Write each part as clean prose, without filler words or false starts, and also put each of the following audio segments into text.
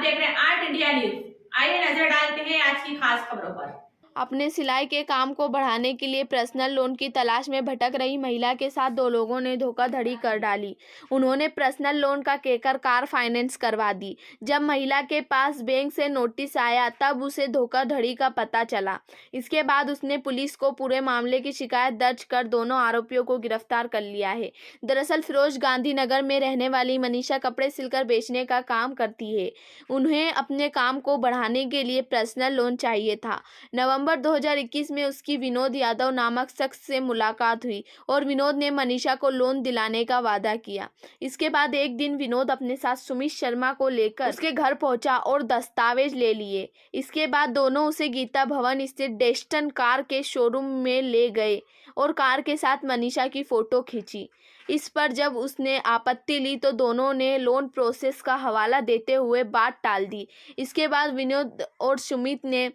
देख रहे हैं आर्ट इंडिया न्यूज। आइए नजर डालते हैं आज की खास खबरों पर। अपने सिलाई के काम को बढ़ाने के लिए पर्सनल लोन की तलाश में भटक रही महिला के साथ दो लोगों ने धोखाधड़ी कर डाली। उन्होंने पर्सनल लोन का कहकर कार फाइनेंस करवा दी। जब महिला के पास बैंक से नोटिस आया तब उसे धोखाधड़ी का पता चला। इसके बाद उसने पुलिस को पूरे मामले की शिकायत दर्ज कर दोनों आरोपियों को गिरफ्तार कर लिया है। दरअसल फिरोज गांधीनगर में रहने वाली मनीषा कपड़े सिलकर बेचने का काम करती है। उन्हें अपने काम को बढ़ाने के लिए पर्सनल लोन चाहिए था। नवंबर 2021 में उसकी विनोद यादव नामक शख्स से मुलाकात हुई और विनोद ने मनीषा को लोन दिलाने का वादा किया। इसके बाद एक दिन विनोद अपने साथ सुमित शर्मा को लेकर उसके घर पहुंचा और दस्तावेज ले लिए। इसके बाद दोनों उसे गीता भवन स्थित डेस्टन कार के शोरूम में ले गए और कार के साथ मनीषा की फोटो खींची। इस पर जब उसने आपत्ति ली तो दोनों ने लोन प्रोसेस का हवाला देते हुए बात टाल दी। इसके बाद विनोद और सुमित ने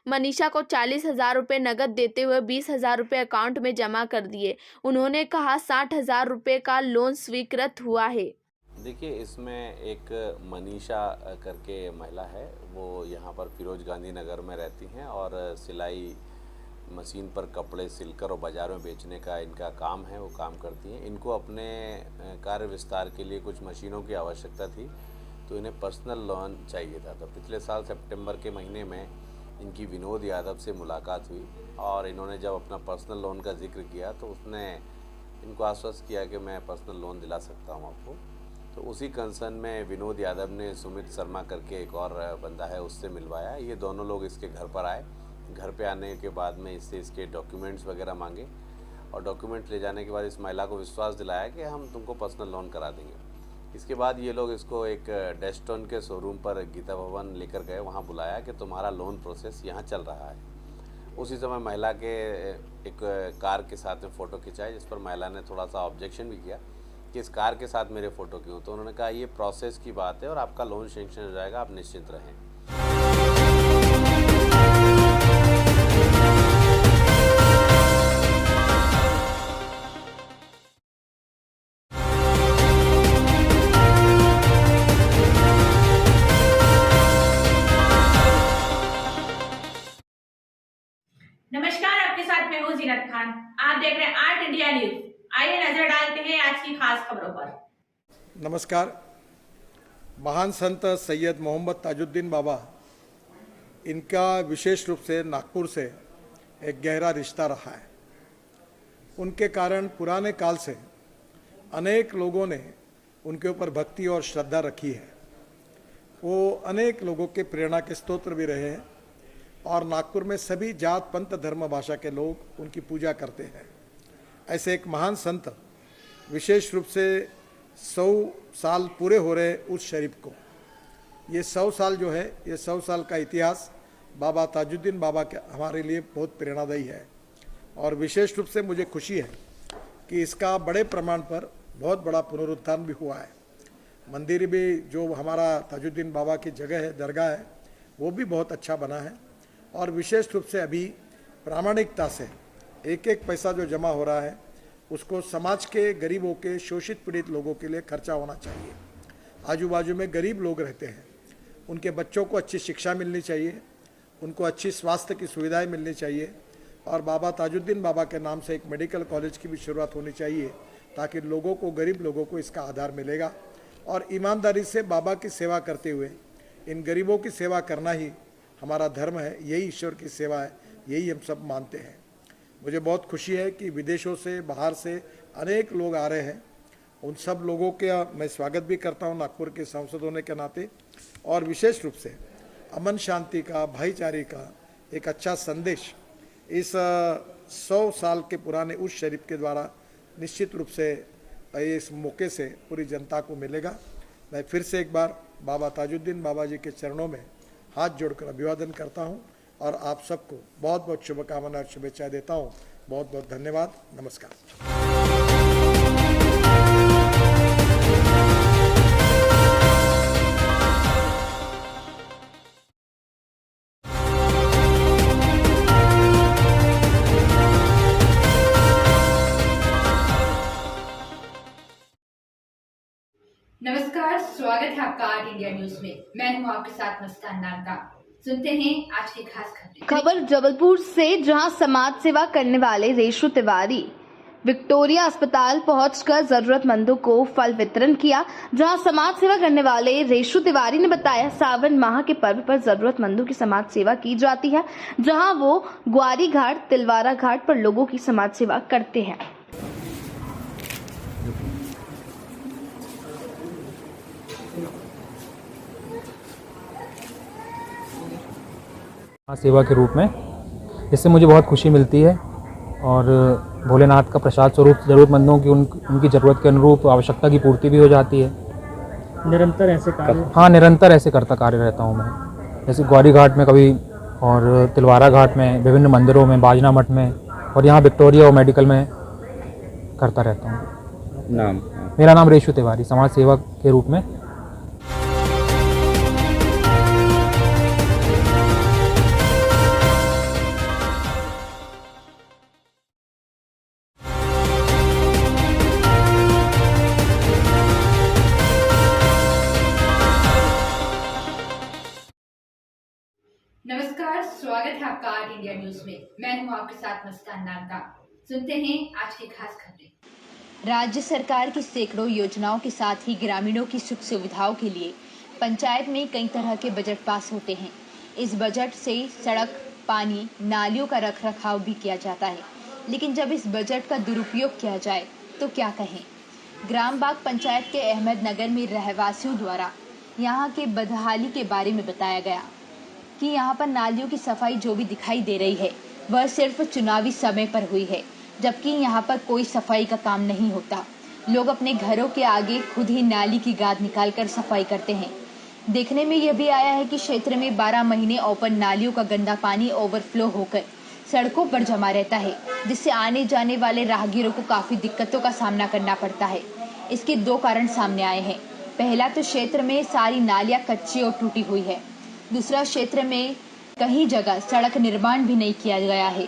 मनीषा को 40,000 रुपये नकद देते हुए 20,000 रुपये अकाउंट में जमा कर दिए। उन्होंने कहा 60,000 रुपये का लोन स्वीकृत हुआ है। देखिए, इसमें एक मनीषा करके महिला है, वो यहाँ पर फिरोज गांधीनगर में रहती हैं और सिलाई मशीन पर कपड़े सिलकर और बाज़ार में बेचने का इनका काम है, वो काम करती हैं। इनको अपने कार्य विस्तार के लिए कुछ मशीनों की आवश्यकता थी, तो इन्हें पर्सनल लोन चाहिए था। तो पिछले साल सितंबर के महीने में इनकी विनोद यादव से मुलाकात हुई और इन्होंने जब अपना पर्सनल लोन का जिक्र किया तो उसने इनको आश्वस्त किया कि मैं पर्सनल लोन दिला सकता हूं आपको। तो उसी कंसर्न में विनोद यादव ने सुमित शर्मा करके एक और बंदा है उससे मिलवाया। ये दोनों लोग इसके घर पर आए। घर पे आने के बाद में इससे इसके डॉक्यूमेंट्स वगैरह मांगे और डॉक्यूमेंट्स ले जाने के बाद इस महिला को विश्वास दिलाया कि हम तुमको पर्सनल लोन करा देंगे। इसके बाद ये लोग इसको एक डेस्टन के शोरूम पर गीता भवन लेकर गए, वहाँ बुलाया कि तुम्हारा लोन प्रोसेस यहाँ चल रहा है। उसी समय महिला के एक कार के साथ में फ़ोटो खिंचाई, जिस पर महिला ने थोड़ा सा ऑब्जेक्शन भी किया कि इस कार के साथ मेरे फ़ोटो क्यों। तो उन्होंने कहा ये प्रोसेस की बात है और आपका लोन सेंक्शन हो जाएगा, आप निश्चिंत रहें। नमस्कार, आपके साथ मैं हूँ जीनत खान। आप देख रहे हैं आर्ट इंडिया न्यूज। आइए नजर डालते हैं आज की खास खबरों पर। नमस्कार। महान संत सैयद मोहम्मद ताजुद्दीन बाबा, इनका विशेष रूप से नागपुर से एक गहरा रिश्ता रहा है। उनके कारण पुराने काल से अनेक लोगों ने उनके ऊपर भक्ति और श्रद्धा रखी है। वो अनेक लोगों के प्रेरणा के स्रोत भी रहे हैं और नागपुर में सभी जात पंथ धर्म भाषा के लोग उनकी पूजा करते हैं। ऐसे एक महान संत, विशेष रूप से 100 साल पूरे हो रहे उस शरीफ को, ये 100 साल जो है, ये 100 साल का इतिहास बाबा ताजुद्दीन बाबा के हमारे लिए बहुत प्रेरणादायी है। और विशेष रूप से मुझे खुशी है कि इसका बड़े प्रमाण पर बहुत बड़ा पुनरुत्थान भी हुआ है। मंदिर भी जो हमारा ताजुद्दीन बाबा की जगह है, दरगाह है, वो भी बहुत अच्छा बना है। और विशेष रूप से अभी प्रामाणिकता से एक एक पैसा जो जमा हो रहा है उसको समाज के गरीबों के, शोषित पीड़ित लोगों के लिए खर्चा होना चाहिए। आजू बाजू में गरीब लोग रहते हैं, उनके बच्चों को अच्छी शिक्षा मिलनी चाहिए, उनको अच्छी स्वास्थ्य की सुविधाएं मिलनी चाहिए और बाबा ताजुद्दीन बाबा के नाम से एक मेडिकल कॉलेज की भी शुरुआत होनी चाहिए, ताकि लोगों को, गरीब लोगों को इसका आधार मिलेगा। और ईमानदारी से बाबा की सेवा करते हुए इन गरीबों की सेवा करना ही हमारा धर्म है, यही ईश्वर की सेवा है, यही हम सब मानते हैं। मुझे बहुत खुशी है कि विदेशों से, बाहर से अनेक लोग आ रहे हैं। उन सब लोगों का मैं स्वागत भी करता हूं नागपुर के सांसद होने के नाते। और विशेष रूप से अमन शांति का, भाईचारे का एक अच्छा संदेश इस 100 साल के पुराने उस शरीफ के द्वारा निश्चित रूप से इस मौके से पूरी जनता को मिलेगा। मैं फिर से एक बार बाबा ताजुद्दीन बाबा जी के चरणों में हाथ जोड़कर अभिवादन करता हूं और आप सबको बहुत बहुत शुभकामनाएं और शुभेच्छा देता हूं। बहुत बहुत धन्यवाद। नमस्कार। नमस्कार, स्वागत है आपका आर्ट इंडिया न्यूज में मैं हूं आपके साथ मुस्कान नागदा। सुनते हैं आज की खास खबर जबलपुर से, जहां समाज सेवा करने वाले रेशु तिवारी विक्टोरिया अस्पताल पहुंचकर जरूरतमंदों को फल वितरण किया। जहां समाज सेवा करने वाले रेशु तिवारी ने बताया, सावन माह के पर्व पर जरूरतमंदों की समाज सेवा की जाती है, जहां वो ग्वारी घाट, तिलवारा घाट पर लोगों की समाज सेवा करते हैं। सेवा के रूप में, इससे मुझे बहुत खुशी मिलती है और भोलेनाथ का प्रसाद स्वरूप ज़रूरतमंदों की उनकी ज़रूरत के अनुरूप आवश्यकता की पूर्ति भी हो जाती है। निरंतर ऐसे कार्य? हाँ, निरंतर ऐसे करता कार्य रहता हूँ मैं। जैसे ग्वारी घाट में कभी, और तिलवारा घाट में, विभिन्न मंदिरों में, बाजना मठ में, और यहाँ विक्टोरिया और मेडिकल में करता रहता हूँ। नाम? मेरा नाम रेशु तिवारी, समाज सेवा के रूप में। नमस्कार, स्वागत है आपका आर्ट इंडिया न्यूज में। मैं हूं आपके साथ मुस्कान नागदा। सुनते हैं आज की खास खबरें। राज्य सरकार की सैकड़ों योजनाओं के साथ ही ग्रामीणों की सुख सुविधाओं के लिए पंचायत में कई तरह के बजट पास होते हैं। इस बजट से सड़क, पानी, नालियों का रखरखाव भी किया जाता है, लेकिन जब इस बजट का दुरुपयोग किया जाए तो क्या कहें। ग्राम बाग पंचायत के अहमदनगर में रहवासियों द्वारा यहाँ के बदहाली के बारे में बताया गया कि यहाँ पर नालियों की सफाई जो भी दिखाई दे रही है वह सिर्फ चुनावी समय पर हुई है, जबकि यहाँ पर कोई सफाई का काम नहीं होता। लोग अपने घरों के आगे खुद ही नाली की गाद निकालकर सफाई करते हैं। देखने में यह भी आया है कि क्षेत्र में 12 महीने ओपन नालियों का गंदा पानी ओवरफ्लो होकर सड़कों पर जमा रहता है, जिससे आने जाने वाले राहगीरों को काफी दिक्कतों का सामना करना पड़ता है। इसके 2 कारण सामने आए हैं। पहला तो क्षेत्र में सारी नालियां कच्ची और टूटी हुई है। दूसरा, क्षेत्र में कहीं जगह सड़क निर्माण भी नहीं किया गया है।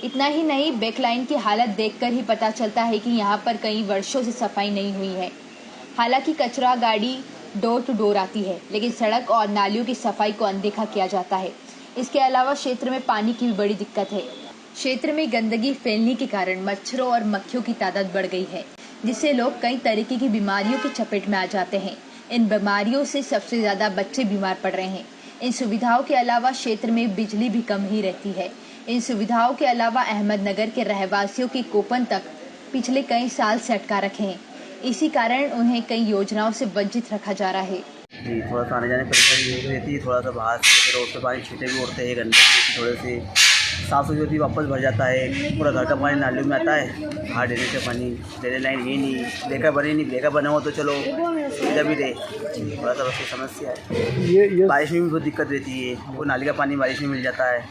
इतना ही नहीं, बैकलाइन की हालत देखकर ही पता चलता है कि यहाँ पर कई वर्षों से सफाई नहीं हुई है। हालांकि कचरा गाड़ी डोर टू डोर आती है, लेकिन सड़क और नालियों की सफाई को अनदेखा किया जाता है। इसके अलावा क्षेत्र में पानी की भी बड़ी दिक्कत है। क्षेत्र में गंदगी फैलने के कारण मच्छरों और मक्खियों की तादाद बढ़ गई है, जिससे लोग कई तरीके की बीमारियों की चपेट में आ जाते हैं। इन बीमारियों से सबसे ज्यादा बच्चे बीमार पड़ रहे हैं। इन सुविधाओं के अलावा क्षेत्र में बिजली भी कम ही रहती है। इन सुविधाओं के अलावा अहमदनगर के रहवासियों के कूपन तक पिछले कई साल से अटका रखे हैं। इसी कारण उन्हें कई योजनाओं से वंचित रखा जा रहा है। जी, थोड़ा सा आने जाने परेशानी रहती है। थोड़ा सा बाहर से रोड पे पानी छींटे भी उड़ते हैं, गंदगी थोड़े से साफ सुथरी होती, वापस भर जाता है। पूरा घर का पानी नालियों में आता है। बाहर डेरे से पानी, डेरे लाइन ये नहीं, ब्रेकर बने नहीं, ब्रेकर बना हो तो चलो सुविधा भी रहे। थोड़ा सा बस समस्या है। ये बारिश में भी बहुत दिक्कत रहती है। वो नाली का पानी बारिश में मिल जाता है।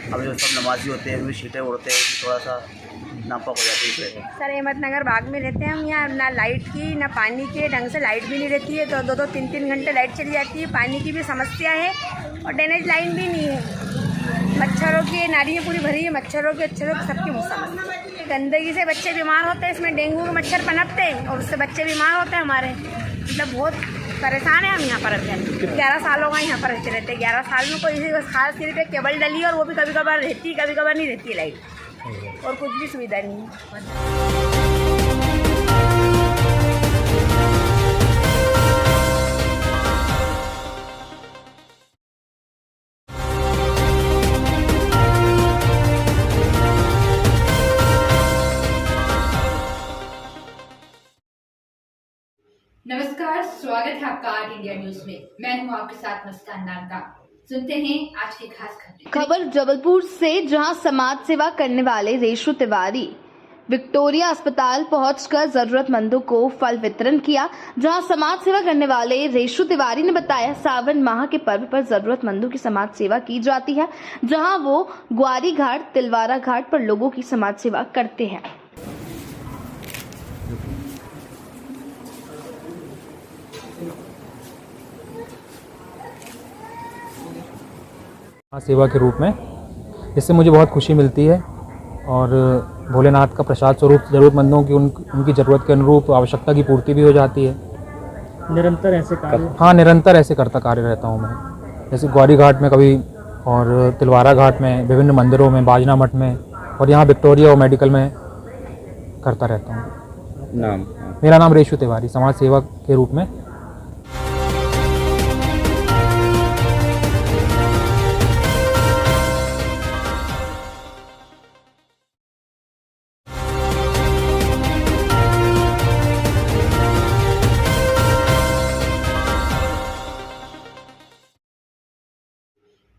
अब जो सब नमाजी होते हैं उनमें छींटे उड़ते हैं, थोड़ा सा नापाक हो जाती है। सर, अहमदनगर बाग में रहते हैं हम। यहाँ ना लाइट की ना पानी की ढंग से लाइट भी नहीं रहती है, तो 2-2 3-3 घंटे लाइट चली जाती है। पानी की भी समस्या है और ड्रेनेज लाइन भी नहीं है। मच्छरों की नाली में पूरी भरी है, मच्छरों की, अच्छरों की, सबकी बहुत समस्या है। गंदगी से बच्चे बीमार होते हैं, इसमें डेंगू के मच्छर पनपते हैं और उससे बच्चे बीमार होते हैं हमारे। मतलब बहुत परेशान है हम यहाँ पर। 11 सालों का यहाँ पर रहते 11 साल में कोई खास सिर्फ एक केबल डली और वो भी कभी कभार रहती है, कभी कभार नहीं रहती है लाइट, और कुछ भी सुविधा नहीं है। नमस्कार, स्वागत है आपका आर्ट इंडिया न्यूज में। मैं हूं आपके साथ मुस्कान नागदा। सुनते हैं आज की खास खबर जबलपुर से, जहां समाज सेवा करने वाले रेशु तिवारी विक्टोरिया अस्पताल पहुंचकर जरूरतमंदों को फल वितरण किया। जहां समाज सेवा करने वाले रेशु तिवारी ने बताया, सावन माह के पर्व पर जरूरतमंदों की समाज सेवा की जाती है, जहां वो ग्वारी घाट, तिलवारा घाट पर लोगों की समाज सेवा करते हैं। सेवा के रूप में, इससे मुझे बहुत खुशी मिलती है और भोलेनाथ का प्रसाद स्वरूप ज़रूरतमंदों की उनकी ज़रूरत के अनुरूप आवश्यकता की पूर्ति भी हो जाती है। निरंतर ऐसे कार्य? हाँ, निरंतर ऐसे कार्य रहता हूँ मैं। जैसे ग्वारी घाट में कभी और तिलवारा घाट में, विभिन्न मंदिरों में, बाजना मठ में और यहाँ विक्टोरिया और मेडिकल में करता रहता हूँ। नाम? मेरा नाम रेशु तिवारी, समाज सेवक के रूप में।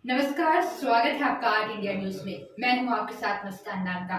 नमस्कार, स्वागत है आपका आर्ट इंडिया न्यूज में। मैं हूं आपके साथ मुस्कान नानका।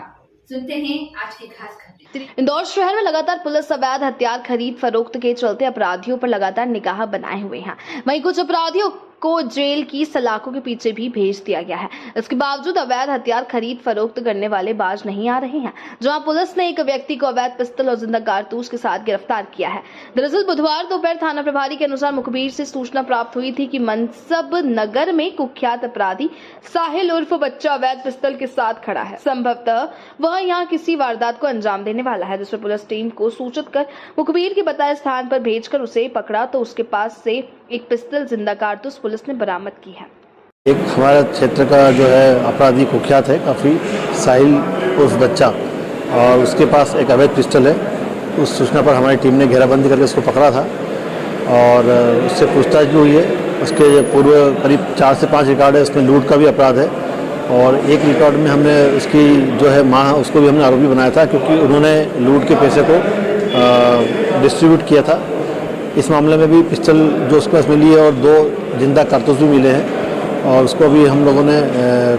सुनते हैं आज की खास खबरें। इंदौर शहर में लगातार पुलिस अवैध हथियार खरीद फरोख्त के चलते अपराधियों पर लगातार निगाह बनाए हुए हैं। वहीं कुछ अपराधियों को जेल की सलाखों के पीछे भी भेज दिया गया है। इसके बावजूद अवैध हथियार खरीद फरोख्त करने वाले बाज नहीं आ रहे हैं, जहां पुलिस ने एक व्यक्ति को अवैध पिस्तल और जिंदा कारतूस के साथ गिरफ्तार किया है। दरअसल बुधवार दोपहर थाना प्रभारी के अनुसार मुखबिर से सूचना प्राप्त हुई थी कि मनसब नगर में कुख्यात अपराधी साहिल उर्फ बच्चा अवैध पिस्तल के साथ खड़ा है। संभवतः वह यहाँ किसी वारदात को अंजाम देने वाला है, जिस पर पुलिस टीम को सूचित कर मुखबिर के बताए स्थान पर भेजकर उसे पकड़ा तो उसके पास से एक पिस्तल जिंदा कारतूस पुलिस ने बरामद की है। एक हमारे क्षेत्र का जो है अपराधी कुख्यात है काफ़ी, साहिल उर्फ बच्चा, और उसके पास एक अवैध पिस्टल है। उस सूचना पर हमारी टीम ने घेराबंदी करके उसको पकड़ा था और उससे पूछताछ भी हुई है। उसके पूर्व करीब 4 से 5 रिकॉर्ड है, उसमें लूट का भी अपराध है और एक रिकॉर्ड में हमने उसकी जो है माँ, उसको भी हमने आरोपी बनाया था क्योंकि उन्होंने लूट के पैसे को डिस्ट्रीब्यूट किया था। इस मामले में भी पिस्टल जो उसके पास मिली है और 2 जिंदा कारतूस भी मिले हैं और उसको भी हम लोगों ने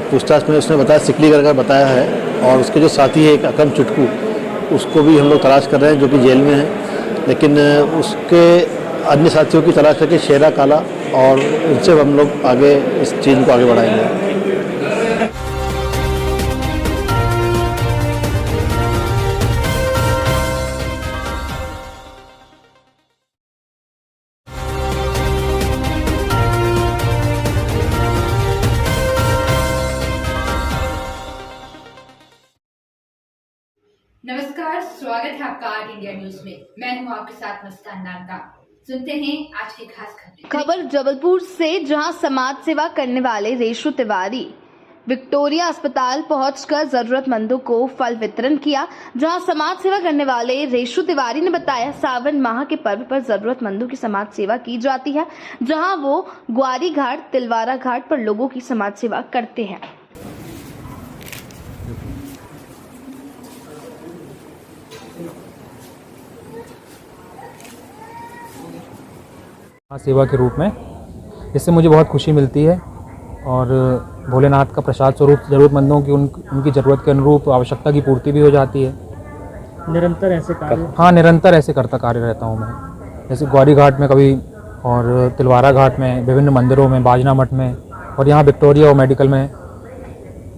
पूछताछ में उसने बताया, सिकली कर बताया है। और उसके जो साथी है एक अकम चुटकू, उसको भी हम लोग तलाश कर रहे हैं जो कि जेल में है, लेकिन उसके अन्य साथियों की तलाश करके शेरा काला और उनसे हम लोग आगे इस चीज़ को आगे बढ़ाएंगे। नमस्कार, स्वागत है आपका आर्ट इंडिया न्यूज में। मैं हूं आपके साथ मुस्कान नानका। सुनते हैं आज की खास खबरें। खबर जबलपुर से, जहां समाज सेवा करने वाले रेशु तिवारी विक्टोरिया अस्पताल पहुंचकर जरूरतमंदों को फल वितरण किया। जहां समाज सेवा करने वाले रेशु तिवारी ने बताया, सावन माह के पर्व पर जरूरतमंदों की समाज सेवा की जाती है, जहां वो ग्वारी घाट, तिलवारा घाट पर लोगों की समाज सेवा करते हैं। सेवा के रूप में, इससे मुझे बहुत खुशी मिलती है और भोलेनाथ का प्रसाद स्वरूप ज़रूरतमंदों की उनकी ज़रूरत के अनुरूप आवश्यकता की पूर्ति भी हो जाती है। निरंतर ऐसे कार्य? हाँ, निरंतर ऐसे कार्य रहता हूँ मैं। जैसे ग्वारी घाट में कभी और तिलवारा घाट में, विभिन्न मंदिरों में, बाजना मठ में और यहाँ विक्टोरिया और मेडिकल में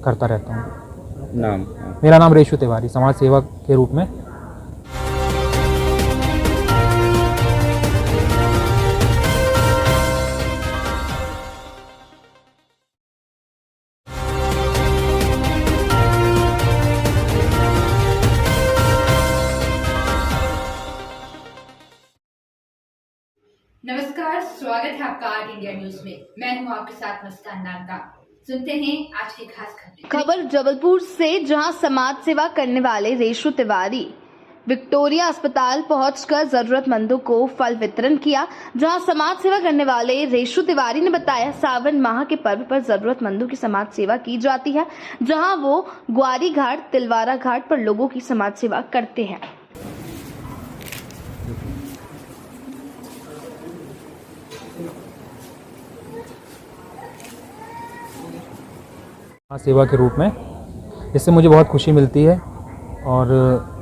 करता रहता हूँ। नाम? मेरा नाम रेशु तिवारी, समाज सेवक के रूप में। नमस्कार, स्वागत है आपका आर्ट इंडिया न्यूज में। मैं हूं आपके साथ मुस्कान नानका। सुनते हैं आज की खास खबरें। खबर जबलपुर से, जहां समाज सेवा करने वाले रेशु तिवारी विक्टोरिया अस्पताल पहुंचकर जरूरतमंदों को फल वितरण किया। जहां समाज सेवा करने वाले रेशु तिवारी ने बताया, सावन माह के पर्व पर जरूरतमंदों की समाज सेवा की जाती है, जहां वो ग्वारी घाट, तिलवारा घाट पर लोगों की समाज सेवा करते हैं। सेवा के रूप में, इससे मुझे बहुत खुशी मिलती है और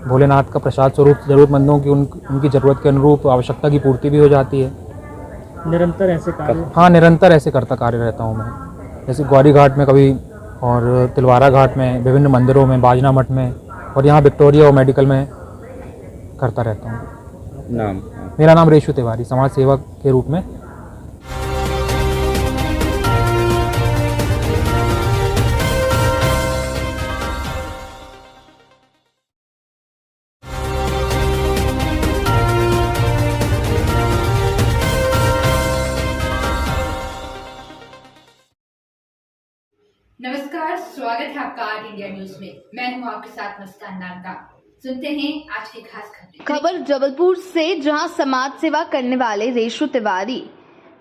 भोलेनाथ का प्रसाद स्वरूप ज़रूरतमंदों की उनकी ज़रूरत के अनुरूप आवश्यकता की पूर्ति भी हो जाती है। निरंतर ऐसे कार्य? हाँ, निरंतर ऐसे कार्य रहता हूँ मैं। जैसे ग्वारी घाट में कभी और तिलवारा घाट में, विभिन्न मंदिरों में, बाजना मठ में और यहाँ विक्टोरिया और मेडिकल में करता रहता हूँ। नाम? मेरा नाम रेशु तिवारी, समाज सेवक के रूप में। नमस्कार, स्वागत है आपका आर्ट इंडिया न्यूज में। मैं हूं आपके साथ मुस्कान नानका। सुनते हैं आज की खास खबरें। खबर जबलपुर से, जहां समाज सेवा करने वाले रेशु तिवारी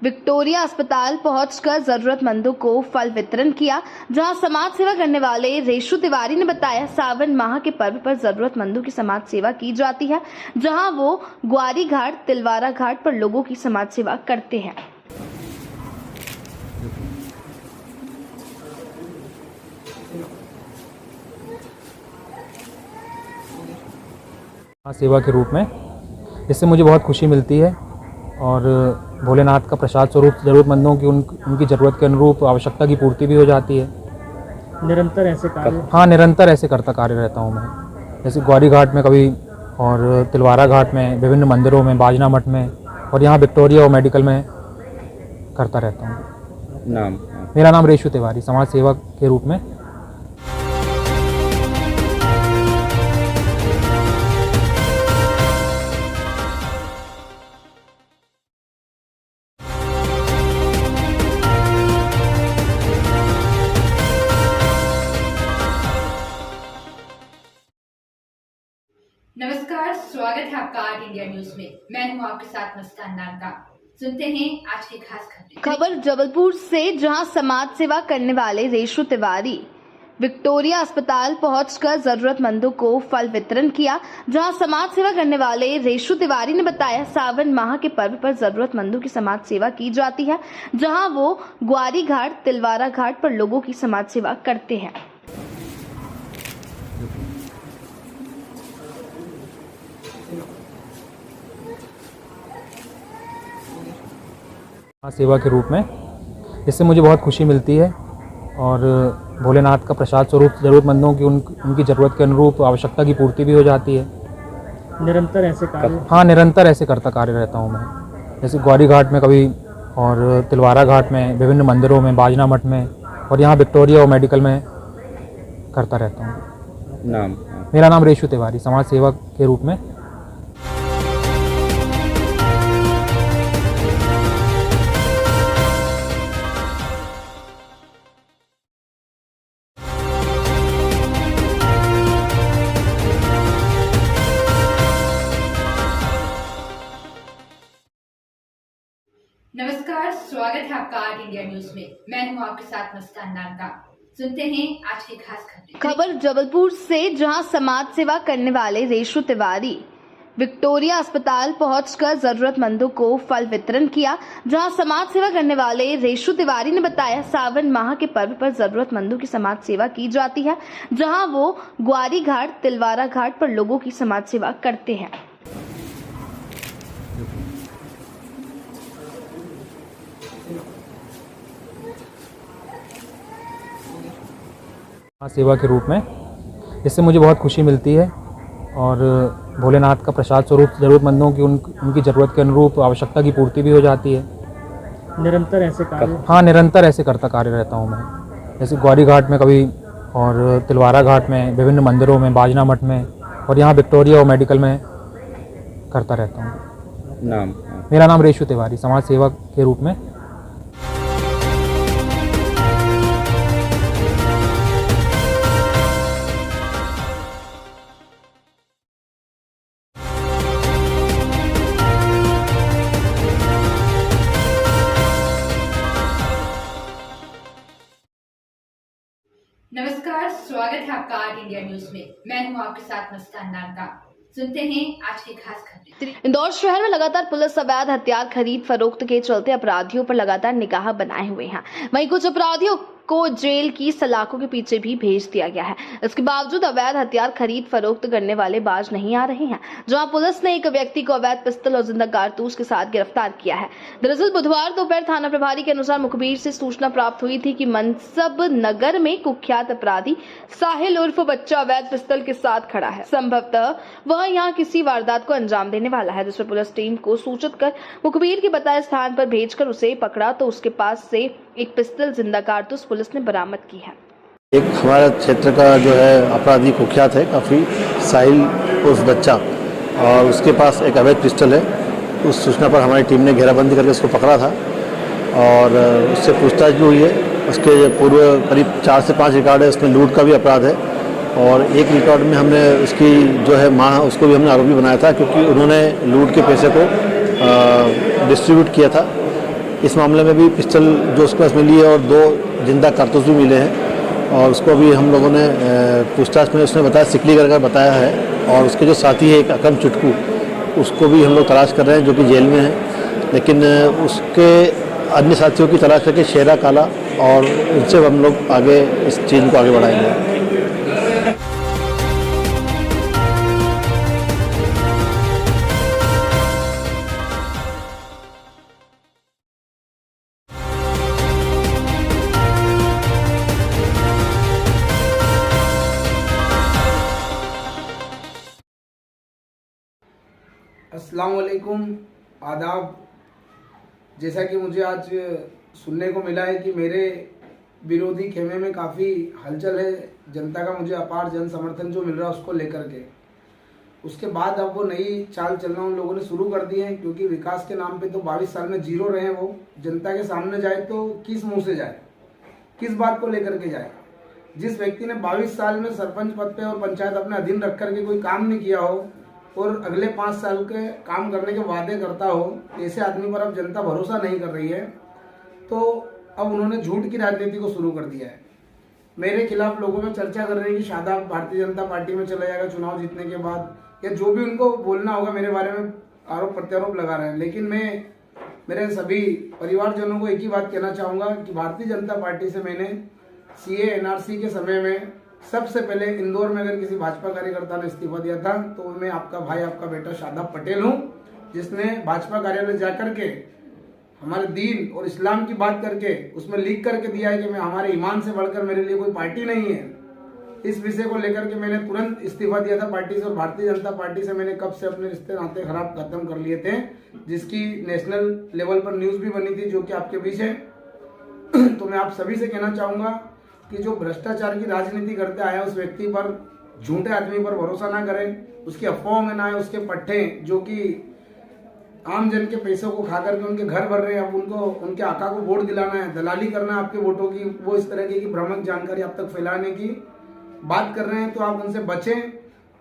विक्टोरिया अस्पताल पहुंचकर जरूरतमंदों को फल वितरण किया। जहां समाज सेवा करने वाले रेशु तिवारी ने बताया, सावन माह के पर्व पर जरूरतमंदों की समाज सेवा की जाती है, जहां वो ग्वारी घाट, तिलवारा घाट पर लोगों की समाज सेवा करते हैं। सेवा के रूप में, इससे मुझे बहुत खुशी मिलती है और भोलेनाथ का प्रसाद स्वरूप ज़रूरतमंदों की उनकी ज़रूरत के अनुरूप आवश्यकता की पूर्ति भी हो जाती है। निरंतर ऐसे कार्य? हाँ, निरंतर ऐसे करता कार्य रहता हूँ मैं। जैसे ग्वारी घाट में कभी और तिलवारा घाट में, विभिन्न मंदिरों में, बाजना मठ में और यहाँ विक्टोरिया और मेडिकल में करता रहता हूँ। नाम? मेरा नाम रेशु तिवारी, समाज सेवा के रूप में। नमस्कार, स्वागत है आपका आर्ट इंडिया न्यूज में। मैं हूं आपके साथ मुस्कान नानका। सुनते हैं आज की खास खबरें। खबर जबलपुर से, जहां समाज सेवा करने वाले रेशु तिवारी विक्टोरिया अस्पताल पहुंचकर जरूरतमंदों को फल वितरण किया। जहां समाज सेवा करने वाले रेशु तिवारी ने बताया, सावन माह के पर्व पर जरूरतमंदों की समाज सेवा की जाती है, जहां वो ग्वारी घाट, तिलवारा घाट पर लोगों की समाज सेवा करते हैं। सेवा के रूप में, इससे मुझे बहुत खुशी मिलती है और भोलेनाथ का प्रसाद स्वरूप ज़रूरतमंदों की उनकी ज़रूरत के अनुरूप आवश्यकता की पूर्ति भी हो जाती है। निरंतर ऐसे कार्य? हाँ, निरंतर ऐसे करता कार्य रहता हूँ मैं। जैसे ग्वारी घाट में कभी और तिलवारा घाट में, विभिन्न मंदिरों में, बाजना मठ में और यहाँ विक्टोरिया और मेडिकल में करता रहता हूँ। नाम? मेरा नाम रेशु तिवारी, समाज सेवा के रूप में। नमस्कार, स्वागत है आपका आर्ट इंडिया न्यूज में। मैं हूं आपके साथ मुस्कान नानका। सुनते हैं आज की खास खबरें। खबर जबलपुर से, जहां समाज सेवा करने वाले रेशु तिवारी विक्टोरिया अस्पताल पहुंचकर जरूरतमंदों को फल वितरण किया। जहां समाज सेवा करने वाले रेशु तिवारी ने बताया, सावन माह के पर्व पर जरूरतमंदों की समाज सेवा की जाती है, जहां वो ग्वारी घाट, तिलवारा घाट पर लोगों की समाज सेवा करते हैं। सेवा के रूप में, इससे मुझे बहुत खुशी मिलती है और भोलेनाथ का प्रसाद स्वरूप ज़रूरतमंदों की उनकी ज़रूरत के अनुरूप आवश्यकता की पूर्ति भी हो जाती है। निरंतर ऐसे कार्य? हाँ, निरंतर ऐसे करता कार्य रहता हूँ मैं। जैसे ग्वारी घाट में कभी और तिलवारा घाट में, विभिन्न मंदिरों में, बाजना मठ में और यहाँ विक्टोरिया और मेडिकल में करता रहता हूँ। नाम? मेरा नाम रेशु तिवारी, समाज सेवा के रूप में। नमस्कार, स्वागत है आपका आर्ट इंडिया न्यूज में। मैं हूं आपके साथ मुस्कान नानका। सुनते हैं आज की खास खबरें। इंदौर शहर में लगातार पुलिस अवैध हथियार खरीद फरोख्त के चलते अपराधियों पर लगातार निगाह बनाए हुए हैं। वहीं कुछ अपराधियों को जेल की सलाखों के पीछे भी भेज दिया गया है। इसके बावजूद अवैध हथियार खरीद फरोख्त करने वाले बाज नहीं आ रहे हैं। जहां पुलिस ने एक व्यक्ति को अवैध पिस्तल और जिंदा कारतूस के साथ गिरफ्तार किया है। दरअसल बुधवार दोपहर थाना प्रभारी के अनुसार मुखबिर से सूचना प्राप्त हुई थी कि मनसब नगर में कुख्यात अपराधी साहिल उर्फ बच्चा अवैध पिस्तल के साथ खड़ा है। संभवतः वह यहाँ किसी वारदात को अंजाम देने वाला है, जिस पर पुलिस टीम को सूचित कर मुखबिर के बताए स्थान पर भेजकर उसे पकड़ा तो उसके पास से एक पिस्तल, जिंदा कारतूस पुलिस ने बरामद की है। एक हमारे क्षेत्र का जो है अपराधी कुख्यात है काफ़ी, साहिल उर्फ बच्चा, और उसके पास एक अवैध पिस्टल है। उस सूचना पर हमारी टीम ने घेराबंदी करके उसको पकड़ा था और उससे पूछताछ भी हुई है। उसके पूर्व करीब 4 से 5 रिकॉर्ड है, उसमें लूट का भी अपराध है और एक रिकॉर्ड में हमने उसकी जो है माँ उसको भी हमने आरोपी बनाया था क्योंकि उन्होंने लूट के पैसे को डिस्ट्रीब्यूट किया था। इस मामले में भी पिस्टल जो उसके पास मिली है और 2 जिंदा कारतूस भी मिले हैं और उसको भी हम लोगों ने पूछताछ में उसने बताया सिकली कर बताया है और उसके जो साथी है एक अकरम चुटकू उसको भी हम लोग तलाश कर रहे हैं जो कि जेल में है, लेकिन उसके अन्य साथियों की तलाश करके शेरा काला और उनसे हम लोग आगे इस चीज़ को आगे बढ़ाएंगे। अस्सलाम वालेकुम, आदाब। जैसा कि मुझे आज सुनने को मिला है कि मेरे विरोधी खेमे में काफ़ी हलचल है, जनता का मुझे अपार जन समर्थन जो मिल रहा है उसको लेकर के, उसके बाद अब वो नई चाल चलना उन लोगों ने शुरू कर दी है क्योंकि विकास के नाम पे तो 22 साल में जीरो रहे हैं। वो जनता के सामने जाए तो किस मुंह से जाए, किस बात को लेकर के जाए। जिस व्यक्ति ने 22 साल में सरपंच पद पे और पंचायत अपने अधीन रख करके कोई काम नहीं किया हो और अगले 5 साल के काम करने के वादे करता हो, ऐसे आदमी पर अब जनता भरोसा नहीं कर रही है। तो अब उन्होंने झूठ की राजनीति को शुरू कर दिया है। मेरे खिलाफ लोगों में चर्चा कर रहे हैं कि शादाब भारतीय जनता पार्टी में चला जाएगा चुनाव जीतने के बाद, या जो भी उनको बोलना होगा मेरे बारे में आरोप प्रत्यारोप लगा रहे हैं। लेकिन मैं मेरे सभी परिवारजनों को एक ही बात कहना चाहूँगा कि भारतीय जनता पार्टी से मैंने CA NRC के समय में सबसे पहले इंदौर में अगर किसी भाजपा कार्यकर्ता ने इस्तीफा दिया था तो मैं आपका भाई, आपका बेटा शादाब पटेल हूं, जिसने भाजपा कार्यालय जाकर के हमारे दीन और इस्लाम की बात करके उसमें लिख करके दिया है कि मैं हमारे ईमान से बढ़कर मेरे लिए कोई पार्टी नहीं है। इस विषय को लेकर के मैंने तुरंत इस्तीफा दिया था पार्टी से और भारतीय जनता पार्टी से मैंने कब से अपने रिश्ते नाते खराब खत्म कर लिए थे, जिसकी नेशनल लेवल पर न्यूज भी बनी थी जो कि आपके बीच है। तो मैं आप सभी से कहना चाहूंगा कि जो भ्रष्टाचार की राजनीति करते आया उस व्यक्ति पर, झूठे आदमी पर भरोसा ना करें, उसकी अफवाहों में ना आए। उसके पट्टे जो कि आम जन के पैसों को खा करके उनके घर भर रहे हैं, अब उनको उनके आका को वोट दिलाना है, दलाली करना है आपके वोटों की, वो इस तरह की भ्रामक जानकारी आप तक फैलाने की बात कर रहे हैं, तो आप उनसे बचें।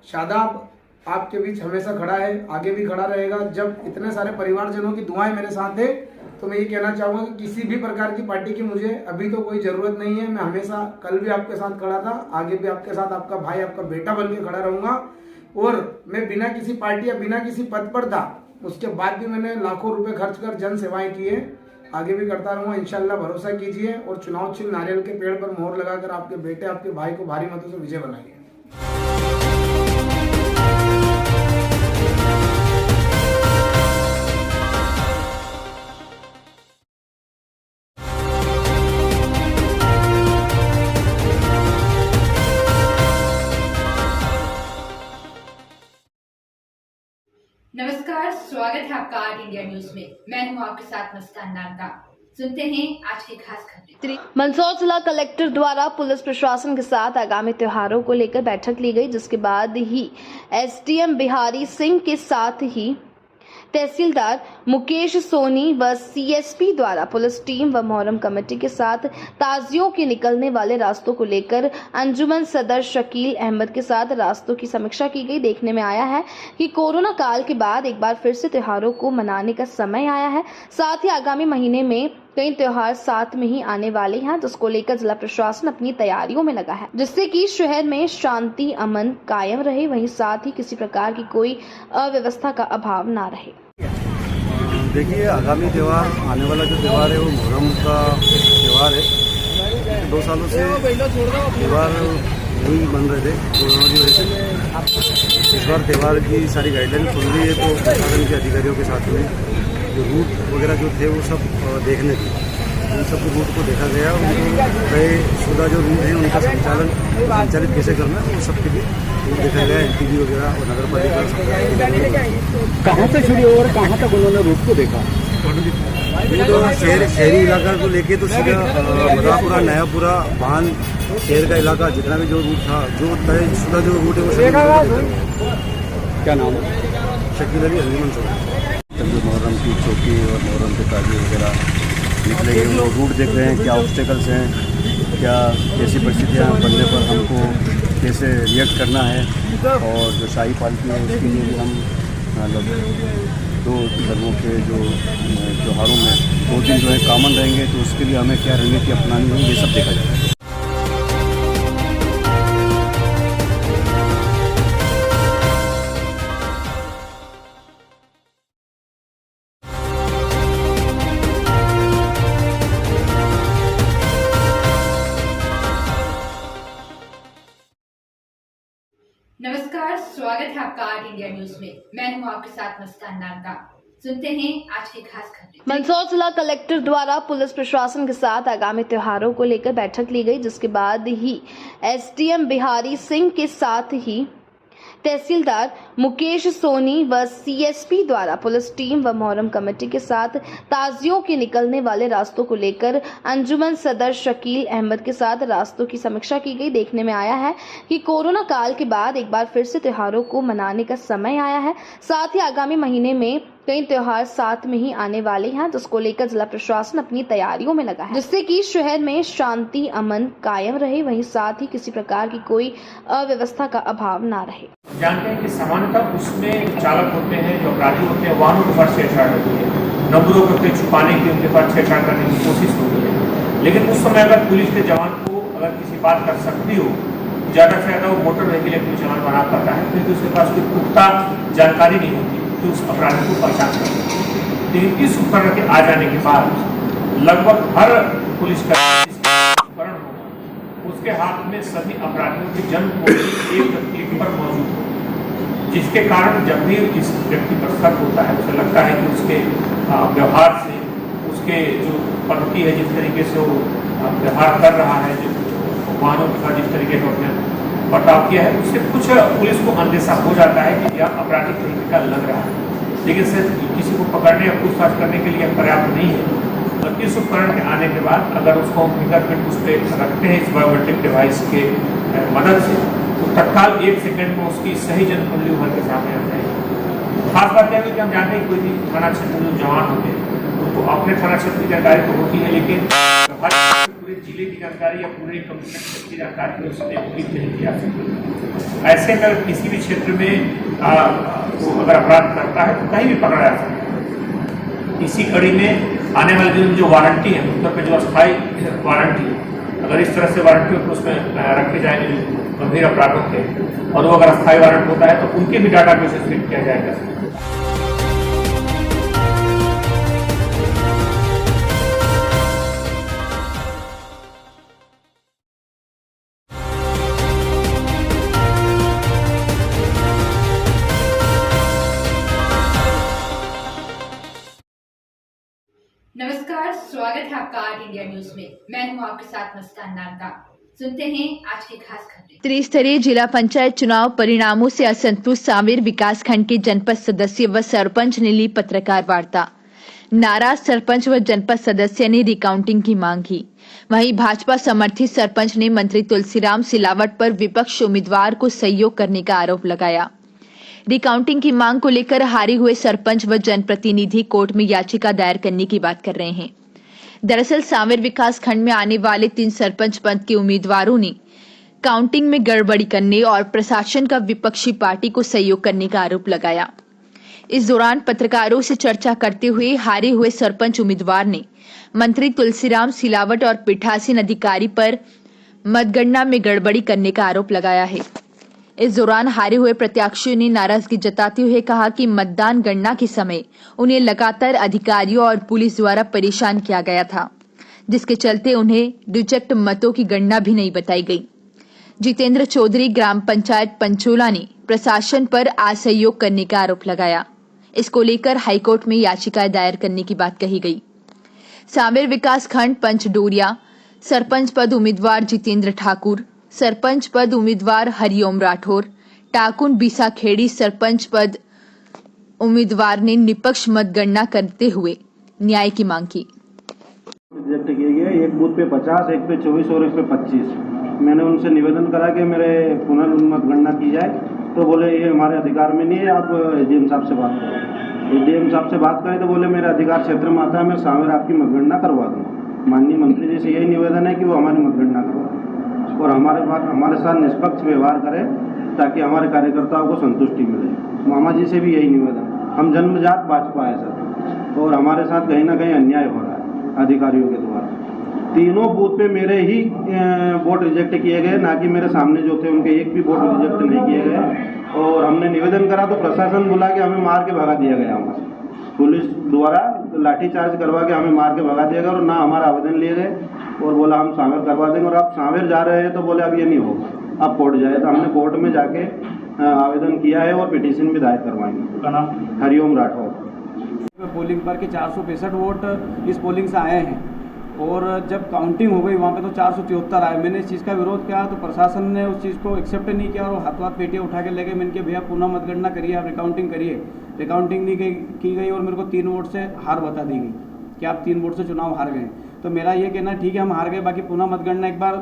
शादाब आपके बीच हमेशा खड़ा है, आगे भी खड़ा रहेगा। जब इतने सारे परिवारजनों की दुआएं मेरे साथ है तो मैं ये कहना चाहूंगा कि किसी भी प्रकार की पार्टी की मुझे अभी तो कोई जरूरत नहीं है। मैं हमेशा, कल भी आपके साथ खड़ा था, आगे भी आपके साथ आपका भाई, आपका बेटा बन के खड़ा रहूंगा। और मैं बिना किसी पार्टी या बिना किसी पद पर था, उसके बाद भी मैंने लाखों रुपए खर्च कर जन सेवाएं की है, आगे भी करता रहूंगा इंशाल्लाह। भरोसा कीजिए और चुनाव चिन्ह नारियल के पेड़ पर मोहर लगाकर आपके बेटे, आपके भाई को भारी मतों से विजय बनाइए। नमस्कार, स्वागत है आपका आर्ट इंडिया न्यूज में। मैं हूं आपके साथ मुस्कान नागदा। सुनते हैं आज की खास खबरें। मंदसौर जिला कलेक्टर द्वारा पुलिस प्रशासन के साथ आगामी त्योहारों को लेकर बैठक ली गई, जिसके बाद ही SDM बिहारी सिंह के साथ ही तहसीलदार मुकेश सोनी व CSP द्वारा पुलिस टीम व मोहर्रम कमेटी के साथ ताजियों के निकलने वाले रास्तों को लेकर अंजुमन सदर शकील अहमद के साथ रास्तों की समीक्षा की गई। देखने में आया है कि कोरोना काल के बाद एक बार फिर से त्योहारों को मनाने का समय आया है। साथ ही आगामी महीने में कई त्योहार साथ में ही आने वाले हैं, जिसको लेकर जिला प्रशासन अपनी तैयारियों में लगा है, जिससे कि शहर में शांति अमन कायम रहे, वहीं साथ ही किसी प्रकार की कोई अव्यवस्था का अभाव ना रहे। देखिए, आगामी त्यौहार, आने वाला जो त्यौहार है वो मुहर्रम का त्यौहार है। 2 सालों से त्यौहार नहीं बन रहे थे कोरोना की वजह से। इस बार त्यौहार की सारी गाइडलाइन खुल रही है, तो प्रशासन के अधिकारियों के साथ में जो रूट वगैरह जो थे वो सब देखने थे, उन सब रूट को देखा गया। उनको तयशुदा जो रूट है उनका संचालित कैसे करना है वो सबके लिए देखा गया। LTV वगैरह और नगर पालिका कहाँ से शुरू और कहाँ तक उन्होंने रूट को देखा? तो शहरी इलाका को लेके तो सीधा मदापुरा, नयापुरा, भान, शहर का इलाका जितना भी जो रूट था, जो तयशुदा जो रूट है वो सभी। क्या नाम है? शकील अली, अंजुमन सदर। मुहर्रम की चौकी और मुहर्रम के ताजिए वगैरह निकलेंगे, वो रूट देख रहे हैं, क्या ऑब्स्टेकल्स हैं, क्या कैसी परिस्थितियाँ बनने पर हमको कैसे रिएक्ट करना है। और जो शाही पालकी है उसके लिए भी हम मतलब दो धर्मों के जो त्योहारों में 2 दिन जो है कॉमन रहेंगे, तो उसके लिए हमें क्या रणनीति अपनानी है, ये सब देखा जाएगा। नमस्कार, स्वागत है आपका आर्ट इंडिया न्यूज में। मैं हूं आपके साथ मुस्कान नागदा। सुनते हैं आज की खास खबरें। मंदसौर जिला कलेक्टर द्वारा पुलिस प्रशासन के साथ आगामी त्योहारों को लेकर बैठक ली गई, जिसके बाद ही एसडीएम बिहारी सिंह के साथ ही तहसीलदार मुकेश सोनी व सीएसपी द्वारा पुलिस टीम व मोहर्रम कमेटी के साथ ताजियों के निकलने वाले रास्तों को लेकर अंजुमन सदर शकील अहमद के साथ रास्तों की समीक्षा की गई। देखने में आया है कि कोरोना काल के बाद एक बार फिर से त्योहारों को मनाने का समय आया है। साथ ही आगामी महीने में कई त्योहार साथ में ही आने वाले हैं, जिसको लेकर जिला प्रशासन अपनी तैयारियों में लगा है, जिससे कि शहर में शांति अमन कायम रहे, वहीं साथ ही किसी प्रकार की कोई अव्यवस्था का अभाव ना रहे। जानते हैं कि सामान्यतः उसमें चालक होते हैं, जो अपराधी होते हैं, वाहनों के साथ छेड़छाड़ होती है, नंबरों को छुपाने की उनके पास छेड़छाड़ करने की कोशिश होती है। लेकिन उस समय अगर पुलिस के जवान को अगर किसी बात कर सकती हो, ज़्यादा से ज़्यादा वो मोटर व्हीकल एक्ट में चालान बना पाता है, क्योंकि उसके पास कोई पुख्ता जानकारी नहीं होती कि उस अपराधी को पहचान कर सकते। लेकिन इस उपकरण के आ जाने के बाद लगभग हर पुलिसकर्मी उपकरण होगा, उसके हाथ में सभी अपराधियों की जन्म कुंडली एक क्लिक पर मौजूद हो, जिसके कारण जब भी इस व्यक्ति पर शक होता है, उसे लगता है कि उसके व्यवहार से, उसके जो पद्धति है, जिस तरीके से वो व्यवहार कर रहा है, जो वाहनों के साथ जिस तरीके का उसने बर्ताव किया है, उससे कुछ पुलिस को अंदेशा हो जाता है कि यह आपराधिक तरीका लग रहा है। लेकिन सिर्फ किसी को पकड़ने या पूछताछ करने के लिए पर्याप्त नहीं है। और इस उपकरण के आने के बाद अगर उसको हम फिंगरप्रिंट उस पर रखते हैं इस बायोमेट्रिक डिवाइस के मदद से, तो तत्काल 1 सेकंड में उसकी सही जन्म कुंडली उभर के सामने आ जाएगी। खास बात यह है कि हम जानते हैं कोई भी थाना क्षेत्र में जवान होते हैं, उनको अपने थाना क्षेत्र की जानकारी तो होती है, लेकिन पूरे जिले की जानकारी या पूरे कमिश्नर की जानकारी उसने उपलब्ध नहीं किया सकती। ऐसे में किसी भी क्षेत्र में वो अगर अपराध करता है तो कहीं भी पकड़ा जा सकता है। इसी कड़ी में आने वाले दिन जो वारंटी है, उत्तर पे जो अस्थायी वारंटी है, अगर इस तरह से वारंटी उसमें रखे जाएंगे जो गंभीर अपराधों के, और वो अगर अस्थायी वारंट होता है तो उनके भी डाटा बेस फिट किया जाएगा। नमस्कार, स्वागत है आपका आर्ट इंडिया न्यूज में। मैं हूं आपके साथ मुस्कान नागदा। सुनते हैं आज की खास खबरें। त्रिस्तरीय जिला पंचायत चुनाव परिणामों से असंतुष्ट सांवेर विकासखंड के जनपद सदस्य व सरपंच ने ली पत्रकार वार्ता। नाराज सरपंच व जनपद सदस्य ने रिकाउंटिंग की मांग की। वहीं भाजपा समर्थित सरपंच ने मंत्री तुलसीराम सिलावट पर विपक्ष उम्मीदवार को सहयोग करने का आरोप लगाया। रिकाउंटिंग की मांग को लेकर हारे हुए सरपंच व जनप्रतिनिधि कोर्ट में याचिका दायर करने की बात कर रहे हैं। दरअसल सांवेर विकास खंड में आने वाले 3 सरपंच पद के उम्मीदवारों ने काउंटिंग में गड़बड़ी करने और प्रशासन का विपक्षी पार्टी को सहयोग करने का आरोप लगाया। इस दौरान पत्रकारों से चर्चा करते हुए हारे हुए सरपंच उम्मीदवार ने मंत्री तुलसीराम सिलावट और पीठासीन अधिकारी पर मतगणना में गड़बड़ी करने का आरोप लगाया है। इस दौरान हारे हुए प्रत्याशियों ने नाराजगी जताते हुए कहा कि मतदान गणना के समय उन्हें लगातार अधिकारियों और पुलिस द्वारा परेशान किया गया था, जिसके चलते उन्हें रिजेक्ट मतों की गणना भी नहीं बताई गई। जितेंद्र चौधरी ग्राम पंचायत पंचोला ने प्रशासन पर असहयोग करने का आरोप लगाया। इसको लेकर हाईकोर्ट में याचिका दायर करने की बात कही गई। सांवेर विकास खंड पंचडोरिया सरपंच पद उम्मीदवार जितेंद्र ठाकुर, सरपंच पद उम्मीदवार हरिओम राठौर, टाकुन बीसाखेड़ी सरपंच पद उम्मीदवार ने निष्पक्ष मतगणना करते हुए न्याय की मांग की। रिजेक्ट किए गए, एक बूथ पे 50, एक पे 24 और एक पे 25। मैंने उनसे निवेदन करा कि मेरे पुनर्मतगणना की जाए, तो बोले ये हमारे अधिकार में नहीं है, आप एसडीएम साहब से बात करो। डीएम साहब से बात करें तो बोले मेरे अधिकार क्षेत्र में आता है, मैं सामने आपकी मतगणना करवा दूँगा। माननीय मंत्री जी से यही निवेदन है कि वो हमारी मतगणना करवाएं और हमारे साथ निष्पक्ष व्यवहार करें ताकि हमारे कार्यकर्ताओं को संतुष्टि मिले। मामा जी से भी यही निवेदन, हम जन्मजात भाजपा है सर और हमारे साथ कहीं ना कहीं अन्याय हो रहा है अधिकारियों के द्वारा। तीनों बूथ पे मेरे ही वोट रिजेक्ट किए गए, ना कि मेरे सामने जो थे उनके एक भी वोट रिजेक्ट नहीं किए गए। और हमने निवेदन करा तो प्रशासन बुला के हमें मार के भगा दिया गया, वहाँ से पुलिस द्वारा लाठीचार्ज करवा के हमें मार के भगा दिया गया और ना हमारा आवेदन लिए गए और बोला हम सांवेर करवा देंगे। और आप सांवेर जा रहे हैं तो बोले अब ये नहीं होगा, आप कोर्ट जाए। तो हमने कोर्ट में जाके आवेदन किया है और पिटीशन भी दायर करवाएंगे। हरिओम राठौर। पोलिंग पर के 465 वोट इस पोलिंग से आए हैं और जब काउंटिंग हो गई वहाँ पे तो 473 आए। मैंने इस चीज़ का विरोध किया तो प्रशासन ने उस चीज़ को एक्सेप्ट नहीं किया और हाथ पेटियाँ उठा के ले गए। मैंने कहा भैया पुनः मतगणना करिए, आप रिकाउंटिंग करिए। रिकाउंटिंग नहीं की गई और मेरे को 3 वोट से हार बता दी गई कि आप 3 वोट से चुनाव हार गए। तो मेरा ये कहना ठीक है हम हार गए, बाकी पुनः मतगणना एक बार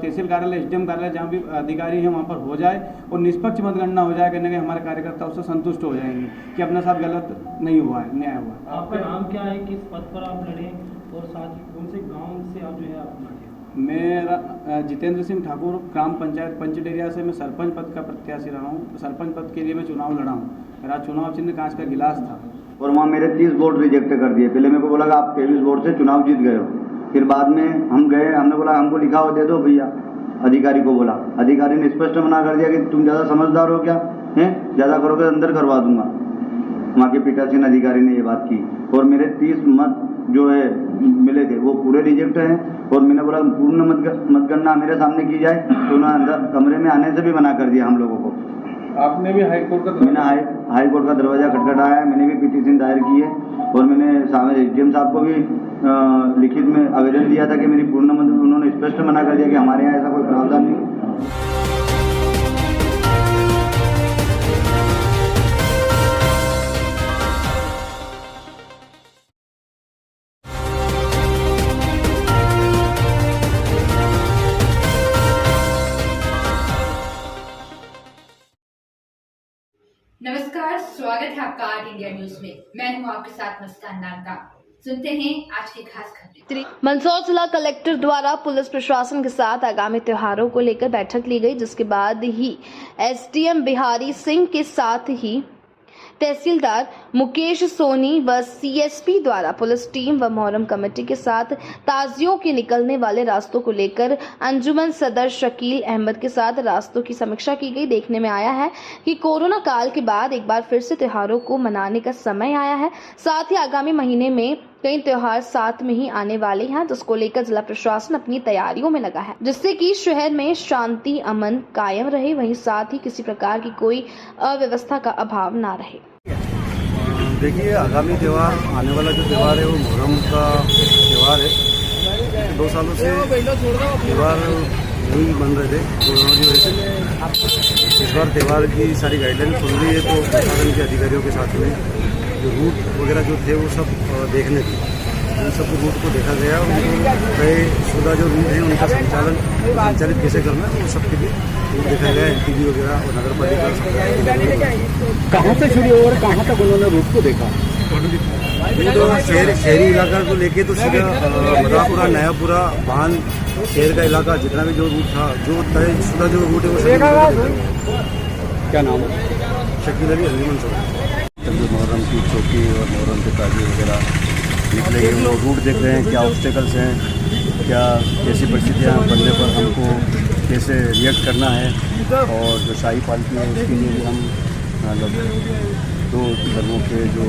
तहसील कार्यालय एसडीएम कार्यालय जहाँ भी अधिकारी हैं वहाँ पर हो जाए और निष्पक्ष मतगणना हो जाए, कहने के हमारे कार्यकर्ता उससे संतुष्ट हो जाएंगे कि अपने साथ गलत नहीं हुआ है, न्याय हुआ है। आपका नाम क्या है, किस पद पर आप लड़े और साथ ही कौन से गांव से आप जो है आप लड़े? मेरा जितेंद्र सिंह ठाकुर, ग्राम पंचायत पंचडेरिया से मैं सरपंच पद का प्रत्याशी रहा हूँ। सरपंच पद के लिए मैं चुनाव लड़ा हूँ। मेरा चुनाव चिन्ह कांच का गिलास था और वहाँ मेरे 30 वोट रिजेक्ट कर दिए। पहले मेरे को बोला कि आप 23 वोट से चुनाव जीत गए हो। फिर बाद में हम गए, हमने बोला हमको लिखा हुआ दे दो भैया। अधिकारी को बोला, अधिकारी ने स्पष्ट मना कर दिया कि तुम ज़्यादा समझदार हो क्या हैं, ज़्यादा करोगे अंदर करवा दूंगा। वहाँ के पीठासीन अधिकारी ने ये बात की और मेरे 30 मत जो है मिले थे वो पूरे रिजेक्ट हैं। और मैंने बोला पूर्ण मतगणना मेरे सामने की जाए तो उन्होंने अंदर कमरे में आने से भी मना कर दिया हम लोगों को। आपने भी हाईकोर्ट का मैंने हाई कोर्ट का दरवाजा खटखटाया है, मैंने भी पिटीशन दायर की है और मैंने सामने एसडीएम साहब को भी लिखित में आवेदन दिया था कि मेरी पूर्ण उन्होंने स्पष्ट मना कर दिया कि हमारे यहाँ ऐसा कोई प्रावधान नहीं। नमस्कार, स्वागत है आपका आर्ट इंडिया न्यूज में। मैं हूं आपके साथ मुस्कान नागदा। सुनते हैं आज की खास खबरें। मंदसौर जिला कलेक्टर द्वारा पुलिस प्रशासन के साथ आगामी त्योहारों को लेकर बैठक ली गई, जिसके बाद ही एसडीएम बिहारी सिंह के साथ ही तहसीलदार मुकेश सोनी व सीएसपी द्वारा पुलिस टीम व मोहर्रम कमेटी के साथ ताजियों के निकलने वाले रास्तों को लेकर अंजुमन सदर शकील अहमद के साथ रास्तों की समीक्षा की गई। देखने में आया है कि कोरोना काल के बाद एक बार फिर से त्योहारों को मनाने का समय आया है। साथ ही आगामी महीने में कई त्योहार साथ में ही आने वाले हैं, जिसको लेकर जिला प्रशासन अपनी तैयारियों में लगा है, जिससे कि शहर में शांति अमन कायम रहे, वहीं साथ ही किसी प्रकार की कोई अव्यवस्था का अभाव ना रहे। देखिए आगामी त्यौहार, आने वाला जो त्यौहार है वो मुहर्रम का त्यौहार है। 2 सालों से त्यौहार नहीं बन रहे थे कोरोना की वजह से। इस बार त्यौहार की सारी गाइडलाइन खुल रही है तो प्रशासन के अधिकारियों के साथ में जो रूट वगैरह जो थे वो सब देखने थे। उन सब रूट को देखा गया, उनको तयशुदा जो रूट हैं उनका संचालित कैसे करना है वो सब के लिए देखा गया। एलटीबी वगैरह और नगर पालिका कहाँ से शुरू और कहाँ तक उन्होंने रूट को देखा? तो शहरी इलाका को लेके तो सीधा मदापुरा, नयापुरा, भान शहर का इलाका जितना भी जो रूट था, जो तयशुदा जो रूट है वो क्या नाम है? शकील अली अंजुमन सदर। जो मुहर्रम की चौकी और मुहर्रम के ताजिए वगैरह निकलेंगे वो रूट देख रहे हैं, क्या ऑब्स्टेकल्स हैं, क्या कैसी परिस्थितियाँ बनने पर हमको कैसे रिएक्ट करना है। और जो शाही पालकी है उसके लिए भी हम मतलब 2 धर्मों के जो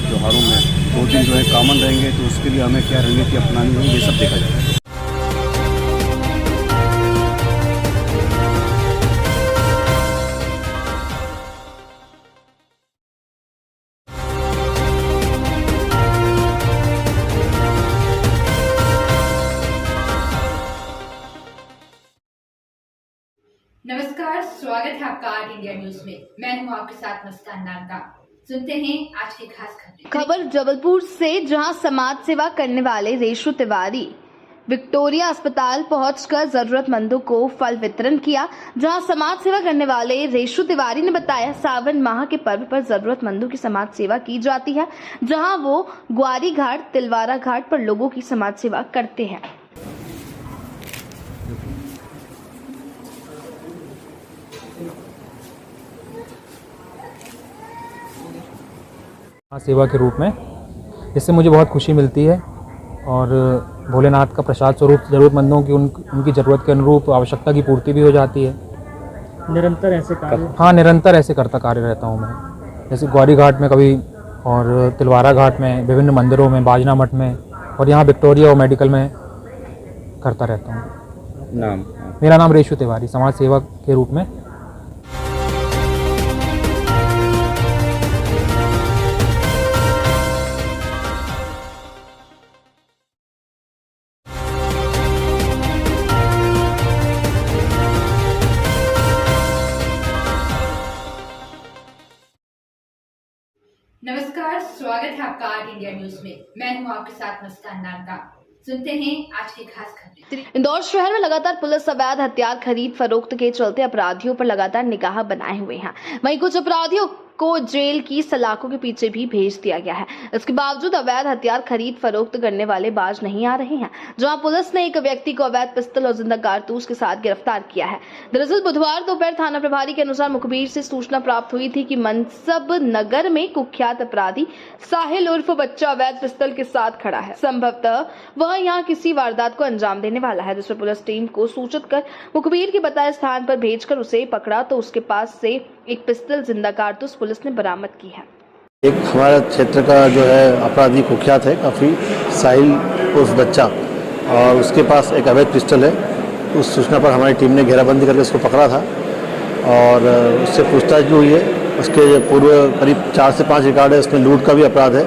त्योहारों में 2 दिन जो है कॉमन रहेंगे, तो उसके लिए हमें क्या रणनीति अपनानी है ये सब देखा जाएगा। नमस्कार, स्वागत है आपका आर्ट इंडिया न्यूज में। मैं हूं आपके साथ मुस्कान नागदा। सुनते हैं आज की खास खबरें। खबर जबलपुर से, जहां समाज सेवा करने वाले रेशु तिवारी विक्टोरिया अस्पताल पहुंचकर जरूरतमंदों को फल वितरण किया। जहां समाज सेवा करने वाले रेशु तिवारी ने बताया, सावन माह के पर्व पर जरूरतमंदों की समाज सेवा की जाती है, जहां वो ग्वारी घाट, तिलवारा घाट पर लोगों की समाज सेवा करते हैं। सेवा के रूप में, इससे मुझे बहुत खुशी मिलती है और भोलेनाथ का प्रसाद स्वरूप ज़रूरतमंदों की उनकी ज़रूरत के अनुरूप आवश्यकता की पूर्ति भी हो जाती है। निरंतर ऐसे कार्य? हाँ, निरंतर ऐसे करता कार्य रहता हूँ मैं। जैसे ग्वारी घाट में कभी और तिलवारा घाट में, विभिन्न मंदिरों में, बाजना मठ में और यहाँ विक्टोरिया और मेडिकल में करता रहता हूँ। नाम? मेरा नाम रेशु तिवारी, समाज सेवा के रूप में। नमस्कार, स्वागत है आपका आर्ट इंडिया न्यूज में। मैं हूं आपके साथ मुस्कान नारदा। सुनते हैं आज की खास खबरें। इंदौर शहर में लगातार पुलिस अवैध हथियार खरीद फरोख्त के चलते अपराधियों पर लगातार निगाह बनाए हुए हैं। वहीं कुछ अपराधियों को जेल की सलाखों के पीछे भी भेज दिया गया है। इसके बावजूद अवैध हथियार खरीद फरोख्त करने वाले बाज नहीं आ रहे हैं। जहां पुलिस ने एक व्यक्ति को अवैध पिस्तल और जिंदा कारतूस के साथ गिरफ्तार किया है। दरअसल बुधवार दोपहर थाना प्रभारी के अनुसार मुखबिर से सूचना प्राप्त हुई थी कि मनसब नगर में कुख्यात अपराधी साहिल उर्फ बच्चा अवैध पिस्तल के साथ खड़ा है। संभवतः वह यहाँ किसी वारदात को अंजाम देने वाला है, जिस पर पुलिस टीम को सूचित कर मुखबिर के बताए स्थान पर भेजकर उसे पकड़ा तो उसके पास से एक पिस्तल, जिंदा कारतूस पुलिस ने बरामद की है। एक हमारे क्षेत्र का जो है अपराधी कुख्यात है काफ़ी, साहिल उर्फ बच्चा, और उसके पास एक अवैध पिस्टल है। उस सूचना पर हमारी टीम ने घेराबंदी करके उसको पकड़ा था और उससे पूछताछ भी हुई है। उसके पूर्व करीब 4 से 5 रिकॉर्ड है, उसमें लूट का भी अपराध है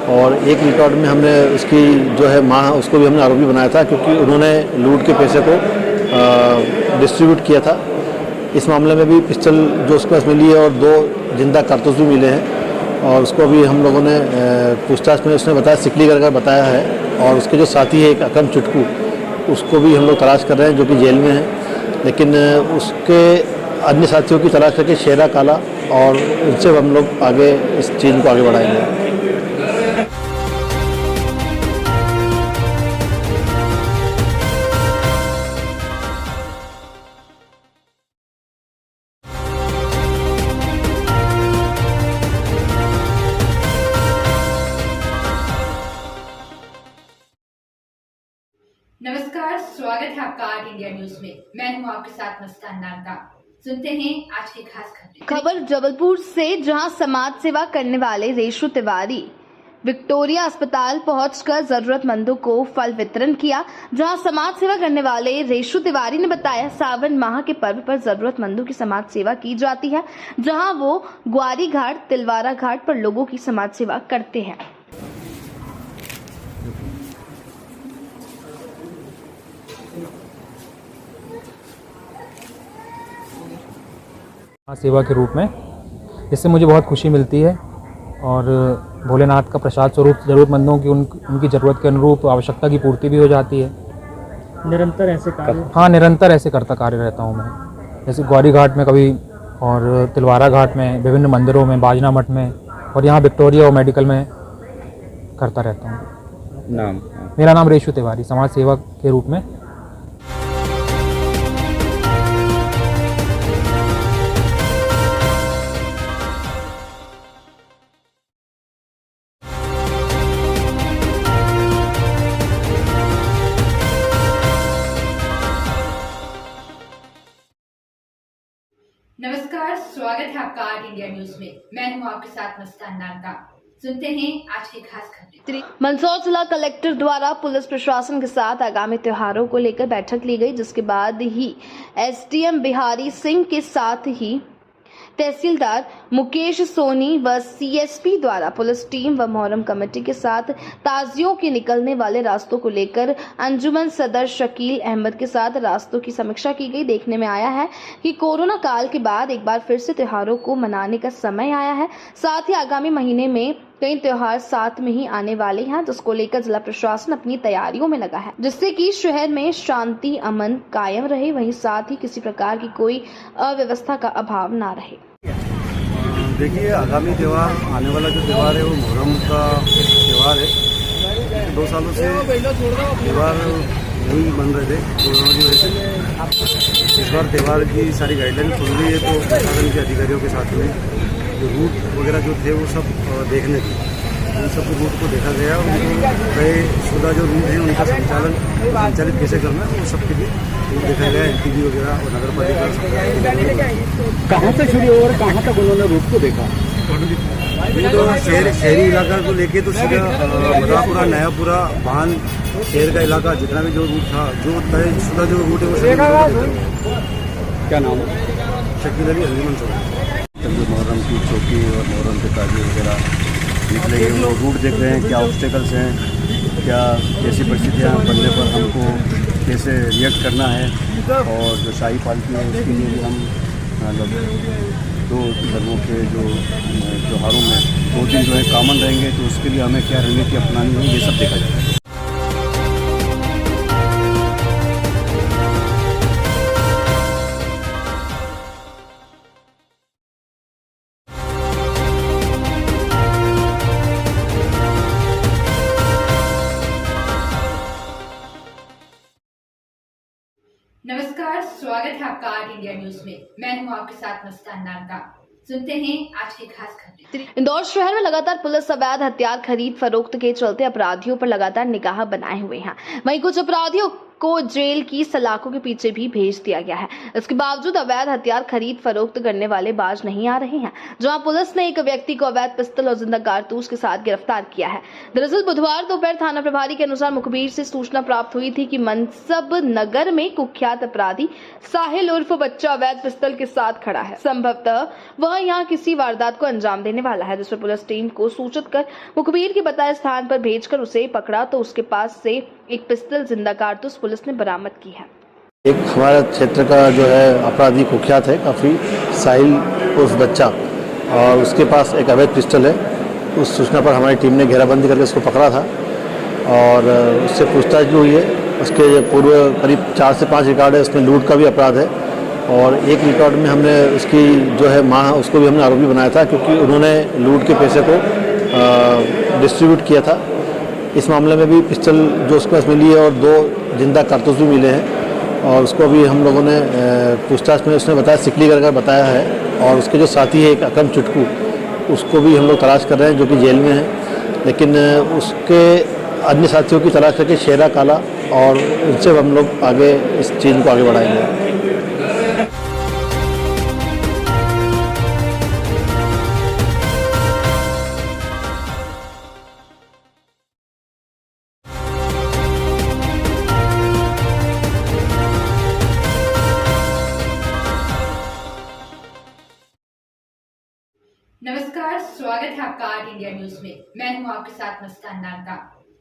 और एक रिकॉर्ड में हमने उसकी जो है माँ, उसको भी हमने आरोपी बनाया था क्योंकि उन्होंने लूट के पैसे को डिस्ट्रीब्यूट किया था। इस मामले में भी पिस्टल जो उसके पास मिली है और 2 जिंदा कारतूस भी मिले हैं और उसको भी हम लोगों ने पूछताछ में उसने बताया, सिकली कर बताया है। और उसके जो साथी है एक अकरम चुटकू, उसको भी हम लोग तलाश कर रहे हैं जो कि जेल में है, लेकिन उसके अन्य साथियों की तलाश करके शेरा काला और उनसे हम लोग आगे इस चीज़ को आगे बढ़ाएंगे। नमस्कार, स्वागत है आपका आर्ट इंडिया न्यूज में। मैं हूं आपके साथ मुस्कान नारदा। सुनते हैं आज की खास खबरें। खबर जबलपुर से, जहां समाज सेवा करने वाले रेशु तिवारी विक्टोरिया अस्पताल पहुंचकर जरूरतमंदों को फल वितरण किया। जहां समाज सेवा करने वाले रेशु तिवारी ने बताया, सावन माह के पर्व पर जरूरतमंदों की समाज सेवा की जाती है, जहां वो ग्वारी घाट, तिलवारा घाट पर लोगों की समाज सेवा करते हैं। सेवा के रूप में, इससे मुझे बहुत खुशी मिलती है और भोलेनाथ का प्रसाद स्वरूप ज़रूरतमंदों की उनकी ज़रूरत के अनुरूप आवश्यकता की पूर्ति भी हो जाती है। निरंतर ऐसे कार्य? हाँ, निरंतर ऐसे करता कार्य रहता हूँ मैं। जैसे ग्वारी घाट में कभी और तिलवारा घाट में, विभिन्न मंदिरों में, बाजना मठ में और यहाँ विक्टोरिया और मेडिकल में करता रहता हूँ। नाम? मेरा नाम रेशु तिवारी, समाज सेवा के रूप में। नमस्कार, स्वागत है आपका आर्ट इंडिया न्यूज में। मैं हूं आपके साथ मुस्कान नारदा। सुनते हैं आज की खास खबरें। मंदसौर जिला कलेक्टर द्वारा पुलिस प्रशासन के साथ आगामी त्योहारों को लेकर बैठक ली गई, जिसके बाद ही एसडीएम बिहारी सिंह के साथ ही तहसीलदार मुकेश सोनी व सीएसपी द्वारा पुलिस टीम व मोहर्रम कमेटी के साथ ताजियों के निकलने वाले रास्तों को लेकर अंजुमन सदर शकील अहमद के साथ रास्तों की समीक्षा की गई। देखने में आया है कि कोरोना काल के बाद एक बार फिर से त्योहारों को मनाने का समय आया है। साथ ही आगामी महीने में कई त्योहार साथ में ही आने वाले हैं, जिसको लेकर जिला प्रशासन अपनी तैयारियों में लगा है, जिससे कि शहर में शांति अमन कायम रहे, वहीं साथ ही किसी प्रकार की कोई अव्यवस्था का अभाव ना रहे। देखिए, आगामी त्यौहार, आने वाला जो त्यौहार है वो मुहर्रम का त्यौहार है। 2 सालों से त्यौहार नहीं बन रहे थे कोरोना की वजह से। इस बार त्यौहार की सारी गाइडलाइन खुल गई है, तो प्रशासन के अधिकारियों के साथ में जो रूट वगैरह जो थे वो सब देखने थे, उन सब रूट को देखा गया और उनको तयशुदा जो रूट है उनका संचालित कैसे करना है वो सबके लिए देखा गया। एलपीजी वगैरह और नगर पालिका कहाँ से शुरू और कहाँ तक उन्होंने रूट को देखा? तो शहरी इलाका को लेके तो सीधा मदापुरा, नयापुरा, भान, शहर का इलाका जितना भी जो रूट था, जो तयशुदा जो रूट है वो सब। क्या नाम है? शकील अली अंजुमन चौक। जो मुहर्रम की चौकी और मुहर्रम के ताजिए वगैरह निकले वो रूट देख रहे हैं, क्या ऑब्स्टेकल्स हैं, क्या कैसी परिस्थितियाँ बनने पर हमको कैसे रिएक्ट करना है, और जो शाही पालकी है उसके लिए भी हम मतलब 2 धर्मों के जो त्योहारों में 2 दिन जो है कॉमन रहेंगे, तो उसके लिए हमें क्या रणनीति अपनानी है ये सब देखा जाएगा। नमस्कार, स्वागत है आपका आर्ट इंडिया न्यूज में। मैं हूं आपके साथ मुस्कान नारदा। सुनते हैं आज की खास खबरें। इंदौर शहर में लगातार पुलिस अवैध हथियार खरीद फरोख्त के चलते अपराधियों पर लगातार निगाह बनाए हुए हैं। वहीं कुछ अपराधियों को जेल की सलाखों के पीछे भी भेज दिया गया है। इसके बावजूद अवैध हथियार खरीद फरोख्त करने वाले बाज नहीं आ रहे हैं, जहां पुलिस ने एक व्यक्ति को अवैध पिस्तल और जिंदा कारतूस के साथ गिरफ्तार किया है। दरअसल बुधवार दोपहर थाना प्रभारी के अनुसार मुखबिर से सूचना प्राप्त हुई थी कि मनसब नगर में कुख्यात अपराधी साहिल उर्फ बच्चा अवैध पिस्तल के साथ खड़ा है। संभवतः वह यहाँ किसी वारदात को अंजाम देने वाला है, जिस पर पुलिस टीम को सूचित कर मुखबिर के बताए स्थान पर भेजकर उसे पकड़ा तो उसके पास से एक पिस्तल जिंदा कारतूस पुलिस ने बरामद की है। एक हमारे क्षेत्र का जो है अपराधी कुख्यात है काफ़ी, साहिल उर्फ बच्चा, और उसके पास एक अवैध पिस्टल है। उस सूचना पर हमारी टीम ने घेराबंदी करके उसको पकड़ा था और उससे पूछताछ भी हुई है। उसके पूर्व करीब 4 से 5 रिकॉर्ड है, उसमें लूट का भी अपराध है और एक रिकॉर्ड में हमने उसकी जो है माँ, उसको भी हमने आरोपी बनाया था क्योंकि उन्होंने लूट के पैसे को डिस्ट्रीब्यूट किया था। इस मामले में भी पिस्टल जो उसके पास मिली है और 2 जिंदा कारतूस भी मिले हैं और उसको भी हम लोगों ने पूछताछ में उसने बताया, सिकली कर बताया है। और उसके जो साथी है एक अकरम चुटकू, उसको भी हम लोग तलाश कर रहे हैं जो कि जेल में है, लेकिन उसके अन्य साथियों की तलाश करके शेरा काला और उनसे हम लोग आगे इस चीज़ को आगे बढ़ाएंगे। नमस्कार, स्वागत है आपका आर्ट इंडिया न्यूज में। मैं हूं आपके साथ मुस्कान नारदा।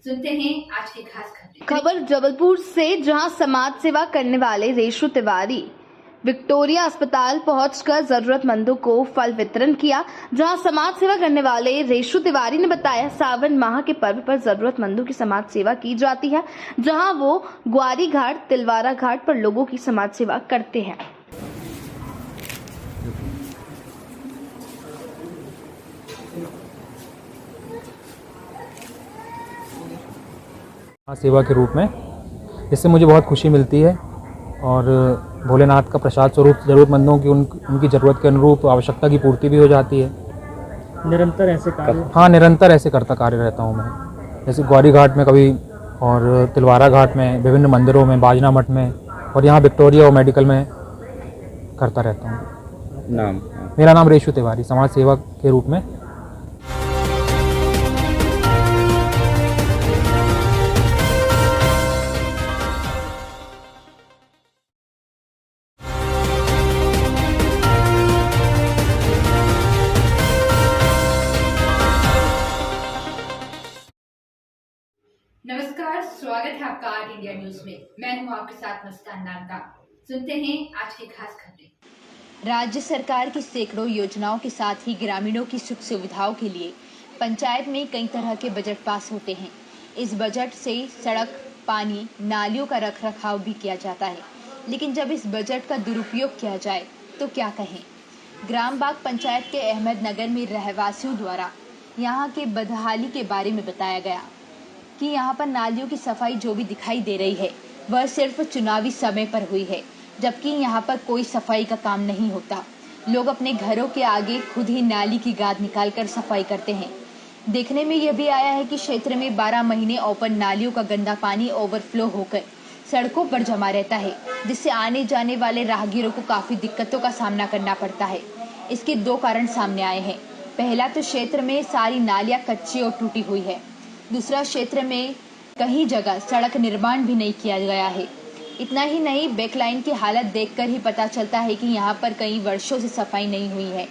सुनते हैं आज की खास खबरें। खबर जबलपुर से, जहां समाज सेवा करने वाले रेशु तिवारी विक्टोरिया अस्पताल पहुंचकर जरूरतमंदों को फल वितरण किया। जहां समाज सेवा करने वाले रेशु तिवारी ने बताया, सावन माह के पर्व पर जरूरतमंदों की समाज सेवा की जाती है, जहां वो ग्वारी घाट, तिलवारा घाट पर लोगों की समाज सेवा करते हैं। सेवा के रूप में, इससे मुझे बहुत खुशी मिलती है और भोलेनाथ का प्रसाद स्वरूप ज़रूरतमंदों की उनकी ज़रूरत के अनुरूप आवश्यकता की पूर्ति भी हो जाती है। निरंतर ऐसे कार्य? हाँ, निरंतर ऐसे करता कार्य रहता हूँ मैं। जैसे ग्वारी घाट में कभी और तिलवारा घाट में, विभिन्न मंदिरों में, बाजना मठ में और यहाँ विक्टोरिया और मेडिकल में करता रहता हूँ। नाम? मेरा नाम रेशु तिवारी, समाज सेवा के रूप में। नमस्कार, स्वागत है आपका आर्ट इंडिया न्यूज में। मैं हूं आपके साथ मुस्कान नारदा। सुनते हैं आज की खास खबरें। राज्य सरकार की सैकड़ों योजनाओं के साथ ही ग्रामीणों की सुख सुविधाओं के लिए पंचायत में कई तरह के बजट पास होते हैं। इस बजट से सड़क, पानी, नालियों का रखरखाव भी किया जाता है, लेकिन जब इस बजट का दुरुपयोग किया जाए तो क्या कहें। ग्राम बाग पंचायत के अहमदनगर में रहवासियों द्वारा यहाँ के बदहाली के बारे में बताया गया कि यहाँ पर नालियों की सफाई जो भी दिखाई दे रही है वह सिर्फ चुनावी समय पर हुई है, जबकि यहाँ पर कोई सफाई का काम नहीं होता। लोग अपने घरों के आगे खुद ही नाली की गाद निकालकर सफाई करते हैं। देखने में यह भी आया है कि क्षेत्र में 12 महीने ओपन नालियों का गंदा पानी ओवरफ्लो होकर सड़कों पर जमा रहता है, जिससे आने जाने वाले राहगीरों को काफी दिक्कतों का सामना करना पड़ता है। इसके 2 कारण सामने आए हैं। पहला तो क्षेत्र में सारी नालियां कच्ची और टूटी हुई है। दूसरा, क्षेत्र में कहीं जगह सड़क निर्माण भी नहीं किया गया है। इतना ही नहीं, बैकलाइन की हालत देखकर ही पता चलता है कि यहाँ पर कई वर्षों से सफाई नहीं हुई है।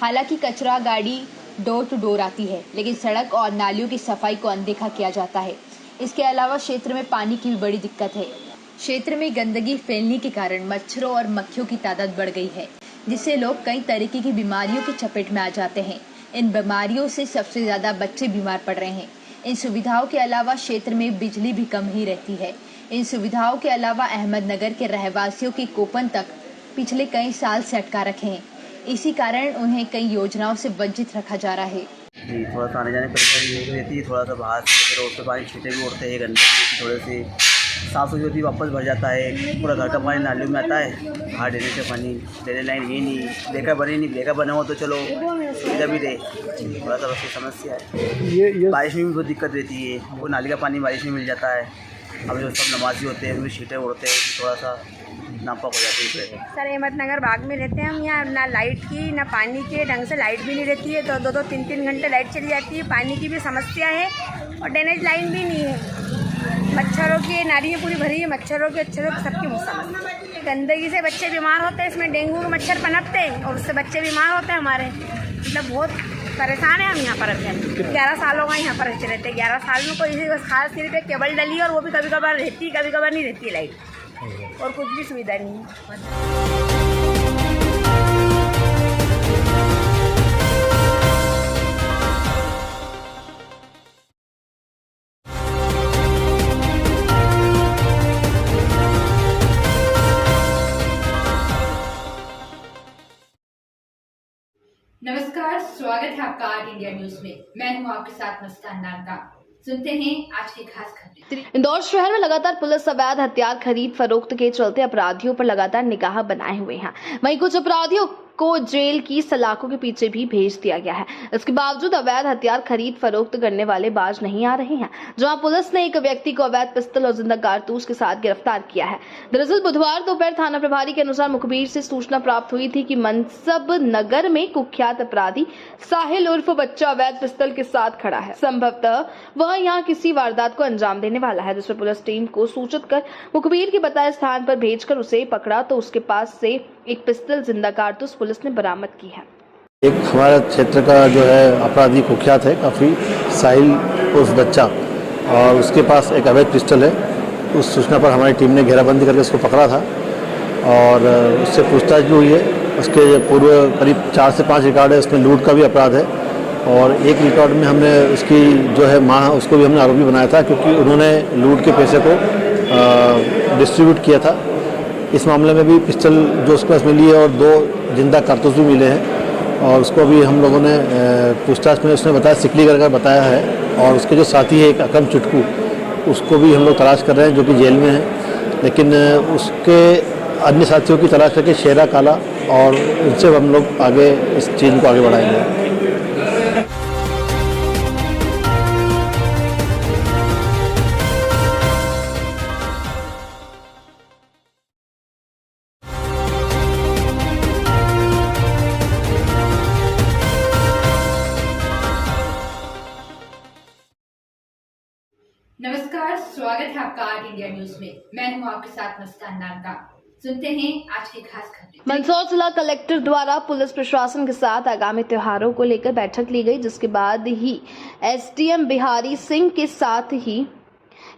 हालांकि कचरा गाड़ी डोर टू डोर आती है, लेकिन सड़क और नालियों की सफाई को अनदेखा किया जाता है। इसके अलावा क्षेत्र में पानी की भी बड़ी दिक्कत है। क्षेत्र में गंदगी फैलने के कारण मच्छरों और मक्खियों की तादाद बढ़ गई है, जिससे लोग कई तरीके की बीमारियों की चपेट में आ जाते हैं। इन बीमारियों से सबसे ज्यादा बच्चे बीमार पड़ रहे हैं। इन सुविधाओं के अलावा क्षेत्र में बिजली भी कम ही रहती है। इन सुविधाओं के अलावा अहमदनगर के रहवासियों के कूपन तक पिछले कई साल से अटका रखे हैं। इसी कारण उन्हें कई योजनाओं से वंचित रखा जा रहा है। जी, थोड़ा सा आने जाने परेशानी रहती है। थोड़ा सा बाहर से रोड पे पानी छींटे भी उड़ते हैं, गंदगी थोड़े से साफ सुथरी होती, वापस भर जाता है। पूरा घर का पानी नालियों में आता है। बाहर ड्रेनेज से पानी, ड्रेनेज लाइन ही नहीं, ब्रेकर बने नहीं। ब्रेकर बने हो तो चलो सुविधा भी दे, थोड़ा सा बस समस्या है। बारिश में भी बहुत दिक्कत रहती है। वो नाली का पानी बारिश में मिल जाता है। अब जो सब नमाजी होते हैं उनमें छींटे उड़ते हैं, थोड़ा सा नापाक हो जाती है। सर, अहमदनगर बाग में रहते हैं हम। यहाँ ना लाइट की ना पानी के ढंग से लाइट भी नहीं रहती है, तो 2-2 3-3 घंटे लाइट चली जाती है। पानी की भी समस्या है और ड्रेनेज लाइन भी नहीं है। मच्छरों की नालियाँ पूरी भरी है, मच्छरों की सबकी समस्या। गंदगी से बच्चे बीमार होते हैं, इसमें डेंगू के मच्छर पनपते हैं और उससे बच्चे बीमार होते हैं हमारे। मतलब बहुत परेशान है हम यहाँ पर। 11 सालों का यहाँ पर रहते 11 साल में कोई खास सिर्फ एक केबल डली है और वो भी कभी कभार रहती है, कभी कभार नहीं रहती है लाइट, और कुछ भी सुविधा नहीं है। नमस्कार, स्वागत है आपका आर्ट इंडिया न्यूज में। मैं हूं आपके साथ मुस्कान नारका। सुनते हैं आज की खास खबरें। इंदौर शहर में लगातार पुलिस अवैध हथियार खरीद फरोख्त के चलते अपराधियों पर लगातार निगाह बनाए हुए हैं। वहीं कुछ अपराधियों को जेल की सलाखों के पीछे भी भेज दिया गया है। इसके बावजूद अवैध हथियार खरीद फरोख्त करने वाले बाज नहीं आ रहे हैं, जहां पुलिस ने एक व्यक्ति को अवैध पिस्तौल और जिंदा कारतूस के साथ गिरफ्तार किया है। दरअसल बुधवार दोपहर थाना प्रभारी के अनुसार मुखबिर से सूचना प्राप्त हुई थी कि मनसब नगर में कुख्यात अपराधी साहिल उर्फ बच्चा अवैध पिस्तौल के साथ खड़ा है। संभवतः वह यहाँ किसी वारदात को अंजाम देने वाला है, जिस पर पुलिस टीम को सूचित कर मुखबिर के बताए स्थान पर भेजकर उसे पकड़ा तो उसके पास से एक पिस्तौल जिंदा कारतूस पुलिस ने बरामद की है। एक हमारे क्षेत्र का जो है अपराधी कुख्यात है काफ़ी, साहिल उर्फ बच्चा, और उसके पास एक अवैध पिस्टल है। उस सूचना पर हमारी टीम ने घेराबंदी करके उसको पकड़ा था और उससे पूछताछ भी हुई है। उसके पूर्व करीब 4 से 5 रिकॉर्ड है, उसमें लूट का भी अपराध है और एक रिकॉर्ड में हमने उसकी जो है माँ, उसको भी हमने आरोपी बनाया था क्योंकि उन्होंने लूट के पैसे को डिस्ट्रीब्यूट किया था। इस मामले में भी पिस्टल जो उसके पास मिली है और 2 जिंदा कारतूस भी मिले हैं और उसको भी हम लोगों ने पूछताछ में उसने बताया सिकली कर बताया है। और उसके जो साथी है एक अकम चुटकू, उसको भी हम लोग तलाश कर रहे हैं जो कि जेल में है, लेकिन उसके अन्य साथियों की तलाश करके शेरा काला और उनसे हम लोग आगे इस चीज़ को आगे बढ़ाएंगे। नमस्कार, स्वागत है आपका आर्ट इंडिया न्यूज में। मैं हूं आपके साथ मुस्कान नारका। सुनते हैं आज की खास खबरें। मंदसौर जिला कलेक्टर द्वारा पुलिस प्रशासन के साथ आगामी त्योहारों को लेकर बैठक ली गई, जिसके बाद ही एसडीएम बिहारी सिंह के साथ ही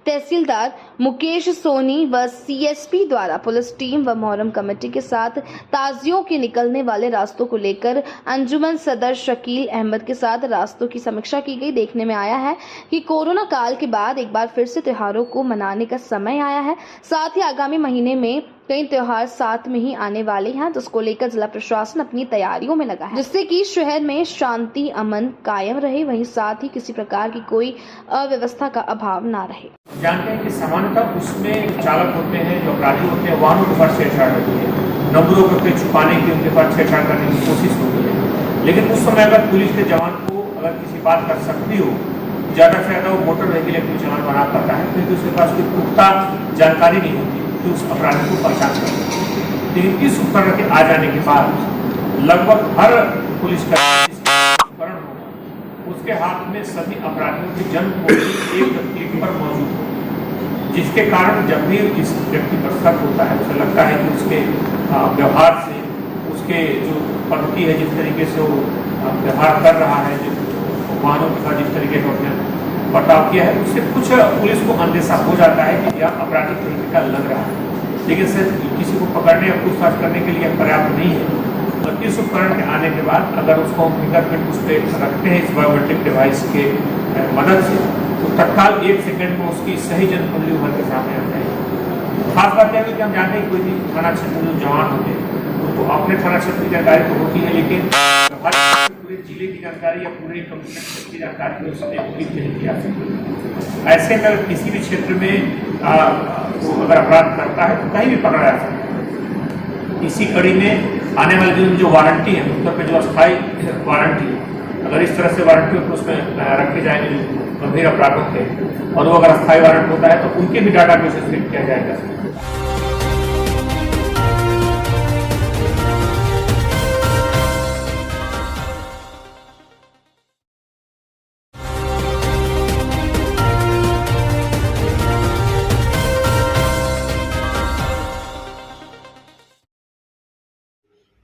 तहसीलदार मुकेश सोनी व सीएसपी द्वारा पुलिस टीम व मोहर्रम कमेटी के साथ ताजियों के निकलने वाले रास्तों को लेकर अंजुमन सदर शकील अहमद के साथ रास्तों की समीक्षा की गई। देखने में आया है कि कोरोना काल के बाद एक बार फिर से त्योहारों को मनाने का समय आया है। साथ ही आगामी महीने में कई त्योहार साथ में ही आने वाले हैं, जिसको लेकर जिला प्रशासन अपनी तैयारियों में लगा है, जिससे कि शहर में शांति अमन कायम रहे, वहीं साथ ही किसी प्रकार की कोई अव्यवस्था का अभाव ना रहे। जानते हैं कि सामान्यतः उसमें चालक होते हैं, जो अपराधी होते हैं, वाहनों के ऊपर छेड़छाड़ होती है, नंबरों के छुपाने की उनके पास छेड़छाड़ करने की कोशिश होती है। लेकिन उस समय अगर पुलिस के जवान को अगर किसी बात कर सकती हो, ज़्यादा से ज़्यादा वो मोटर व्हीकल एक्ट में चालान बना पाता है, क्योंकि उसके पास कोई पुख्ता जानकारी नहीं होती कि उस अपराधी को पहचान कर। लेकिन इस उपकरण के आ जाने के बाद लगभग हर पुलिसकर्मी उपकरण होगा, उसके हाथ में सभी अपराधियों की जन्म कुंडली एक क्लिक पर मौजूद हो, जिसके कारण जब भी इस व्यक्ति पर शक होता है, उसे लगता है कि उसके व्यवहार से, उसके जो पद्धति है, जिस तरीके से वो व्यवहार कर रहा है, जो वाहनों के साथ जिस तरीके का उसने बर्ताव किया है, उससे कुछ पुलिस को अंदेशा हो जाता है कि यह आपराधिक प्रवृत्ति का लग रहा है। लेकिन सिर्फ किसी को पकड़ने या पूछताछ करने के लिए पर्याप्त नहीं है। और इस उपकरण के आने के बाद अगर उसको हम फिंगरप्रिंट उस पर रखते हैं इस बायोमेट्रिक डिवाइस के मदद से, तो तत्काल 1 सेकंड में उसकी सही जनकुंडली उभर के सामने आ जाएगी। खास बात यह है कि हम जानते हैं कोई भी थाना क्षेत्र में जो जवान होते हैं उनको अपने थाना क्षेत्र की जानकारी तो होती है, लेकिन पूरे जिले की जानकारी या पूरे कमिश्नर की जानकारी उसने पूरी नहीं किया सकती। ऐसे में किसी भी क्षेत्र में वो अगर अपराध करता है तो कहीं भी पकड़ा जा सकता है। इसी कड़ी में आने वाले दिन जो वारंटी है, उत्तर में जो अस्थायी वारंटी है, अगर इस तरह से वारंटी होकर उसमें रखे जाएंगे गंभीर अपराधों के, और वो अगर अस्थायी वारंट होता है तो उनके भी डाटा बेस सेट किया जाएगा।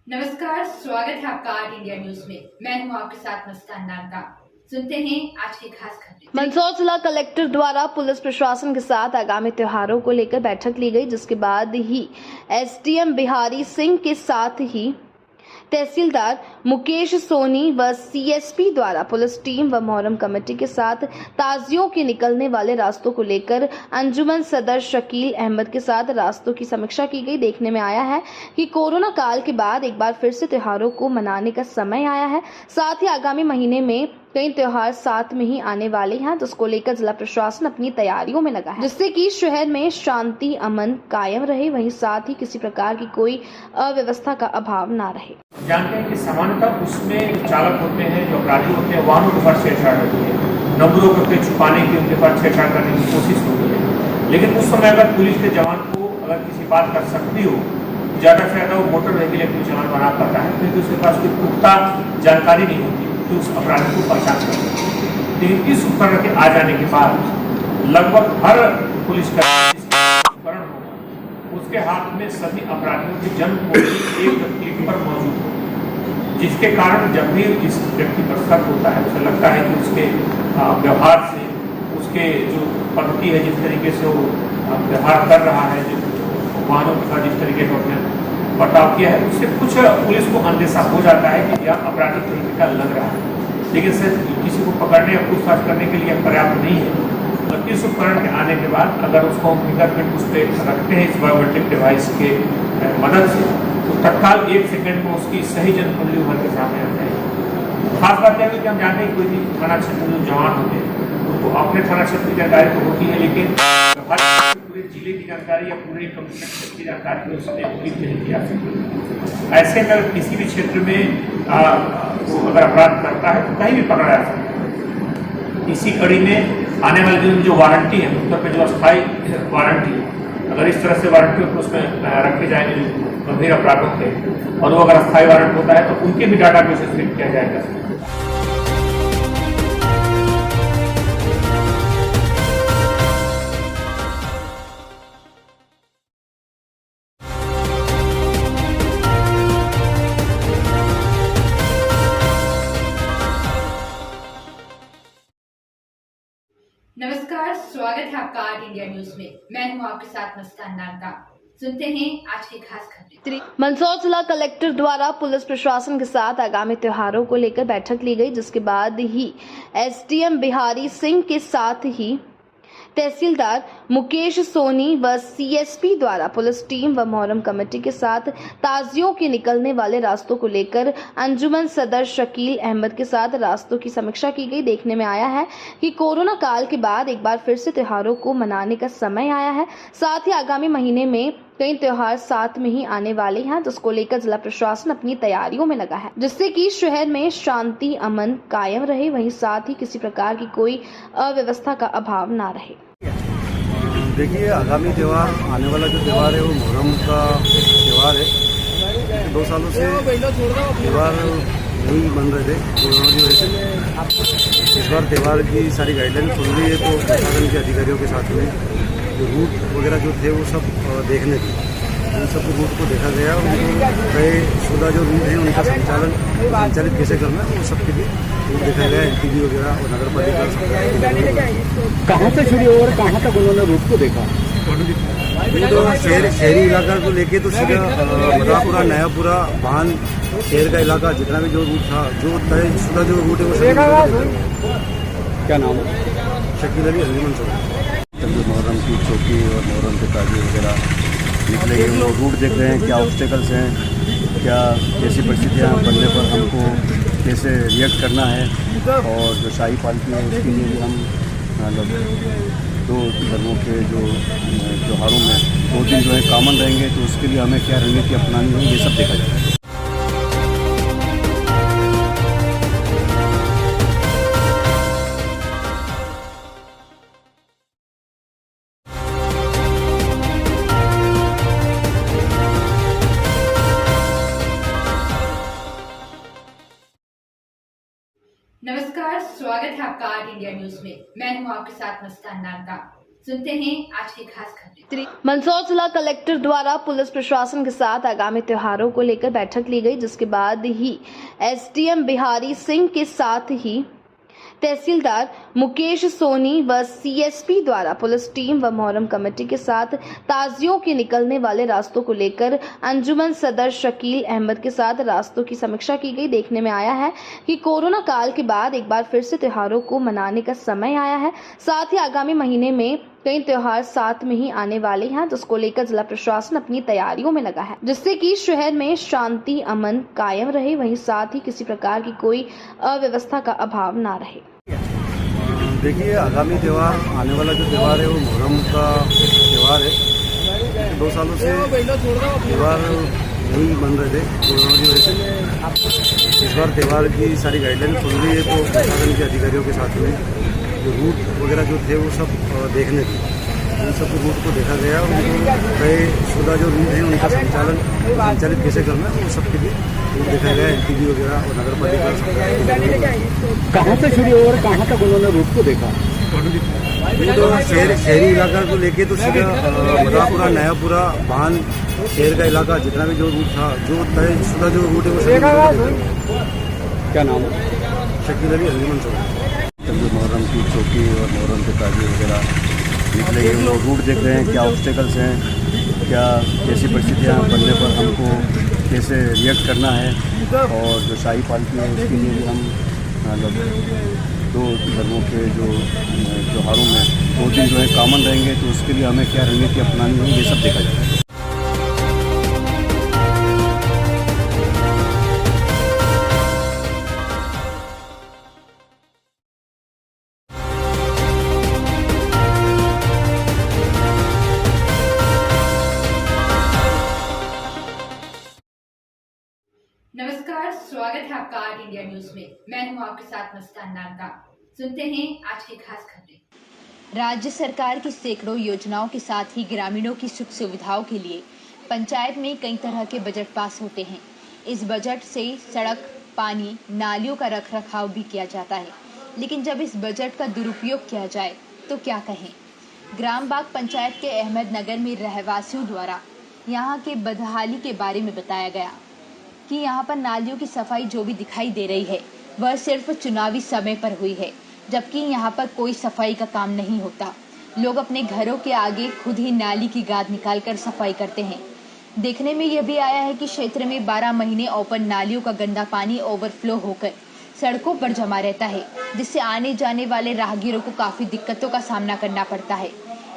नमस्कार, स्वागत है आपका आर्ट इंडिया न्यूज में। मैं हूं आपके साथ मुस्कान नागदा। सुनते हैं आज की खास खबरें। मंदसौर जिला कलेक्टर द्वारा पुलिस प्रशासन के साथ आगामी त्योहारों को लेकर बैठक ली गई, जिसके बाद ही एसडीएम बिहारी सिंह के साथ ही तहसीलदार मुकेश सोनी व सीएसपी द्वारा पुलिस टीम व मोहर्रम कमेटी के साथ ताजियों के निकलने वाले रास्तों को लेकर अंजुमन सदर शकील अहमद के साथ रास्तों की समीक्षा की गई। देखने में आया है कि कोरोना काल के बाद एक बार फिर से त्योहारों को मनाने का समय आया है। साथ ही आगामी महीने में कई त्योहार साथ में ही आने वाले हैं, जिसको लेकर जिला प्रशासन अपनी तैयारियों में लगा है, जिससे कि शहर में शांति अमन कायम रहे, वहीं साथ ही किसी प्रकार की कोई अव्यवस्था का अभाव ना रहे। जानते हैं कि सामान्यतः उसमें चालक होते हैं, जो अपराधी होते हैं, वाहनों के ऊपर छेड़छाड़ होती है, नंबरों के छुपाने की उनके पास छेड़छाड़ करने की कोशिश होती है। लेकिन उस समय अगर पुलिस के जवान को अगर किसी बात कर सकती हो, ज़्यादा से ज़्यादा वो मोटर व्हीकल एक्ट में चालान बना पाता है, क्योंकि उसके पास कोई पुख्ता जानकारी नहीं होती कि उस अपराधी को पहचान कर। लेकिन इस उपकरण के आ जाने के बाद लगभग हर पुलिसकर्मी उपकरण होगा, उसके हाथ में सभी अपराधियों की जन्म कुंडली एक क्लिक पर मौजूद हो, जिसके कारण जब भी इस व्यक्ति पर शक होता है, उसे लगता है कि उसके व्यवहार से, उसके जो पद्धति है, जिस तरीके से वो व्यवहार कर रहा है, जो वाहनों के साथ जिस तरीके का उसने बर्ताव किया है, उससे कुछ पुलिस को अंदेशा हो जाता है कि यह आपराधिक प्रवृत्ति का लग रहा है। लेकिन सिर्फ किसी को पकड़ने या पूछताछ करने के लिए पर्याप्त नहीं है। और इस उपकरण के आने के बाद अगर उसको हम फिंगरप्रिंट उस पर रखते हैं इस बायोमेट्रिक डिवाइस के मदद से, तो तत्काल 1 सेकंड में उसकी सही जनकुंडली उभर के सामने आ जाएगी। खास बात यह है कि हम जानते हैं कोई भी थाना क्षेत्र में जो जवान होते हैं उनको अपने थाना क्षेत्र की जानकारी तो होती है, लेकिन पूरे जिले की जानकारी या पूरे कमिश्नर की जानकारी उसने पूरी नहीं किया सकती। ऐसे में किसी भी क्षेत्र में वो अगर अपराध करता है तो कहीं भी पकड़ा जा सकता है। इसी कड़ी में आने वाले दिन जो वारंटी है, उत्तर में जो अस्थायी वारंटी है, अगर इस तरह से वारंटी होकर उसमें रखे जाएंगे गंभीर अपराधों के, और वो अगर अस्थायी वारंट होता है तो उनके भी डाटा बेस सेट किया जाएगा। नमस्कार, स्वागत स्वागत है आपका आर्ट इंडिया न्यूज में। मैं हूं आपके साथ मुस्कान नागदा। सुनते हैं आज की खास खबरें। मंदसौर जिला कलेक्टर द्वारा पुलिस प्रशासन के साथ आगामी त्योहारों को लेकर बैठक ली गई, जिसके बाद ही एसडीएम बिहारी सिंह के साथ ही तहसीलदार मुकेश सोनी व सीएसपी द्वारा पुलिस टीम व मोहर्रम कमेटी के साथ ताजियों के निकलने वाले रास्तों को लेकर अंजुमन सदर शकील अहमद के साथ रास्तों की समीक्षा की गई। देखने में आया है कि कोरोना काल के बाद एक बार फिर से त्योहारों को मनाने का समय आया है। साथ ही आगामी महीने में कई त्योहार साथ में ही आने वाले हैं, जिसको लेकर जिला प्रशासन अपनी तैयारियों में लगा है, जिससे कि शहर में शांति अमन कायम रहे, वहीं साथ ही किसी प्रकार की कोई अव्यवस्था का अभाव ना रहे। देखिए, आगामी त्यौहार आने वाला जो त्यौहार है वो मुहर्रम का त्यौहार है। 2 सालों से त्यौहार नहीं बन रहे थे कोरोना की वजह से। इस बार त्यौहार की सारी गाइडलाइन खुल रही है, तो प्रशासन के अधिकारियों के साथ में जो रूट वगैरह जो थे वो सब देखने थे। उन सब रूट को देखा गया, उनको तय शुदा जो रूट हैं उनका संचालित कैसे करना है वो सबके लिए रूट देखा गया। एलटीबी वगैरह और नगर पालिका कहाँ से शुरू और कहाँ तक उन्होंने रूट को देखा? तो शहरी इलाका को लेके तो सीधा मदापुरा, नयापुरा, भान, शहर का इलाका जितना भी जो रूट था, जो तय शुदा जो रूट है वो सब। क्या नाम है? शकील अली अंजुमन सदर। जो मुहर्रम की चौकी और मुहर्रम के ताजिए वगैरह निकलेंगे, वो रूट देख रहे हैं, क्या ऑब्स्टेकल्स हैं, क्या कैसी परिस्थितियाँ बनने पर हमको कैसे रिएक्ट करना है। और जो शाही पालकी है उसके लिए भी हम मतलब 2 धर्मों के जो त्योहारों में 2 दिन जो है कॉमन रहेंगे, तो उसके लिए हमें क्या रणनीति अपनानी है, ये सब देखा जाएगा। नमस्कार, स्वागत है आपका आर्ट इंडिया न्यूज में। मैं हूं आपके साथ मुस्कान नागदा। सुनते हैं आज की खास खबरें। मंदसौर जिला कलेक्टर द्वारा पुलिस प्रशासन के साथ आगामी त्योहारों को लेकर बैठक ली गई, जिसके बाद ही एसडीएम बिहारी सिंह के साथ ही तहसीलदार मुकेश सोनी व सीएसपी द्वारा पुलिस टीम व मोहर्रम कमेटी के साथ ताजियों के निकलने वाले रास्तों को लेकर अंजुमन सदर शकील अहमद के साथ रास्तों की समीक्षा की गई। देखने में आया है कि कोरोना काल के बाद एक बार फिर से त्योहारों को मनाने का समय आया है। साथ ही आगामी महीने में कई त्योहार साथ में ही आने वाले हैं, जिसको लेकर जिला प्रशासन अपनी तैयारियों में लगा है, जिससे कि शहर में शांति अमन कायम रहे, वहीं साथ ही किसी प्रकार की कोई अव्यवस्था का अभाव ना रहे। देखिए, आगामी त्यौहार आने वाला जो त्यौहार है वो मुहर्रम का त्यौहार है। 2 सालों से त्यौहार नहीं बन रहे थे कोरोना की वजह से। इस बार त्यौहार की सारी गाइडलाइन खुल रही है, तो प्रशासन के अधिकारियों के साथ में जो रूट वगैरह जो थे वो सब देखने थे। उन सब रूट को देखा गया, उनको तय शुदा जो रूट हैं उनका संचालित कैसे करना है वो सबके लिए रूट देखा गया। एलटीबी वगैरह और नगर पालिका कहाँ से शुरू और कहाँ तक उन्होंने रूट को देखा? तो शहरी इलाका को लेके तो सीधा मदापुरा, नयापुरा, भान, शहर का इलाका जितना भी जो रूट था, जो तय शुदा जो रूट है वो सब। क्या नाम है? शकील अली अंजुमन सदर। जो मुहर्रम की चौकी और मुहर्रम के ताजिए वगैरह निकलेंगे, वो रूट देख रहे हैं, क्या ऑब्स्टेकल्स हैं, क्या कैसी परिस्थितियाँ बनने पर हमको कैसे रिएक्ट करना है। और जो शाही पालकी है उसके लिए भी हम मतलब 2 धर्मों के जो त्योहारों में 2 दिन जो है कॉमन रहेंगे, तो उसके लिए हमें क्या रणनीति अपनानी है, ये सब देखा जाएगा। नमस्कार, स्वागत है आपका आर्ट इंडिया न्यूज में। मैं हूं आपके साथ मुस्कान नागदा। सुनते हैं आज की खास खबरें। राज्य सरकार की सैकड़ों योजनाओं के साथ ही ग्रामीणों की सुख सुविधाओं के लिए पंचायत में कई तरह के बजट पास होते हैं। इस बजट से सड़क, पानी, नालियों का रखरखाव भी किया जाता है, लेकिन जब इस बजट का दुरुपयोग किया जाए तो क्या कहें। ग्राम बाग पंचायत के अहमदनगर में रहवासियों द्वारा यहाँ के बदहाली के बारे में बताया गया कि यहाँ पर नालियों की सफाई जो भी दिखाई दे रही है वह सिर्फ चुनावी समय पर हुई है, जबकि यहाँ पर कोई सफाई का काम नहीं होता। लोग अपने घरों के आगे खुद ही नाली की गाद निकालकर सफाई करते हैं। देखने में यह भी आया है कि क्षेत्र में 12 महीने ओपन नालियों का गंदा पानी ओवरफ्लो होकर सड़कों पर जमा रहता है, जिससे आने जाने वाले राहगीरों को काफी दिक्कतों का सामना करना पड़ता है।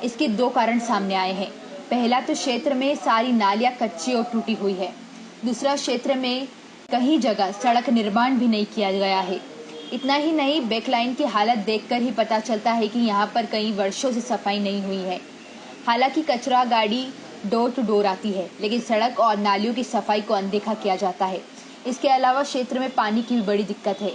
इसके 2 कारण सामने आए हैं। पहला तो क्षेत्र में सारी नालियां कच्ची और टूटी हुई है। दूसरा, क्षेत्र में कई जगह सड़क निर्माण भी नहीं किया गया है। इतना ही नहीं, बैकलाइन की हालत देखकर ही पता चलता है कि यहाँ पर कई वर्षों से सफाई नहीं हुई है। हालांकि कचरा गाड़ी डोर टू डोर आती है, लेकिन सड़क और नालियों की सफाई को अनदेखा किया जाता है। इसके अलावा क्षेत्र में पानी की भी बड़ी दिक्कत है।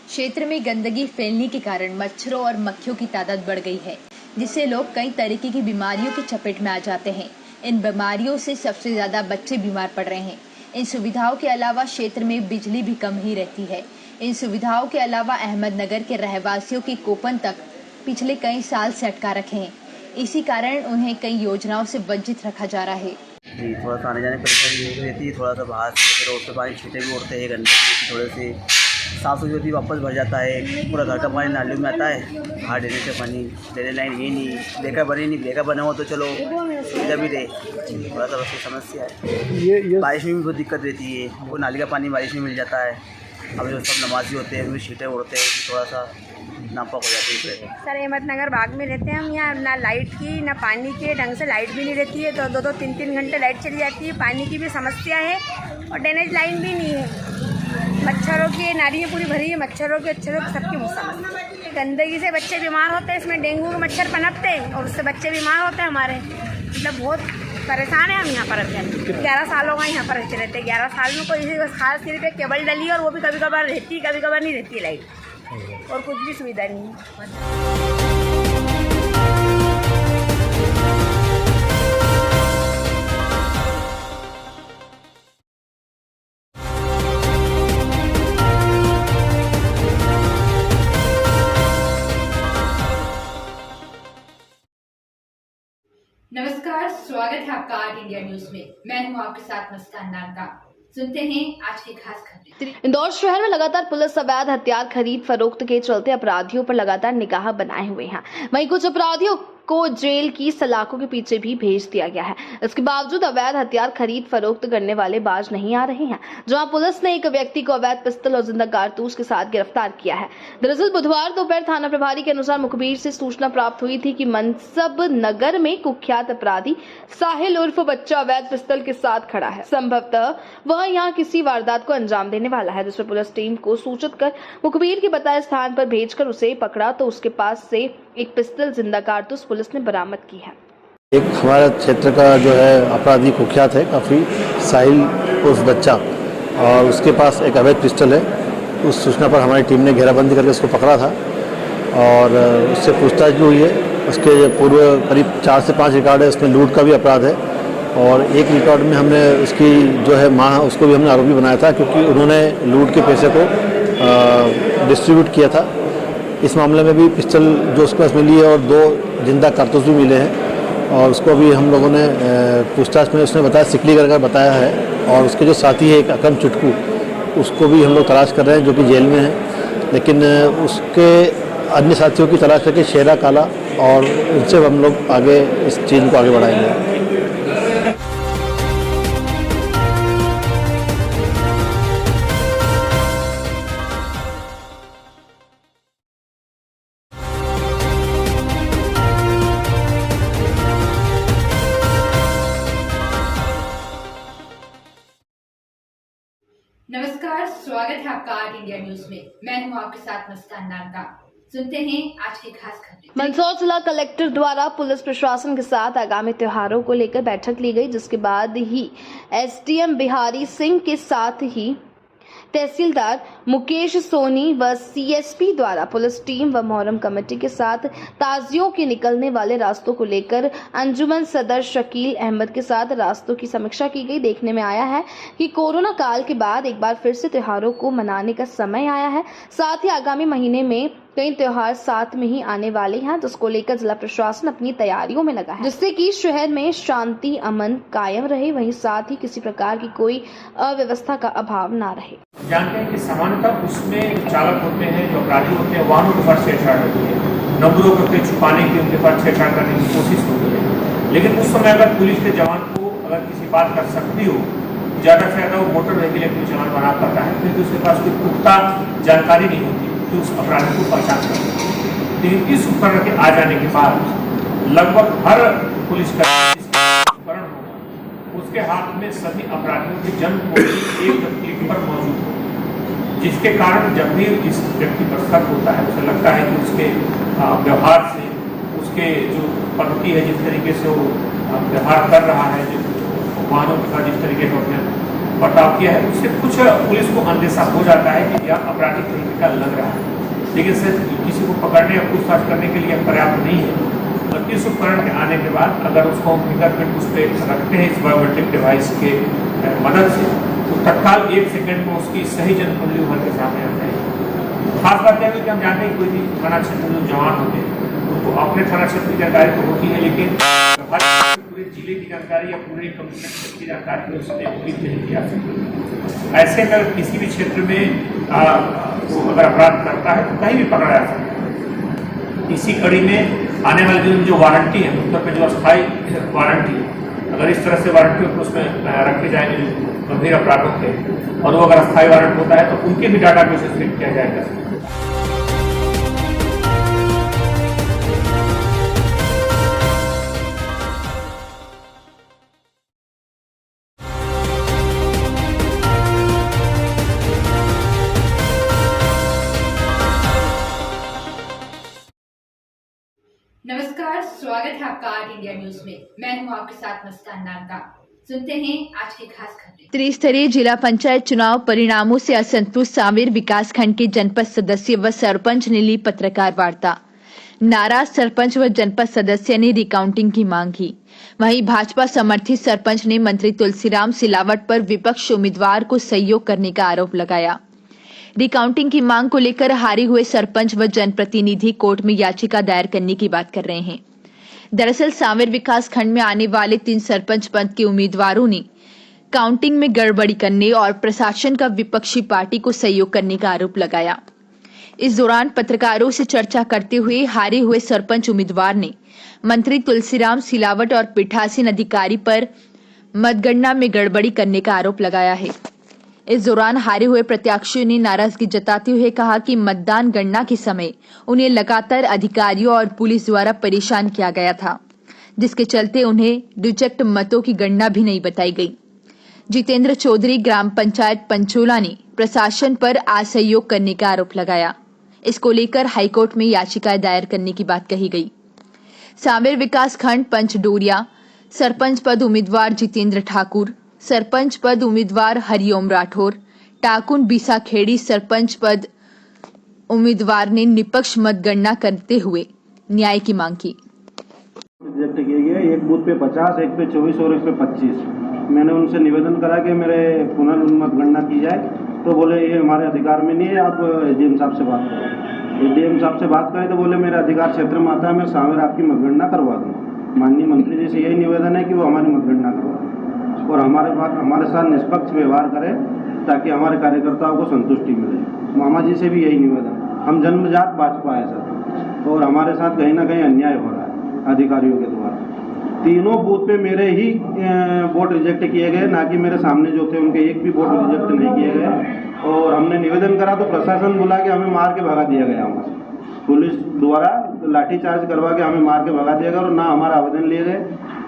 क्षेत्र में गंदगी फैलने के कारण मच्छरों और मक्खियों की तादाद बढ़ गई है, जिससे लोग कई तरीके की बीमारियों की चपेट में आ जाते हैं। इन बीमारियों से सबसे ज्यादा बच्चे बीमार पड़ रहे हैं। इन सुविधाओं के अलावा क्षेत्र में बिजली भी कम ही रहती है। इन सुविधाओं के अलावा अहमदनगर के रहवासियों के कूपन तक पिछले कई साल से अटका रखे हैं। इसी कारण उन्हें कई योजनाओं से वंचित रखा जा रहा है। जी, थोड़ा सा आने जाने परेशानी रहती है, थोड़ा सा बाहर से रोड पे पानी छींटे भी उड़ते हैं, गंदगी थोड़े से साफ सुथरी होती है, वापस भर जाता है। पूरा घर का पानी नालियों में आता है। बाहर ड्रेनेज से पानी, ड्रेनेज लाइन ये नहीं, ब्रेकर बने नहीं, ब्रेकर बना हो तो चलो इधर भी रहे, थोड़ा सा उसकी समस्या है। ये बारिश में भी बहुत दिक्कत रहती है। वो नाली का पानी बारिश में मिल जाता है। अब जो सब नमाजी होते हैं, छींटे उड़ते हैं, थोड़ा सा नापाक हो जाती है। सर, अहमदनगर बाग में रहते हैं हम। यहाँ ना लाइट की ना पानी के ढंग से लाइट भी नहीं रहती है, तो 2-2 3-3 घंटे लाइट चली जाती है। पानी की भी समस्या है और ड्रेनेज लाइन भी नहीं है। मच्छरों की नालियाँ पूरी भरी है, मच्छरों के सबकी समस्या। गंदगी से बच्चे बीमार होते हैं, इसमें डेंगू के मच्छर पनपते हैं और उससे बच्चे बीमार होते हैं हमारे। मतलब बहुत परेशान है हम यहाँ पर। 11 साल हो गए यहाँ पर रहते। 11 साल में कोई खास सिर्फ एक केबल डली और वो भी कभी कभार रहती, कभी कभार नहीं रहती लाइट, और कुछ भी सुविधा नहीं है। नमस्कार, स्वागत है आपका आर्ट इंडिया न्यूज में। मैं हूं आपके साथ मुस्कान नागदा। सुनते हैं आज की खास खबरें। इंदौर शहर में लगातार पुलिस अवैध हथियार खरीद फरोख्त के चलते अपराधियों पर लगातार निगाह बनाए हुए हैं। वहीं कुछ अपराधियों को जेल की सलाखों के पीछे भी भेज दिया गया है। इसके बावजूद अवैध हथियार खरीद फरोख्त करने वाले बाज नहीं आ रहे हैं, जहां पुलिस ने एक व्यक्ति को अवैध पिस्तौल और जिंदा कारतूस के साथ गिरफ्तार किया है। दरअसल बुधवार दोपहर थाना प्रभारी के अनुसार मुखबिर से सूचना प्राप्त हुई थी कि मनसब नगर में कुख्यात अपराधी साहिल उर्फ बच्चा अवैध पिस्तौल के साथ खड़ा है। संभवतः वह यहाँ किसी वारदात को अंजाम देने वाला है, जिस पर पुलिस टीम को सूचित कर मुखबिर के बताए स्थान पर भेजकर उसे पकड़ा तो उसके पास से एक पिस्तौल जिंदा कारतूस पुलिस ने बरामद की है। एक हमारे क्षेत्र का जो है अपराधी कुख्यात है काफ़ी, साहिल उस बच्चा, और उसके पास एक अवैध पिस्टल है। उस सूचना पर हमारी टीम ने घेराबंदी करके उसको पकड़ा था और उससे पूछताछ भी हुई है। उसके पूर्व करीब 4 से 5 रिकॉर्ड है, उसमें लूट का भी अपराध है और एक रिकॉर्ड में हमने उसकी जो है माँ, उसको भी हमने आरोपी बनाया था क्योंकि उन्होंने लूट के पैसे को डिस्ट्रीब्यूट किया था। इस मामले में भी पिस्टल जो उसके पास मिली है और 2 जिंदा कारतूस भी मिले हैं और उसको भी हम लोगों ने पूछताछ में उसने बताया, सिकली कर बताया है। और उसके जो साथी है एक अकरम चुटकू, उसको भी हम लोग तलाश कर रहे हैं जो कि जेल में है, लेकिन उसके अन्य साथियों की तलाश करके शेरा काला और उनसे हम लोग आगे इस चीज़ को आगे बढ़ाएंगे। नमस्कार, स्वागत है आपका आर्ट इंडिया न्यूज में। मैं हूं आपके साथ मुस्कान नागदा। सुनते हैं आज की खास खबरें। मंदसौर जिला कलेक्टर द्वारा पुलिस प्रशासन के साथ आगामी त्योहारों को लेकर बैठक ली गई, जिसके बाद ही एसडीएम बिहारी सिंह के साथ ही तहसीलदार मुकेश सोनी व सीएसपी द्वारा पुलिस टीम व मोहर्रम कमेटी के साथ ताजियों के निकलने वाले रास्तों को लेकर अंजुमन सदर शकील अहमद के साथ रास्तों की समीक्षा की गई। देखने में आया है कि कोरोना काल के बाद एक बार फिर से त्योहारों को मनाने का समय आया है। साथ ही आगामी महीने में कई त्योहार साथ में ही आने वाले हैं, जिसको लेकर जिला प्रशासन अपनी तैयारियों में लगा है, जिससे कि शहर में शांति अमन कायम रहे, वहीं साथ ही किसी प्रकार की कोई अव्यवस्था का अभाव ना रहे। जानते हैं कि सामान्यतः उसमें चालक होते हैं, जो अपराधी होते हैं, वाहनों के ऊपर छेड़छाड़ होती है, नंबरों को छुपाने की उनके पास छेड़छाड़ करने की कोशिश हो गई है। लेकिन उस समय अगर पुलिस के जवान को अगर किसी बात का शक भी हो, ज़्यादा से ज़्यादा वो मोटर व्हीकल एक्ट में चालान बना पाता है, क्योंकि उसके पास कोई पुख्ता जानकारी नहीं होती कि उस अपराधी को पहचान कर सके। लेकिन इस उपकरण के आ जाने के बाद लगभग हर पुलिसकर्मी उपकरण होगा, उसके हाथ में सभी अपराधियों की जन्म कुंडली एक क्लिक पर मौजूद हो, जिसके कारण जब भी इस व्यक्ति पर शक होता है, उसे लगता है कि उसके व्यवहार से, उसके जो पद्धति है, जिस तरीके से वो व्यवहार कर रहा है, जो वाहनों के साथ जिस तरीके का उसने बर्ताव किया है, उससे कुछ पुलिस को अंदेशा हो जाता है कि यह आपराधिक तरीके का लग रहा है। लेकिन सिर्फ किसी को पकड़ने या पूछताछ करने के लिए पर्याप्त नहीं है। और इस उपकरण के आने के बाद अगर उसको हम फिंगरप्रिंट उस पर रखते हैं इस बायोमेट्रिक डिवाइस के मदद से, तो तत्काल 1 सेकंड में उसकी सही जन्म कुंडली उभर के सामने आ जाएगी। खास बात यह है कि हम जानते हैं कोई भी थाना क्षेत्र में जो जवान होते हैं उनको अपने थाना क्षेत्र की जानकारी तो होती है, लेकिन पूरे जिले की जानकारी या पूरे कमिश्नर क्षेत्र की जानकारी उसने उम्मीद नहीं किया सकती। ऐसे अगर किसी भी क्षेत्र में वो अगर अपराध करता है तो कहीं भी पकड़ा जा सकता है। इसी कड़ी में आने वाले दिनों में जो वारंटी है, उत्तर में जो अस्थायी वारंटी है, अगर इस तरह से वारंटी उसमें रखे जाएंगे जो गंभीर अपराधों के, और वो अगर अस्थायी वारंट होता है तो उनके भी डाटा बेस फिट किया जाएगा। नमस्कार, स्वागत है आपका आर्ट इंडिया न्यूज में। मैं हूं आपके साथ मुस्कान नागदा। सुनते हैं आज की खास खबरें। त्रिस्तरीय जिला पंचायत चुनाव परिणामों से असंतुष्ट सांवेर विकासखंड के जनपद सदस्य व सरपंच ने ली पत्रकार वार्ता। नाराज सरपंच व जनपद सदस्य ने रिकाउंटिंग की मांग की। वहीं भाजपा समर्थित सरपंच ने मंत्री तुलसीराम सिलावट पर विपक्ष उम्मीदवार को सहयोग करने का आरोप लगाया। रिकाउंटिंग की मांग को लेकर हारे हुए सरपंच व जनप्रतिनिधि कोर्ट में याचिका दायर करने की बात कर रहे हैं। दरअसल सांवेर विकास खंड में आने वाले 3 सरपंच पद के उम्मीदवारों ने काउंटिंग में गड़बड़ी करने और प्रशासन का विपक्षी पार्टी को सहयोग करने का आरोप लगाया। इस दौरान पत्रकारों से चर्चा करते हुए हारे हुए सरपंच उम्मीदवार ने मंत्री तुलसीराम सिलावट और पीठासीन अधिकारी पर मतगणना में गड़बड़ी करने का आरोप लगाया है। इस दौरान हारे हुए प्रत्याशियों ने नाराजगी जताते हुए कहा कि मतदान गणना के समय उन्हें लगातार अधिकारियों और पुलिस द्वारा परेशान किया गया था, जिसके चलते उन्हें रिजेक्ट मतों की गणना भी नहीं बताई गई। जितेंद्र चौधरी ग्राम पंचायत पंचोला ने प्रशासन पर असहयोग करने का आरोप लगाया। इसको लेकर हाईकोर्ट में याचिका दायर करने की बात कही गई। सांवेर विकास खंड पंचडोरिया सरपंच पद उम्मीदवार जितेंद्र ठाकुर, सरपंच पद उम्मीदवार हरिओम राठौर, टाकुन बीसाखेड़ी सरपंच पद उम्मीदवार ने निष्पक्ष मतगणना करते हुए न्याय की मांग की। रिजेक्ट किए गए, एक बूथ पे 50, एक पे 24 और एक पे 25। मैंने उनसे निवेदन करा कि मेरे पुनर्मतगणना की जाए, तो बोले ये हमारे अधिकार में नहीं है, आप एडीएम साहब से बात करो। एडीएम साहब से बात करें तो बोले मेरे अधिकार क्षेत्र में आता है, मैं सांवेर आपकी मतगणना करवा दूँ। माननीय मंत्री जी से यही निवेदन है कि वो हमारी मतगणना करवा और हमारे साथ निष्पक्ष व्यवहार करें ताकि हमारे कार्यकर्ताओं को संतुष्टि मिले। मामा जी से भी यही निवेदन, हम जन्मजात भाजपा है सर, और हमारे साथ कहीं ना कहीं अन्याय हो रहा है अधिकारियों के द्वारा। तीनों बूथ पे मेरे ही वोट रिजेक्ट किए गए, ना कि मेरे सामने जो थे उनके एक भी वोट रिजेक्ट नहीं किए गए। और हमने निवेदन करा तो प्रशासन बोला कि हमें मार के भगा दिया गया, वहाँ से पुलिस द्वारा लाठीचार्ज करवा के हमें मार के भगा दिया गया, और ना हमारा आवेदन लिए गए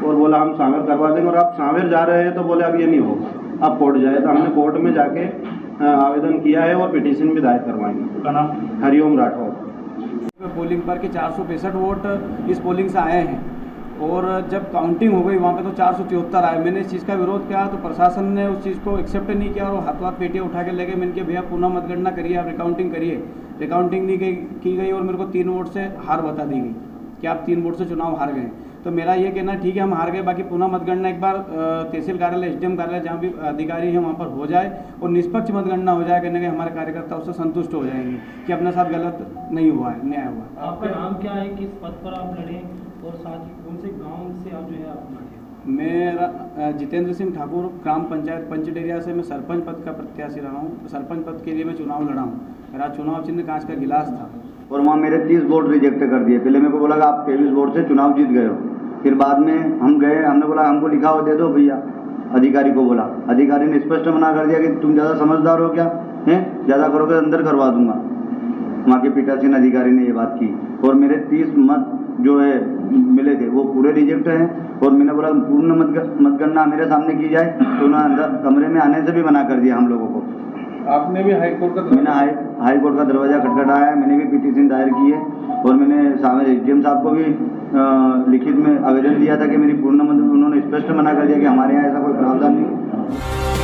और बोला हम सांवेर करवा देंगे। और आप सांवेर जा रहे हैं तो बोले अब ये नहीं होगा, आप कोर्ट जाए। तो हमने कोर्ट में जाके आवेदन किया है और पिटीशन भी दायर करवाएंगे। हरिओम राठौर। पोलिंग पर के 465 वोट इस पोलिंग से आए हैं, और जब काउंटिंग हो गई वहाँ पे तो 473 आए। मैंने इस चीज़ का विरोध किया तो प्रशासन ने उस चीज़ को एक्सेप्ट नहीं किया और हाथ पेटियाँ उठा के लेके मैंने भैया पुनः मतगणना करिए, आप रिकाउंटिंग करिए। रिकाउंटिंग नहीं की गई और मेरे को 3 वोट से हार बता दी गई कि आप 3 वोट से चुनाव हार गए। तो मेरा ये कहना ठीक है हम हार गए, बाकी पुनः मतगणना एक बार तहसील कार्यालय एसडीएम कार्यालय जहाँ भी अधिकारी हैं वहाँ पर हो जाए और निष्पक्ष मतगणना हो जाए, कहने के हमारे कार्यकर्ता उससे संतुष्ट हो जाएंगे कि अपने साथ गलत नहीं हुआ है, न्याय हुआ है। आपका नाम क्या है, किस पद पर आप लड़े और साथ ही कौन से गांव से आप जो है आप लड़े? मैं जितेंद्र सिंह ठाकुर ग्राम पंचायत पंचडेरिया से मैं सरपंच पद का प्रत्याशी रहा हूँ। सरपंच पद के लिए मैं चुनाव लड़ा हूँ। मेरा चुनाव चिन्ह कांच का गिलास था और वहाँ मेरे 30 वोट रिजेक्ट कर दिए। पहले मेरे को बोला कि आप 23 वोट से चुनाव जीत गए हो। फिर बाद में हम गए, हमने बोला हमको लिखा हुआ दे दो भैया। अधिकारी को बोला, अधिकारी ने स्पष्ट मना कर दिया कि तुम ज़्यादा समझदार हो क्या हैं, ज़्यादा करोगे अंदर करवा दूंगा। वहाँ के पीठासीन अधिकारी ने ये बात की और मेरे 30 मत जो है मिले थे वो पूरे रिजेक्ट हैं। और मैंने बोला पूर्ण मतगणना मेरे सामने की जाए, तो उन्होंने अंदर कमरे में आने से भी मना कर दिया हम लोगों को। आपने भी हाईकोर्ट का मैंने हाई कोर्ट का दरवाजा खटखटाया है। मैंने भी पिटीशन दायर की है और मैंने सामने एसडीएम साहब को भी लिखित में आवेदन दिया था कि मेरी पूर्ण उन्होंने स्पष्ट मना कर दिया कि हमारे यहाँ ऐसा कोई प्रावधान नहीं।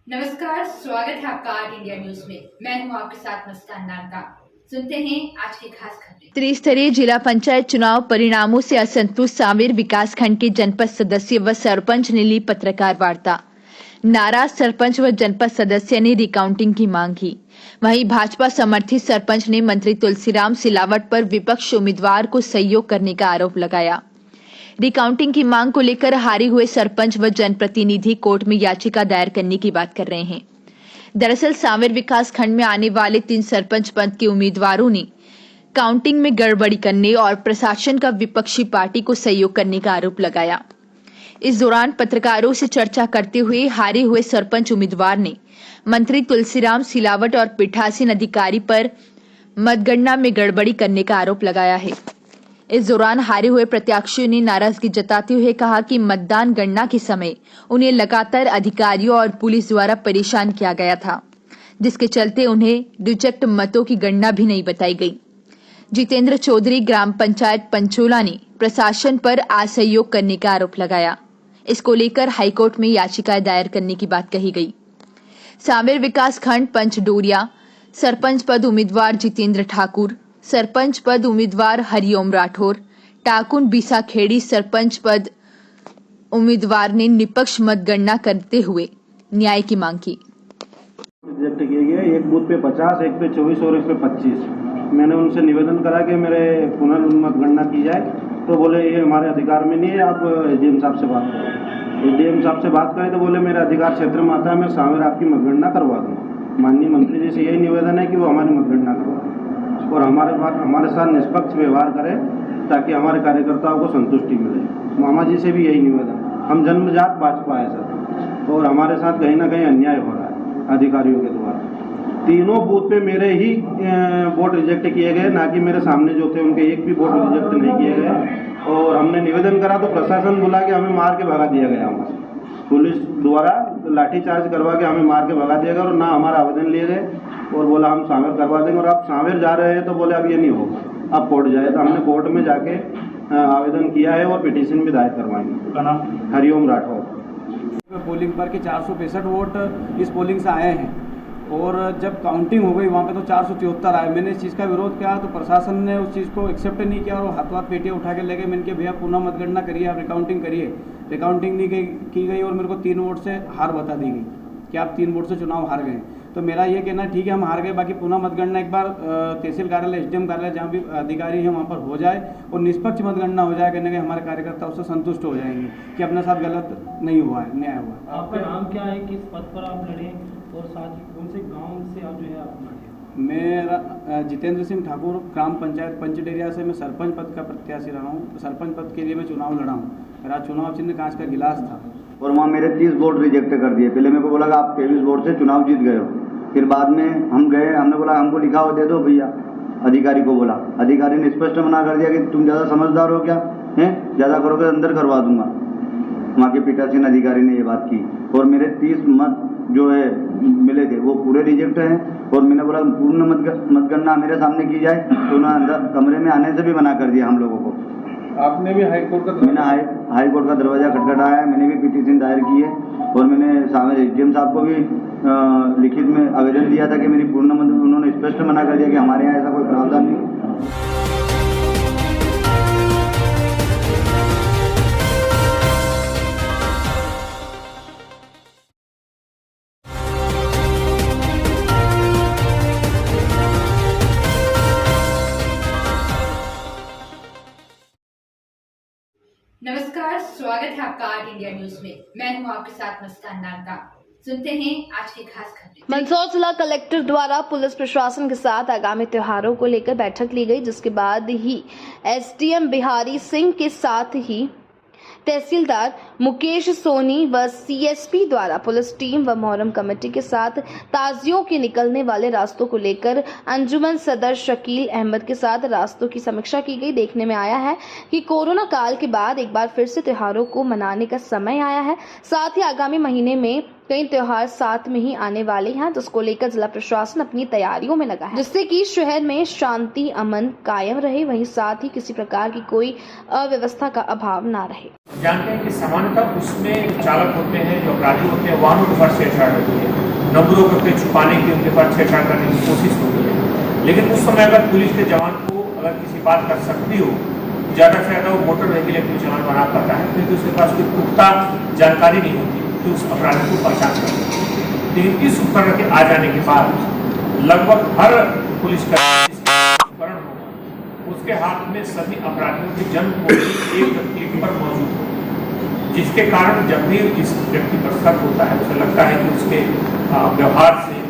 नमस्कार, स्वागत है आपका आर्ट इंडिया न्यूज में। मैं हूं आपके साथ मुस्कान नागा। सुनते हैं आज की खास खबरें। त्रिस्तरीय जिला पंचायत चुनाव परिणामों से असंतुष्ट सांवेर विकासखंड के जनपद सदस्य व सरपंच ने ली पत्रकार वार्ता। नाराज सरपंच व जनपद सदस्य ने रिकाउंटिंग की मांग की। वहीं भाजपा समर्थित सरपंच ने मंत्री तुलसीराम सिलावट पर विपक्ष उम्मीदवार को सहयोग करने का आरोप लगाया। रिकाउंटिंग की मांग को लेकर हारे हुए सरपंच व जनप्रतिनिधि कोर्ट में याचिका दायर करने की बात कर रहे हैं। दरअसल सांवेर विकास खंड में आने वाले 3 सरपंच पद के उम्मीदवारों ने काउंटिंग में गड़बड़ी करने और प्रशासन का विपक्षी पार्टी को सहयोग करने का आरोप लगाया। इस दौरान पत्रकारों से चर्चा करते हुए हारे हुए सरपंच उम्मीदवार ने मंत्री तुलसीराम सिलावट और पीठासीन अधिकारी पर मतगणना में गड़बड़ी करने का आरोप लगाया है। इस दौरान हारे हुए प्रत्याशियों ने नाराजगी जताते हुए कहा कि मतदान गणना के समय उन्हें लगातार अधिकारियों और पुलिस द्वारा परेशान किया गया था, जिसके चलते उन्हें रिजेक्ट मतों की गणना भी नहीं बताई गई। जितेंद्र चौधरी ग्राम पंचायत पंचोला ने प्रशासन पर असहयोग करने का आरोप लगाया। इसको लेकर हाईकोर्ट में याचिका दायर करने की बात कही गई। सांवेर विकास खंड पंचडोरिया सरपंच पद उम्मीदवार जितेंद्र ठाकुर, सरपंच पद उम्मीदवार हरिओम राठौर, टाकुन बीसाखेड़ी सरपंच पद उम्मीदवार ने निष्पक्ष मतगणना करते हुए न्याय की मांग की। रिजेक्ट किए गए, एक बूथ पे 50, एक पे 24 और एक पे 25। मैंने उनसे निवेदन करा कि मेरे पुनर्मतगणना की जाए, तो बोले ये हमारे अधिकार में नहीं है, आप एसडीएम साहब से बात करो। एसडीएम साहब से बात करें तो बोले मेरे अधिकार क्षेत्र में आता है, मैं सांवेर आपकी मतगणना करवा दूँ। माननीय मंत्री जी से यही निवेदन है कि वो हमारी मतगणना करवा और हमारे साथ निष्पक्ष व्यवहार करें ताकि हमारे कार्यकर्ताओं को संतुष्टि मिले। मामा जी से भी यही निवेदन, हम जन्मजात भाजपा है सर, और हमारे साथ कहीं ना कहीं अन्याय हो रहा है अधिकारियों के द्वारा। तीनों बूथ पे मेरे ही वोट रिजेक्ट किए गए, ना कि मेरे सामने जो थे उनके एक भी वोट रिजेक्ट नहीं किए गए। और हमने निवेदन करा तो प्रशासन बोला कि हमें मार के भगा दिया गया। हमारे पुलिस द्वारा लाठीचार्ज करवा के हमें मार के भगा दिया गया और ना हमारा आवेदन लिए गए और बोला हम सांवेर करवा देंगे। और आप सांवेर जा रहे हैं तो बोले अब ये नहीं होगा, अब कोर्ट जाए। तो हमने कोर्ट में जाके आवेदन किया है और पिटीशन भी दायर करवाएंगे। हरिओम राठौर। पोलिंग पर के 465 वोट इस पोलिंग से आए हैं और जब काउंटिंग हो गई वहाँ पे तो 473 आए। मैंने इस चीज़ का विरोध किया तो प्रशासन ने उस चीज़ को एक्सेप्ट नहीं किया और हाथ पेटियाँ उठा के ले गए। मैंने कहा भैया पुनः मतगणना करिए, आप रिकाउंटिंग करिए। रिकाउंटिंग नहीं की गई और मेरे को 3 वोट से हार बता दी गई कि आप 3 वोट से चुनाव हार गए। तो मेरा ये कहना ठीक है हम हार गए, बाकी पुनः मतगणना एक बार तहसील कार्यालय एसडीएम कार्यालय जहाँ भी अधिकारी हैं वहाँ पर हो जाए और निष्पक्ष मतगणना हो जाए, कहने के हमारे कार्यकर्ता उससे संतुष्ट हो जाएंगे कि अपने साथ गलत नहीं हुआ है, न्याय हुआ है। आपका नाम क्या है, किस पद पर आप लड़े और साथ ही कौन से गांव से आप जो है आप लड़े? मैं जितेंद्र सिंह ठाकुर ग्राम पंचायत पंचडेरिया से मैं सरपंच पद का प्रत्याशी रहा हूँ। सरपंच पद के लिए मैं चुनाव लड़ा हूँ। मेरा चुनाव चिन्ह कांच का गिलास था और वहाँ मेरे 30 वोट रिजेक्ट कर दिए। पहले मेरे को बोला कि आप 23 वोट से चुनाव जीत गए हो। फिर बाद में हम गए, हमने बोला हमको लिखा हुआ दे दो भैया। अधिकारी को बोला, अधिकारी ने स्पष्ट मना कर दिया कि तुम ज़्यादा समझदार हो क्या हैं, ज़्यादा करोगे अंदर करवा दूंगा। वहाँ के पीठासीन अधिकारी ने ये बात की और मेरे 30 मत जो है मिले थे वो पूरे रिजेक्ट हैं। और मैंने बोला पूर्ण मतगणना मेरे सामने की जाए, तो उन्होंने अंदर कमरे में आने से भी मना कर दिया हम लोगों को। आपने भी हाईकोर्ट का मैंने हाई कोर्ट का दरवाजा खटखटाया है। मैंने भी पिटीशन दायर की है और मैंने सामने एसडीएम साहब को भी लिखित में आवेदन दिया था कि मेरी पूर्ण उन्होंने स्पष्ट मना कर दिया कि हमारे यहाँ ऐसा कोई प्रावधान नहीं। आपका आर्ट इंडिया न्यूज में। मैं हूं आपके साथ मुस्कान नागदा। सुनते हैं आज की खास खबरें। मंदसौर जिला कलेक्टर द्वारा पुलिस प्रशासन के साथ आगामी त्योहारों को लेकर बैठक ली गई, जिसके बाद ही एसडीएम बिहारी सिंह के साथ ही तहसीलदार मुकेश सोनी व सीएसपी द्वारा पुलिस टीम व मोहर्रम कमेटी के साथ ताजियों के निकलने वाले रास्तों को लेकर अंजुमन सदर शकील अहमद के साथ रास्तों की समीक्षा की गई। देखने में आया है कि कोरोना काल के बाद एक बार फिर से त्योहारों को मनाने का समय आया है। साथ ही आगामी महीने में कई त्योहार साथ में ही आने वाले हैं, जिसको लेकर जिला प्रशासन अपनी तैयारियों में लगा है, जिससे कि शहर में शांति अमन कायम रहे, वहीं साथ ही किसी प्रकार की कोई अव्यवस्था का अभाव ना रहे। जानते हैं कि सामान्यतः उसमें चालक होते हैं, जो अपराधी होते हैं, वाहनों के पास छेड़छाड़ होती है, नंबरों को छुपाने की उनके पास छेड़छाड़ करने की कोशिश होती है। लेकिन उस समय अगर पुलिस के जवान को अगर किसी बात कर सकती हो, ज़्यादा से ज़्यादा वो मोटर व्हीकल एक्ट में चालान बना पाता है, क्योंकि उसके पास कोई पुख्ता जानकारी नहीं होती कि उस अपराधी को पहचान कर। लेकिन इस उपकरण के आ जाने के बाद लगभग हर पुलिसकर्मी उपकरण होगा, उसके हाथ में सभी अपराधियों की जन्म कुंडली एक क्लिक पर मौजूद हो, जिसके कारण जब भी इस व्यक्ति पर शक होता है, उसे लगता है कि उसके व्यवहार से,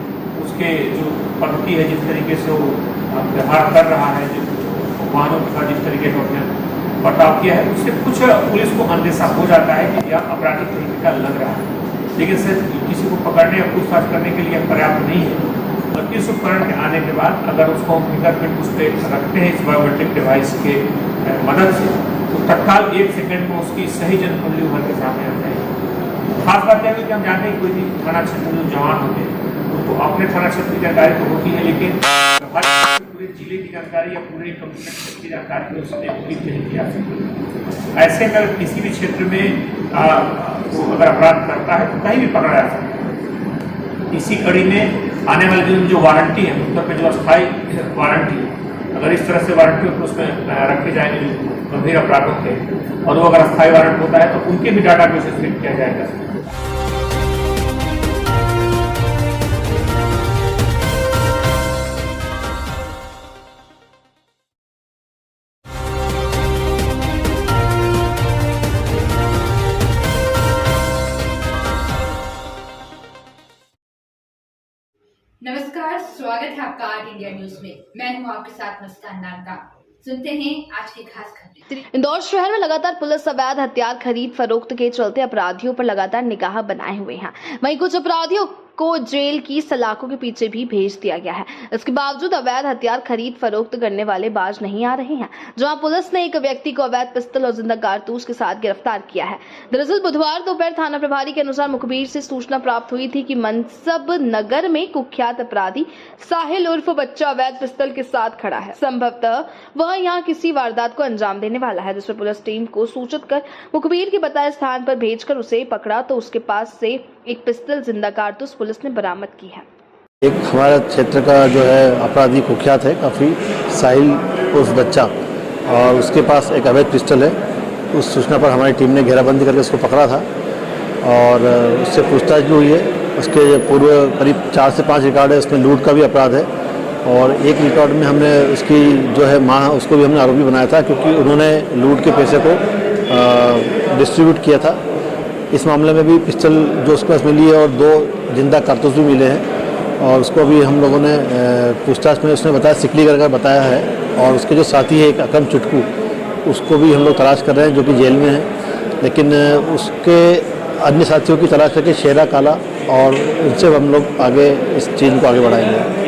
उसके जो पद्धति है, जिस तरीके से वो व्यवहार कर रहा है, जो वाहनों के साथ जिस तरीके का उसने बर्ताव किया है, उससे कुछ पुलिस को अंदेशा हो जाता है कि यह आपराधिक तरीका लग रहा है। लेकिन सिर्फ किसी को पकड़ने या पूछताछ करने के लिए पर्याप्त नहीं है। और इस उपकरण के आने के बाद अगर उसको हम फिंगरप्रिंट उस पर रखते हैं इस बायोमेट्रिक डिवाइस के मदद से, तो तत्काल 1 सेकंड में उसकी सही जन्मकुंडली उभर के सामने आ जाएगी। खास बात यह है कि हम जानते हैं कोई भी थाना क्षेत्र में जो जवान होते हैं उनको अपने थाना क्षेत्र की जानकारी तो होती है, लेकिन पूरे जिले की जानकारी या पूरे कमिश्नर क्षेत्र की जानकारी उसने उपलब्ध नहीं किया सकती। ऐसे में अगर किसी भी क्षेत्र में अगर अपराध करता है तो कहीं भी पकड़ा जा सकता है। इसी कड़ी में आने वाले दिन जो वारंटी है, उत्तर में जो अस्थायी वारंटी है, अगर इस तरह से वारंटी उसमें रखे जाएंगे गंभीर अपराधों के, और वो अगर अस्थायी वारंट होता है तो उनके भी डाटा बेस फिट किया जाएगा। नमस्कार, स्वागत है आपका आर्ट इंडिया न्यूज में। मैं हूं आपके साथ मुस्कान नागदा। सुनते हैं आज की खास खबरें। इंदौर शहर में लगातार पुलिस अवैध हथियार खरीद फरोख्त के चलते अपराधियों पर लगातार निगाह बनाए हुए हैं। वहीं कुछ अपराधियों को जेल की सलाखों के पीछे भी भेज दिया गया है। इसके बावजूद अवैध हथियार खरीद फरोख्त करने वाले बाज नहीं आ रहे हैं, जहां पुलिस ने एक व्यक्ति को अवैध पिस्तौल और जिंदा कारतूस के साथ गिरफ्तार किया है। दरअसल बुधवार दोपहर थाना प्रभारी के अनुसार मुखबिर से सूचना प्राप्त हुई थी कि मनसब नगर में कुख्यात अपराधी साहिल उर्फ बच्चा अवैध पिस्तौल के साथ खड़ा है। संभवतः वह यहाँ किसी वारदात को अंजाम देने वाला है, जिस पर पुलिस टीम को सूचित कर मुखबिर के बताए स्थान पर भेजकर उसे पकड़ा तो उसके पास से एक पिस्तौल जिंदा कारतूस पुलिस ने बरामद की है। एक हमारे क्षेत्र का जो है अपराधी कुख्यात है काफ़ी, साहिल उस बच्चा, और उसके पास एक अवैध पिस्टल है। उस सूचना पर हमारी टीम ने घेराबंदी करके उसको पकड़ा था और उससे पूछताछ भी हुई है। उसके पूर्व करीब 4 से 5 रिकॉर्ड है, उसमें लूट का भी अपराध है, और एक रिकॉर्ड में हमने उसकी जो है माँ, उसको भी हमने आरोपी बनाया था, क्योंकि उन्होंने लूट के पैसे को डिस्ट्रीब्यूट किया था। इस मामले में भी पिस्टल जो उसके पास मिली है और 2 जिंदा कारतूस भी मिले हैं, और उसको भी हम लोगों ने पूछताछ में उसने बताया, सिकली कर बताया है। और उसके जो साथी है एक अकरम चुटकू, उसको भी हम लोग तलाश कर रहे हैं, जो कि जेल में है। लेकिन उसके अन्य साथियों की तलाश करके शेरा काला, और उनसे हम लोग आगे इस चीज़ को आगे बढ़ाएंगे।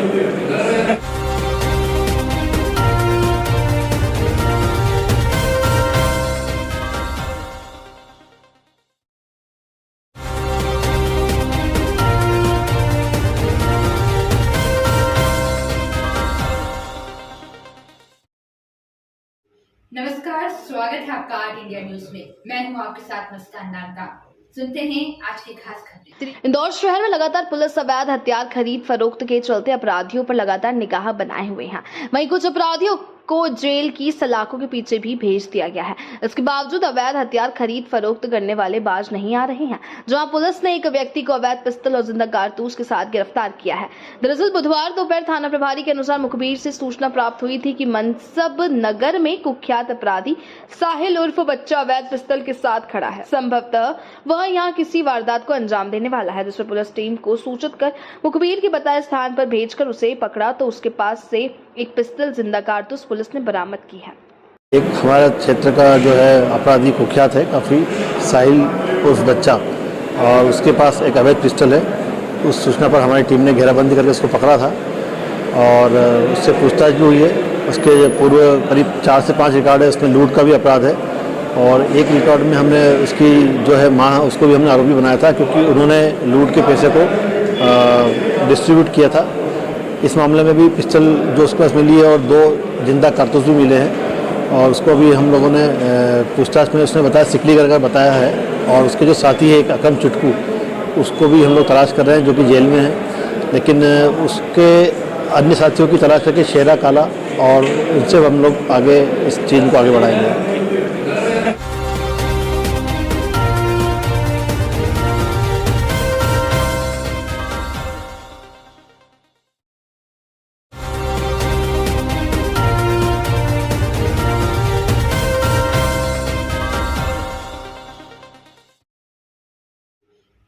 नमस्कार, स्वागत है आपका आर्ट इंडिया न्यूज में। मैं हूं आपके साथ मुस्कान नागदा। सुनते हैं आज की खास खबरें। इंदौर शहर में लगातार पुलिस अवैध हथियार खरीद फरोख्त के चलते अपराधियों पर लगातार निगाह बनाए हुए हैं। वहीं कुछ अपराधियों को जेल की सलाखों के पीछे भी भेज दिया गया है। इसके बावजूद अवैध हथियार खरीद फरोख्त करने वाले बाज नहीं आ रहे हैं, जहां पुलिस ने एक व्यक्ति को अवैध पिस्तल और जिंदा कारतूस के साथ गिरफ्तार किया है। दरअसल बुधवार दोपहर थाना प्रभारी के अनुसार मुखबिर से सूचना प्राप्त हुई थी कि मनसब नगर में कुख्यात अपराधी साहिल उर्फ बच्चा अवैध पिस्तल के साथ खड़ा है। संभवतः वह यहाँ किसी वारदात को अंजाम देने वाला है, जिस पर पुलिस टीम को सूचित कर मुखबिर के बताए स्थान पर भेजकर उसे पकड़ा तो उसके पास से एक पिस्तल जिंदा कारतूस पुलिस ने बरामद की है। एक हमारे क्षेत्र का जो है अपराधी कुख्यात है काफ़ी, साहिल उर्फ बच्चा, और उसके पास एक अवैध पिस्टल है। उस सूचना पर हमारी टीम ने घेराबंदी करके उसको पकड़ा था और उससे पूछताछ भी हुई है। उसके पूर्व करीब 4 से 5 रिकॉर्ड है, उसमें लूट का भी अपराध है और एक रिकॉर्ड में हमने उसकी जो है माँ, उसको भी हमने आरोपी बनाया था क्योंकि उन्होंने लूट के पैसे को डिस्ट्रीब्यूट किया था। इस मामले में भी पिस्टल जो उसके पास मिली है और 2 जिंदा कारतूस भी मिले हैं और उसको भी हम लोगों ने पूछताछ में उसने बताया सिकली कर बताया है। और उसके जो साथी है एक अकरम चुटकू, उसको भी हम लोग तलाश कर रहे हैं जो कि जेल में है, लेकिन उसके अन्य साथियों की तलाश करके शेरा काला और उनसे हम लोग आगे इस चीज़ को आगे बढ़ाएंगे।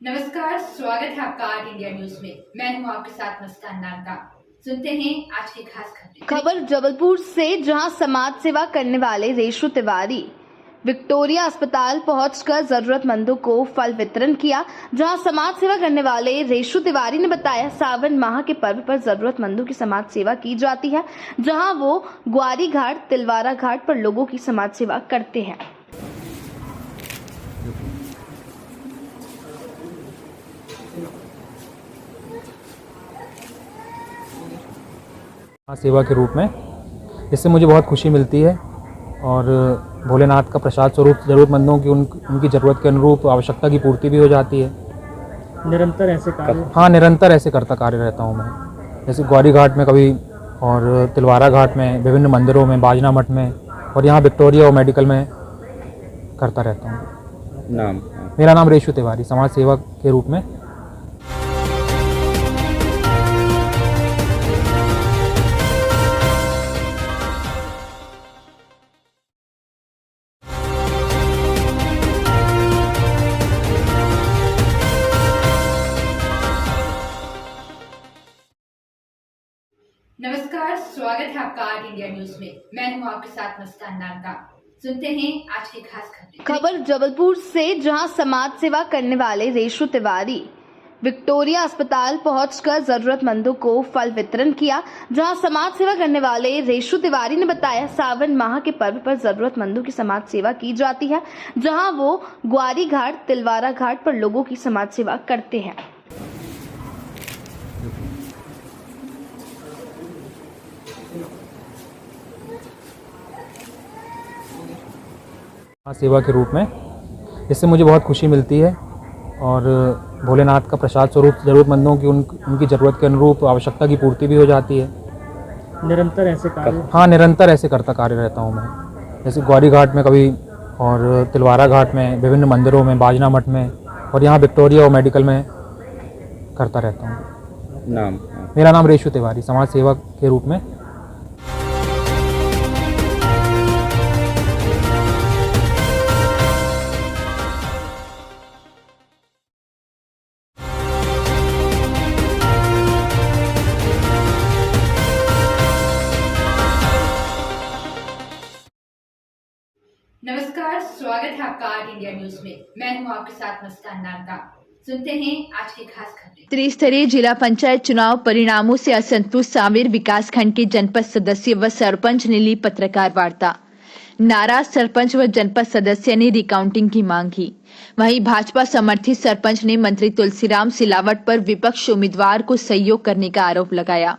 नमस्कार, स्वागत है आपका आर्ट इंडिया न्यूज में। मैं हूं आपके साथ मुस्कान नागदा। सुनते हैं आज की खास खबर जबलपुर से, जहां समाज सेवा करने वाले रेशु तिवारी विक्टोरिया अस्पताल पहुंचकर जरूरतमंदों को फल वितरण किया। जहां समाज सेवा करने वाले रेशु तिवारी ने बताया सावन माह के पर्व पर जरूरतमंदों की समाज सेवा की जाती है, जहां वो ग्वारी घाट, तिलवारा घाट पर लोगों की समाज सेवा करते हैं। सेवा के रूप में इससे मुझे बहुत खुशी मिलती है और भोलेनाथ का प्रसाद स्वरूप ज़रूरतमंदों की उनकी ज़रूरत के अनुरूप आवश्यकता की पूर्ति भी हो जाती है। निरंतर ऐसे कार्य? हाँ, निरंतर ऐसे करता कार्य रहता हूँ मैं। जैसे ग्वारी घाट में कभी और तिलवारा घाट में, विभिन्न मंदिरों में, बाजना मठ में और यहाँ विक्टोरिया और मेडिकल में करता रहता हूँ। नाम? मेरा नाम रेशु तिवारी, समाज सेवा के रूप में। नमस्कार, स्वागत है आपका आर्ट इंडिया न्यूज में। मैं हूं आपके साथ मुस्कान नागदा। सुनते हैं आज की खास खबर जबलपुर से, जहां समाज सेवा करने वाले रेशु तिवारी विक्टोरिया अस्पताल पहुंचकर जरूरतमंदों को फल वितरण किया। जहां समाज सेवा करने वाले रेशु तिवारी ने बताया सावन माह के पर्व पर जरूरतमंदों की समाज सेवा की जाती है, जहां वो ग्वारी घाट, तिलवारा घाट पर लोगों की समाज सेवा करते हैं। सेवा के रूप में इससे मुझे बहुत खुशी मिलती है और भोलेनाथ का प्रसाद स्वरूप ज़रूरतमंदों की उनकी ज़रूरत के अनुरूप आवश्यकता की पूर्ति भी हो जाती है। निरंतर ऐसे कार्य? हाँ, निरंतर ऐसे करता कार्य रहता हूँ मैं। जैसे ग्वारी घाट में कभी और तिलवारा घाट में, विभिन्न मंदिरों में, बाजना मठ में और यहाँ विक्टोरिया और मेडिकल में करता रहता हूँ। नाम? मेरा नाम रेशु तिवारी, समाज सेवा के रूप में। नमस्कार, स्वागत है आपका आर्ट इंडिया न्यूज में। मैं हूं आपके साथ मुस्कान नागदा। सुनते हैं आज की खास खबरें। त्रिस्तरीय जिला पंचायत चुनाव परिणामों से असंतुष्ट सांवेर विकासखंड के जनपद सदस्य व सरपंच ने ली पत्रकार वार्ता। नाराज सरपंच व जनपद सदस्य ने रिकाउंटिंग की मांग की। वहीं भाजपा समर्थित सरपंच ने मंत्री तुलसीराम सिलावट पर विपक्ष उम्मीदवार को सहयोग करने का आरोप लगाया।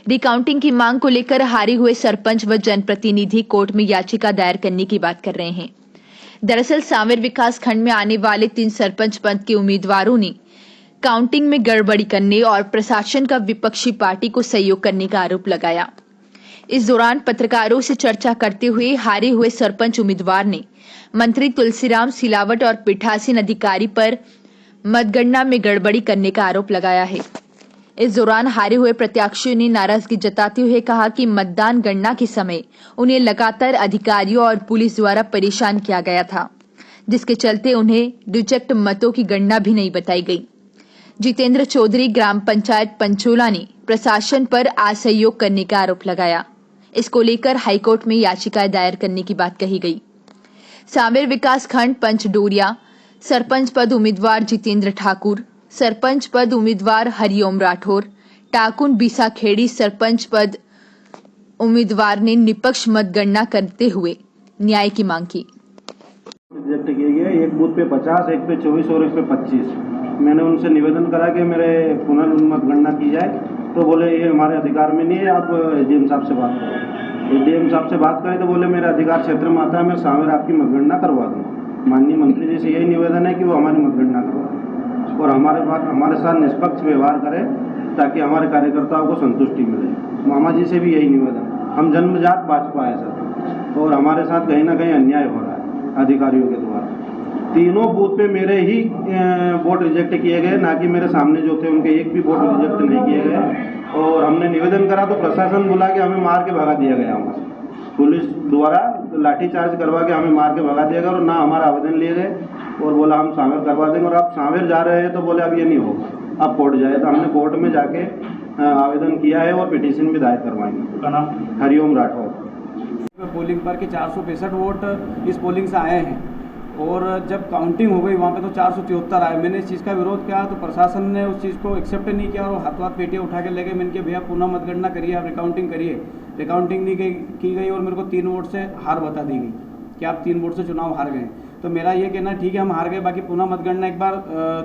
रिकाउंटिंग की मांग को लेकर हारे हुए सरपंच व जनप्रतिनिधि कोर्ट में याचिका दायर करने की बात कर रहे हैं। दरअसल सांवेर विकास खंड में आने वाले 3 सरपंच पद के उम्मीदवारों ने काउंटिंग में गड़बड़ी करने और प्रशासन का विपक्षी पार्टी को सहयोग करने का आरोप लगाया। इस दौरान पत्रकारों से चर्चा करते हुए हारे हुए सरपंच उम्मीदवार ने मंत्री तुलसीराम सिलावट और पीठासीन अधिकारी पर मतगणना में गड़बड़ी करने का आरोप लगाया है। इस दौरान हारे हुए प्रत्याशियों ने नाराजगी जताते हुए कहा कि मतदान गणना के समय उन्हें लगातार अधिकारियों और पुलिस द्वारा परेशान किया गया था, जिसके चलते उन्हें रिजेक्ट मतों की गणना भी नहीं बताई गई। जितेंद्र चौधरी ग्राम पंचायत पंचोला ने प्रशासन पर असहयोग करने का आरोप लगाया। इसको लेकर हाईकोर्ट में याचिका दायर करने की बात कही गई। सांवेर विकास खंड पंचडोरिया सरपंच पद उम्मीदवार जितेंद्र ठाकुर, सरपंच पद उम्मीदवार हरिओम राठौर, टाकुन बीसाखेड़ी सरपंच पद उम्मीदवार ने निष्पक्ष मतगणना करते हुए न्याय की मांग की। रिजेक्ट किए गए, एक बूथ पे 50, एक पे 24 और एक पे 25। मैंने उनसे निवेदन करा कि मेरे पुनर्मतगणना की जाए, तो बोले ये हमारे अधिकार में नहीं है, आप एडीएम साहब से बात करो। एडीएम साहब से बात करें तो बोले मेरे अधिकार क्षेत्र में आता है, मैं सांवेर आपकी मतगणना करवा दूँ। माननीय मंत्री जी से यही निवेदन है कि वो हमारी मतगणना करवा दें और हमारे साथ निष्पक्ष व्यवहार करें ताकि हमारे कार्यकर्ताओं को संतुष्टि मिले। मामा जी से भी यही निवेदन, हम जन्मजात भाजपा है सर, और हमारे साथ कहीं ना कहीं अन्याय हो रहा है अधिकारियों के द्वारा। तीनों बूथ पे मेरे ही वोट रिजेक्ट किए गए, ना कि मेरे सामने जो थे उनके एक भी वोट रिजेक्ट नहीं किए गए। और हमने निवेदन करा तो प्रशासन बुला के हमें मार के भगा दिया गया। हमारे पुलिस द्वारा लाठीचार्ज करवा के हमें मार के भगा दिया गया और ना हमारा आवेदन लिए गए और बोला हम सांवेर करवा देंगे। और आप सांवेर जा रहे हैं तो बोले अब ये नहीं होगा, अब कोर्ट जाए। तो हमने कोर्ट में जाके आवेदन किया है और पिटीशन भी दायर करवाएंगे। हरिओम राठौर। पोलिंग पर के 465 वोट इस पोलिंग से आए हैं और जब काउंटिंग हो गई वहाँ पे तो 473 आए। मैंने इस चीज़ का विरोध किया तो प्रशासन ने उस चीज़ को एक्सेप्ट नहीं किया और हाथ पेटियाँ उठा के ले गए। मैंने कहा भैया पुनः मतगणना करिए, आप रिकाउंटिंग करिए। रिकाउंटिंग नहीं की गई और मेरे को 3 वोट से हार बता दी गई कि आप 3 वोट से चुनाव हार गए। तो मेरा ये कहना ठीक है हम हार गए, बाकी पुनः मतगणना एक बार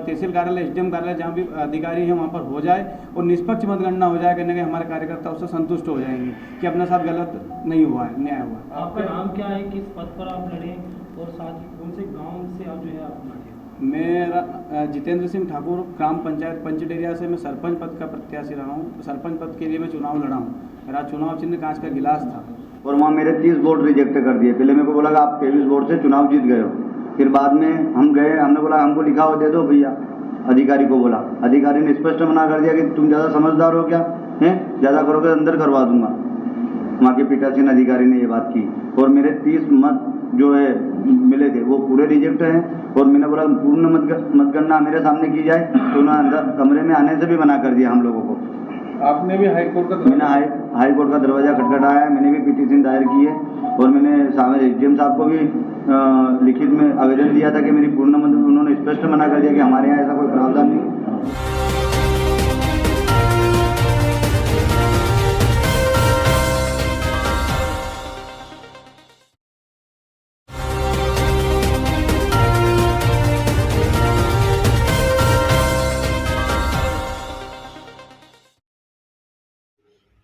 तहसील कार्यालय एसडीएम कार्यालय जहाँ भी अधिकारी हैं वहाँ पर हो जाए और निष्पक्ष मतगणना हो जाए, कहने के हमारे कार्यकर्ता उससे संतुष्ट हो जाएंगे कि अपने साथ गलत नहीं हुआ है, न्याय हुआ है। आपका नाम क्या है, किस पद पर आप लड़े और साथ ही कौन से गांव से आप जो है आप लड़े? मैं जितेंद्र सिंह ठाकुर ग्राम पंचायत पंचडेरिया से मैं सरपंच पद का प्रत्याशी रहा हूँ। सरपंच पद के लिए मैं चुनाव लड़ा हूँ। मेरा चुनाव चिन्ह कांच का गिलास था और वहाँ मेरे 30 वोट रिजेक्ट कर दिए। पहले मेरे को बोला कि आप 23 वोट से चुनाव जीत गए हो। फिर बाद में हम गए, हमने बोला हमको लिखा हुआ दे दो भैया। अधिकारी को बोला, अधिकारी ने स्पष्ट मना कर दिया कि तुम ज़्यादा समझदार हो क्या हैं, ज़्यादा करोगे अंदर करवा दूंगा। वहाँ के पीठासीन अधिकारी ने ये बात की और मेरे 30 मत जो है मिले थे वो पूरे रिजेक्ट हैं। और मैंने बोला पूर्ण मतगणना मेरे सामने की जाए तो उन्होंने अंदर कमरे में आने से भी मना कर दिया हम लोगों को। आपने भी हाईकोर्ट का हाईकोर्ट का दरवाजा खटखटाया है। मैंने भी पिटीशन दायर की है और मैंने सांवेर एसडीएम साहब को भी लिखित में आवेदन दिया था कि मेरी पूर्ण मतलब उन्होंने स्पष्ट मना कर दिया कि हमारे यहाँ ऐसा कोई प्रावधान नहीं।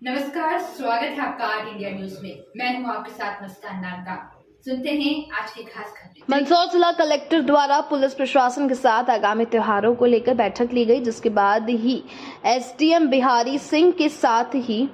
नमस्कार, स्वागत है आपका आर्ट इंडिया न्यूज में। मैं हूं आपके साथ मुस्कान नागदा। सुनते हैं आज की खास खबरें। मंदसौर जिला कलेक्टर द्वारा पुलिस प्रशासन के साथ आगामी त्योहारों को लेकर बैठक ली गई, जिसके बाद ही एसडीएम बिहारी सिंह के साथ ही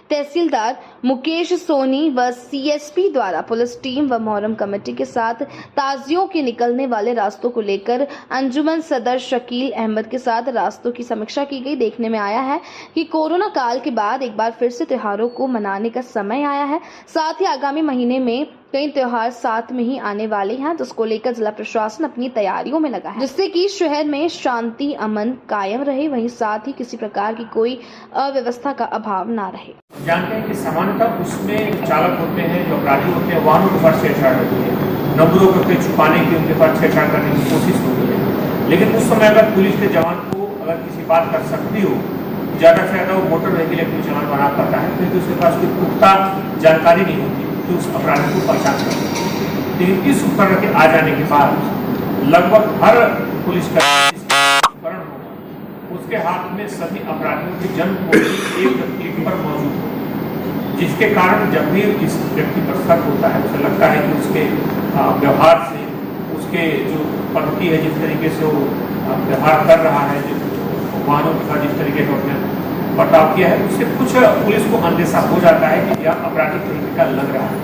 तहसीलदार मुकेश सोनी व सीएसपी द्वारा पुलिस टीम व मोहर्रम कमेटी के साथ ताजियों के निकलने वाले रास्तों को लेकर अंजुमन सदर शकील अहमद के साथ रास्तों की समीक्षा की गई। देखने में आया है कि कोरोना काल के बाद एक बार फिर से त्योहारों को मनाने का समय आया है। साथ ही आगामी महीने में कई त्योहार साथ में ही आने वाले हैं, जिसको लेकर जिला प्रशासन अपनी तैयारियों में लगा है, जिससे कि शहर में शांति अमन कायम रहे, वहीं साथ ही किसी प्रकार की कोई अव्यवस्था का अभाव ना रहे। जानते हैं कि सामान्यतः उसमें चालक होते हैं, जो अपराधी होते हैं, वाहनों के पास छेड़छाड़ होती है, नंबरों को छुपाने की उनके पास छेड़छाड़ करने की कोशिश होती है। लेकिन उस समय अगर पुलिस के जवान को अगर किसी बात कर सकती हो, ज़्यादा से ज़्यादा वो मोटर व्हीकल एक्ट में चालान बना पाता है, क्योंकि उसके पास कोई पुख्ता जानकारी नहीं होती कि उस अपराधी को पहचान सकते। लेकिन इस उपकरण के आ जाने के बाद लगभग हर पुलिसकर्मी उपकरण होगा, उसके हाथ में सभी अपराधियों की जन्म कुंडली एक क्लिक पर मौजूद हो, जिसके कारण जब भी इस व्यक्ति पर शक होता है, उसे लगता है कि उसके व्यवहार से, उसके जो पद्धति है, जिस तरीके से वो व्यवहार कर रहा है, जो वाहनों के साथ जिस तरीके से अपने बर्ताव किया है, उससे कुछ पुलिस को अंदेशा हो जाता है कि यह आपराधिक तरीका लग रहा है,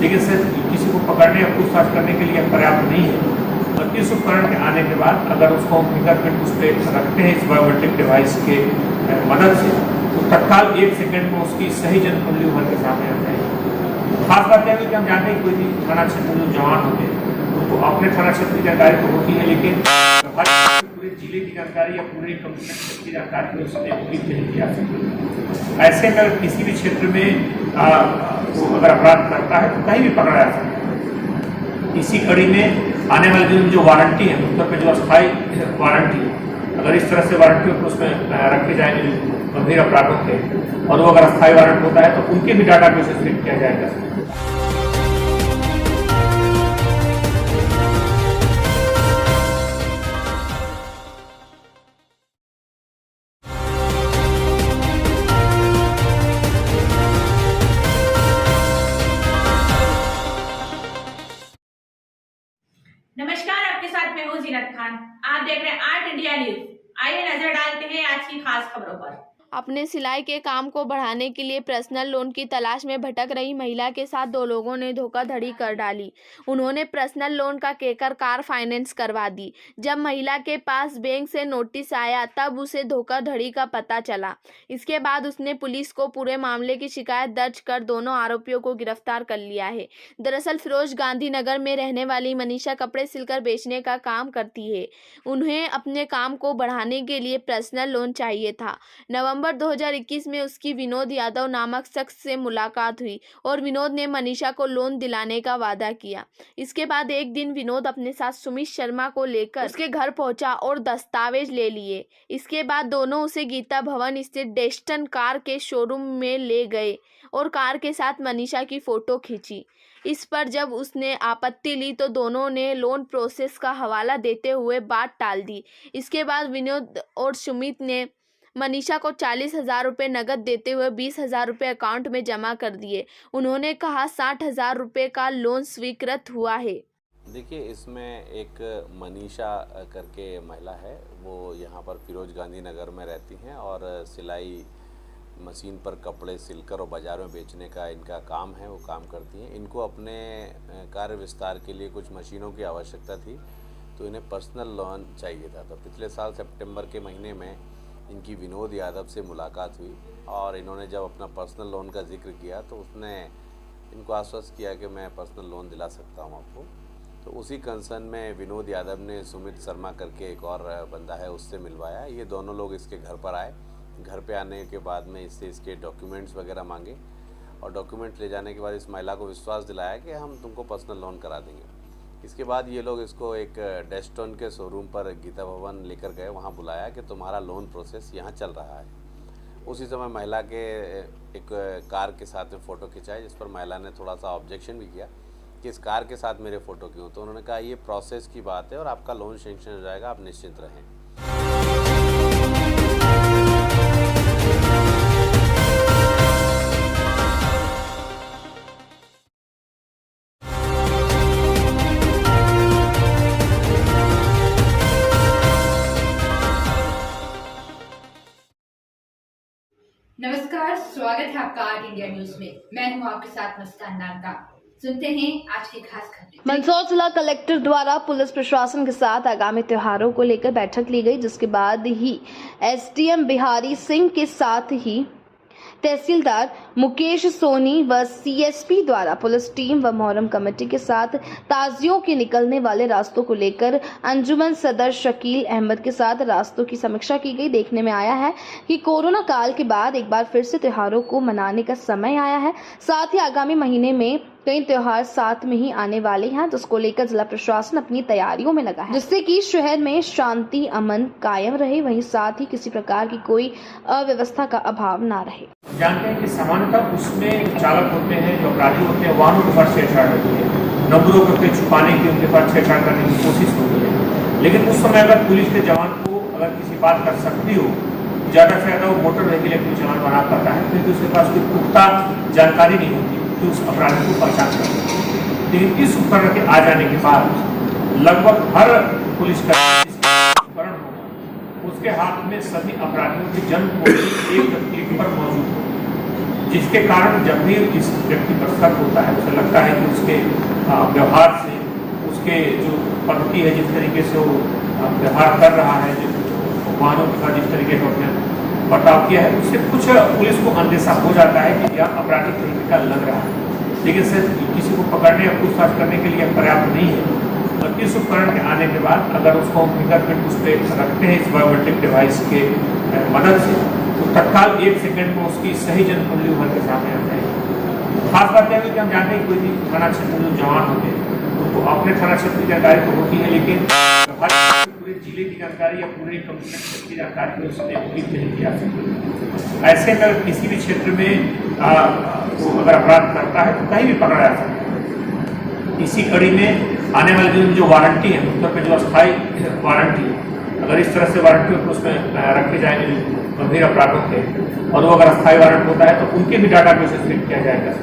लेकिन सिर्फ किसी को पकड़ने या पूछताछ करने के लिए पर्याप्त नहीं है। और इस उपकरण के आने के बाद अगर उसको हम फिंगरप्रिंट उस पर रखते हैं इस बायोमेट्रिक डिवाइस के मदद से, तो तत्काल 1 सेकंड में उसकी सही जनकुंडली उभर के सामने आ जाएगी। खास बात यह है कि हम जानते हैं कोई भी थाना क्षेत्र में जो जवान होते हैं उनको अपने थाना क्षेत्र की जानकारी तो होती है, लेकिन पूरे जिले की जानकारी या पूरे कमिश्नर क्षेत्र की जानकारी उसने उपलब्ध नहीं किया सकती। ऐसे में अगर किसी भी क्षेत्र में वो अगर अपराध करता है तो कहीं भी पकड़ा जा सकता है। इसी कड़ी में आने वाले दिन में जो वारंटी है, उत्तर पे जो अस्थायी वारंटी है, अगर इस तरह से वारंटी उसमें रखे जाएंगे गंभीर अपराधों के, और वो अगर अस्थायी वारंट होता है तो उनके भी डाटा बेस फिट किया जाएगा। नमस्कार, आपके साथ मैं हूँ जीनत खान। आप देख रहे हैं आर्ट इंडिया न्यूज। आइए नजर डालते हैं आज की खास खबरों पर। अपने सिलाई के काम को बढ़ाने के लिए पर्सनल लोन की तलाश में भटक रही महिला के साथ 2 लोगों ने धोखाधड़ी कर डाली। उन्होंने पर्सनल लोन का कहकर कार फाइनेंस करवा दी। जब महिला के पास बैंक से नोटिस आया तब उसे धोखाधड़ी का पता चला। इसके बाद उसने पुलिस को पूरे मामले की शिकायत दर्ज कर दोनों आरोपियों को गिरफ्तार कर लिया है। दरअसल फिरोज गांधी नगर में रहने वाली मनीषा कपड़े सिलकर बेचने का काम करती है। उन्हें अपने काम को बढ़ाने के लिए पर्सनल लोन चाहिए था। नवंबर 2021 में उसकी विनोद यादव नामक शख्स से मुलाकात हुई और विनोद ने मनीषा को लोन दिलाने का वादा किया। इसके बाद एक दिन विनोद अपने साथ सुमित शर्मा को लेकर उसके घर पहुंचा और दस्तावेज ले लिए। इसके बाद दोनों उसे गीता भवन स्थित डेस्टन कार के शोरूम में ले गए और कार के साथ मनीषा की फोटो खींची। इस पर जब उसने आपत्ति ली तो दोनों ने लोन प्रोसेस का हवाला देते हुए बात टाल दी। इसके बाद विनोद और सुमित ने मनीषा को 40,000 रुपये नकद देते हुए 20,000 रुपये अकाउंट में जमा कर दिए। उन्होंने कहा 60,000 रुपये का लोन स्वीकृत हुआ है। देखिए, इसमें एक मनीषा करके महिला है, वो यहाँ पर फिरोज गांधी नगर में रहती हैं और सिलाई मशीन पर कपड़े सिलकर और बाज़ार में बेचने का इनका काम है, वो काम करती हैं। इनको अपने कार्य विस्तार के लिए कुछ मशीनों की आवश्यकता थी, तो इन्हें पर्सनल लोन चाहिए था। तो पिछले साल सितंबर के महीने में इनकी विनोद यादव से मुलाकात हुई और इन्होंने जब अपना पर्सनल लोन का जिक्र किया तो उसने इनको आश्वस्त किया कि मैं पर्सनल लोन दिला सकता हूं आपको। तो उसी कंसर्न में विनोद यादव ने सुमित शर्मा करके एक और बंदा है उससे मिलवाया। ये दोनों लोग इसके घर पर आए। घर पे आने के बाद में इससे इसके डॉक्यूमेंट्स वगैरह मांगे और डॉक्यूमेंट ले जाने के बाद इस महिला को विश्वास दिलाया कि हम तुमको पर्सनल लोन करा देंगे। इसके बाद ये लोग इसको एक डेस्टन के शोरूम पर गीता भवन लेकर गए, वहाँ बुलाया कि तुम्हारा लोन प्रोसेस यहाँ चल रहा है। उसी समय महिला के एक कार के साथ में फ़ोटो खिंचाई, जिस पर महिला ने थोड़ा सा ऑब्जेक्शन भी किया कि इस कार के साथ मेरे फ़ोटो क्यों। तो उन्होंने कहा ये प्रोसेस की बात है और आपका लोन सेंक्शन हो जाएगा, आप निश्चिंत रहें। नमस्कार, स्वागत है आपका आर्ट इंडिया न्यूज में। मैं हूं आपके साथ मुस्कान नागदा। सुनते हैं आज की खास खबरें। मंदसौर जिला कलेक्टर द्वारा पुलिस प्रशासन के साथ आगामी त्योहारों को लेकर बैठक ली गई, जिसके बाद ही एसडीएम बिहारी सिंह के साथ ही तहसीलदार मुकेश सोनी व सीएसपी द्वारा पुलिस टीम व मोहर्रम कमेटी के साथ ताजियों के निकलने वाले रास्तों को लेकर अंजुमन सदर शकील अहमद के साथ रास्तों की समीक्षा की गई। देखने में आया है कि कोरोना काल के बाद एक बार फिर से त्योहारों को मनाने का समय आया है। साथ ही आगामी महीने में कई त्योहार साथ में ही आने वाले हैं, जिसको लेकर जिला प्रशासन अपनी तैयारियों में लगा है, जिससे कि शहर में शांति अमन कायम रहे, वहीं साथ ही किसी प्रकार की कोई अव्यवस्था का अभाव ना रहे। जानते हैं कि सामान्यतः उसमें चालक होते हैं, जो अपराधी होते हैं, वाहनों के पास छेड़छाड़ होती है, नंबरों के छुपाने की उनके पास छेड़छाड़ करने की कोशिश होती है। लेकिन उस समय अगर पुलिस के जवान को अगर किसी बात कर सकती हो, ज़्यादा से ज़्यादा वो मोटर व्हीकल एक्ट चलान बना पाता है, क्योंकि उसके पास कोई पुख्ता जानकारी नहीं होती कि उस अपराधी को पहचान कर। लेकिन इस उपकरण के आ जाने के बाद लगभग हर पुलिस का उपकरण होगा वो उसके हाथ में सभी अपराधियों की जन्म कुंडली एक क्लिक पर मौजूद हो, जिसके कारण जब भी इस व्यक्ति पर शक होता है, उसे लगता है कि उसके व्यवहार से, उसके जो पद्धति है, जिस तरीके से वो व्यवहार कर रहा है, जो वाहनों के साथ जिस तरीके का उसने बर्ताव किया है, उससे कुछ पुलिस को अंदेशा हो जाता है कि यह आपराधिक तरीके का लग रहा है। लेकिन सिर्फ किसी को पकड़ने या पूछताछ करने के लिए पर्याप्त नहीं है। और इस उपकरण के आने के बाद अगर उसको हम फिंगरप्रिंट उस पर रखते हैं इस बायोमेट्रिक डिवाइस के मदद से, तो तत्काल 1 सेकंड में उसकी सही जन्म कुंडली उभर के सामने आ जाएगी। खास बात यह है कि हम जानते हैं कोई भी थाना क्षेत्र में जो जवान होते हैं उनको अपने थाना क्षेत्र की जानकारी तो होती है, लेकिन पूरे जिले की जानकारी या पूरे कमिश्नर की जानकारी उसमें उपलब्ध नहीं किया सकती। ऐसे में अगर किसी भी क्षेत्र में वो अगर अपराध करता है तो कहीं भी पकड़ा जा सकता है। इसी कड़ी में आने वाले दिन में जो वारंटी है, उत्तर में जो अस्थायी वारंटी है, अगर इस तरह से वारंटी होकर उसमें रखे जाएंगे गंभीर अपराधों के, और वो अगर अस्थायी वारंट होता है तो उनके भी डाटा बेस सेट किया जाएगा।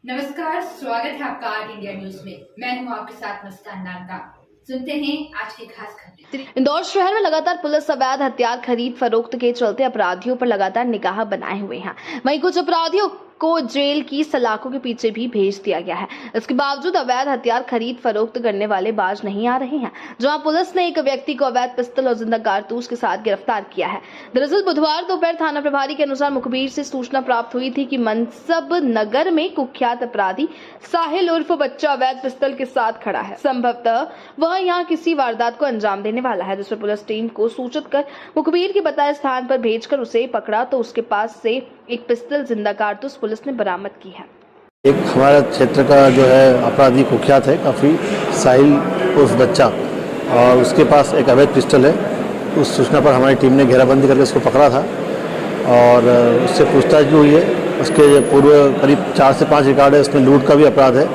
नमस्कार, स्वागत है आपका आर्ट इंडिया न्यूज में। मैं हूं आपके साथ मुस्कान नागदा। सुनते हैं आज की खास खबरें। इंदौर शहर में लगातार पुलिस अवैध हथियार खरीद फरोख्त के चलते अपराधियों पर लगातार निगाह बनाए हुए हैं। वहीं कुछ अपराधियों को जेल की सलाखों के पीछे भी भेज दिया गया है। इसके बावजूद अवैध हथियार खरीद फरोख्त करने वाले बाज नहीं आ रहे हैं, जहां पुलिस ने एक व्यक्ति को अवैध पिस्तौल और जिंदा कारतूस के साथ गिरफ्तार किया है। दरअसल बुधवार दोपहर थाना प्रभारी के अनुसार मुखबिर से सूचना प्राप्त हुई थी कि मनसब नगर में कुख्यात अपराधी साहिल उर्फ बच्चा अवैध पिस्तौल के साथ खड़ा है। संभवतः वह यहाँ किसी वारदात को अंजाम देने वाला है, जिस पर पुलिस टीम को सूचित कर मुखबिर के बताए स्थान पर भेजकर उसे पकड़ा तो उसके पास से एक पिस्तौल जिंदा कारतूस पुलिस ने बरामद की है। एक हमारा क्षेत्र का जो है अपराधी कुख्यात है काफ़ी, साहिल उर्फ बच्चा, और उसके पास एक अवैध पिस्टल है। उस सूचना पर हमारी टीम ने घेराबंदी करके उसको पकड़ा था और उससे पूछताछ भी हुई है। उसके पूर्व करीब 4 से 5 रिकॉर्ड है, उसमें लूट का भी अपराध है,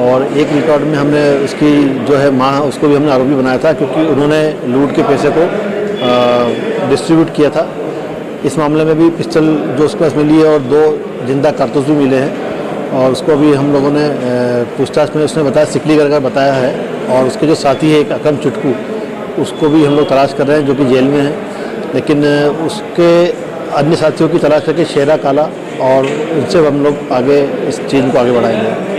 और एक रिकॉर्ड में हमने उसकी जो है माँ, उसको भी हमने आरोपी बनाया था क्योंकि उन्होंने लूट के पैसे को डिस्ट्रीब्यूट किया था। इस मामले में भी पिस्टल जो उसके पास मिली है और 2 जिंदा कारतूस भी मिले हैं, और उसको भी हम लोगों ने पूछताछ में उसने बताया सिकली कर बताया है। और उसके जो साथी है एक अकरम चुटकू, उसको भी हम लोग तलाश कर रहे हैं जो कि जेल में है, लेकिन उसके अन्य साथियों की तलाश करके शेरा काला और उनसे हम लोग आगे इस चीज़ को आगे बढ़ाएंगे।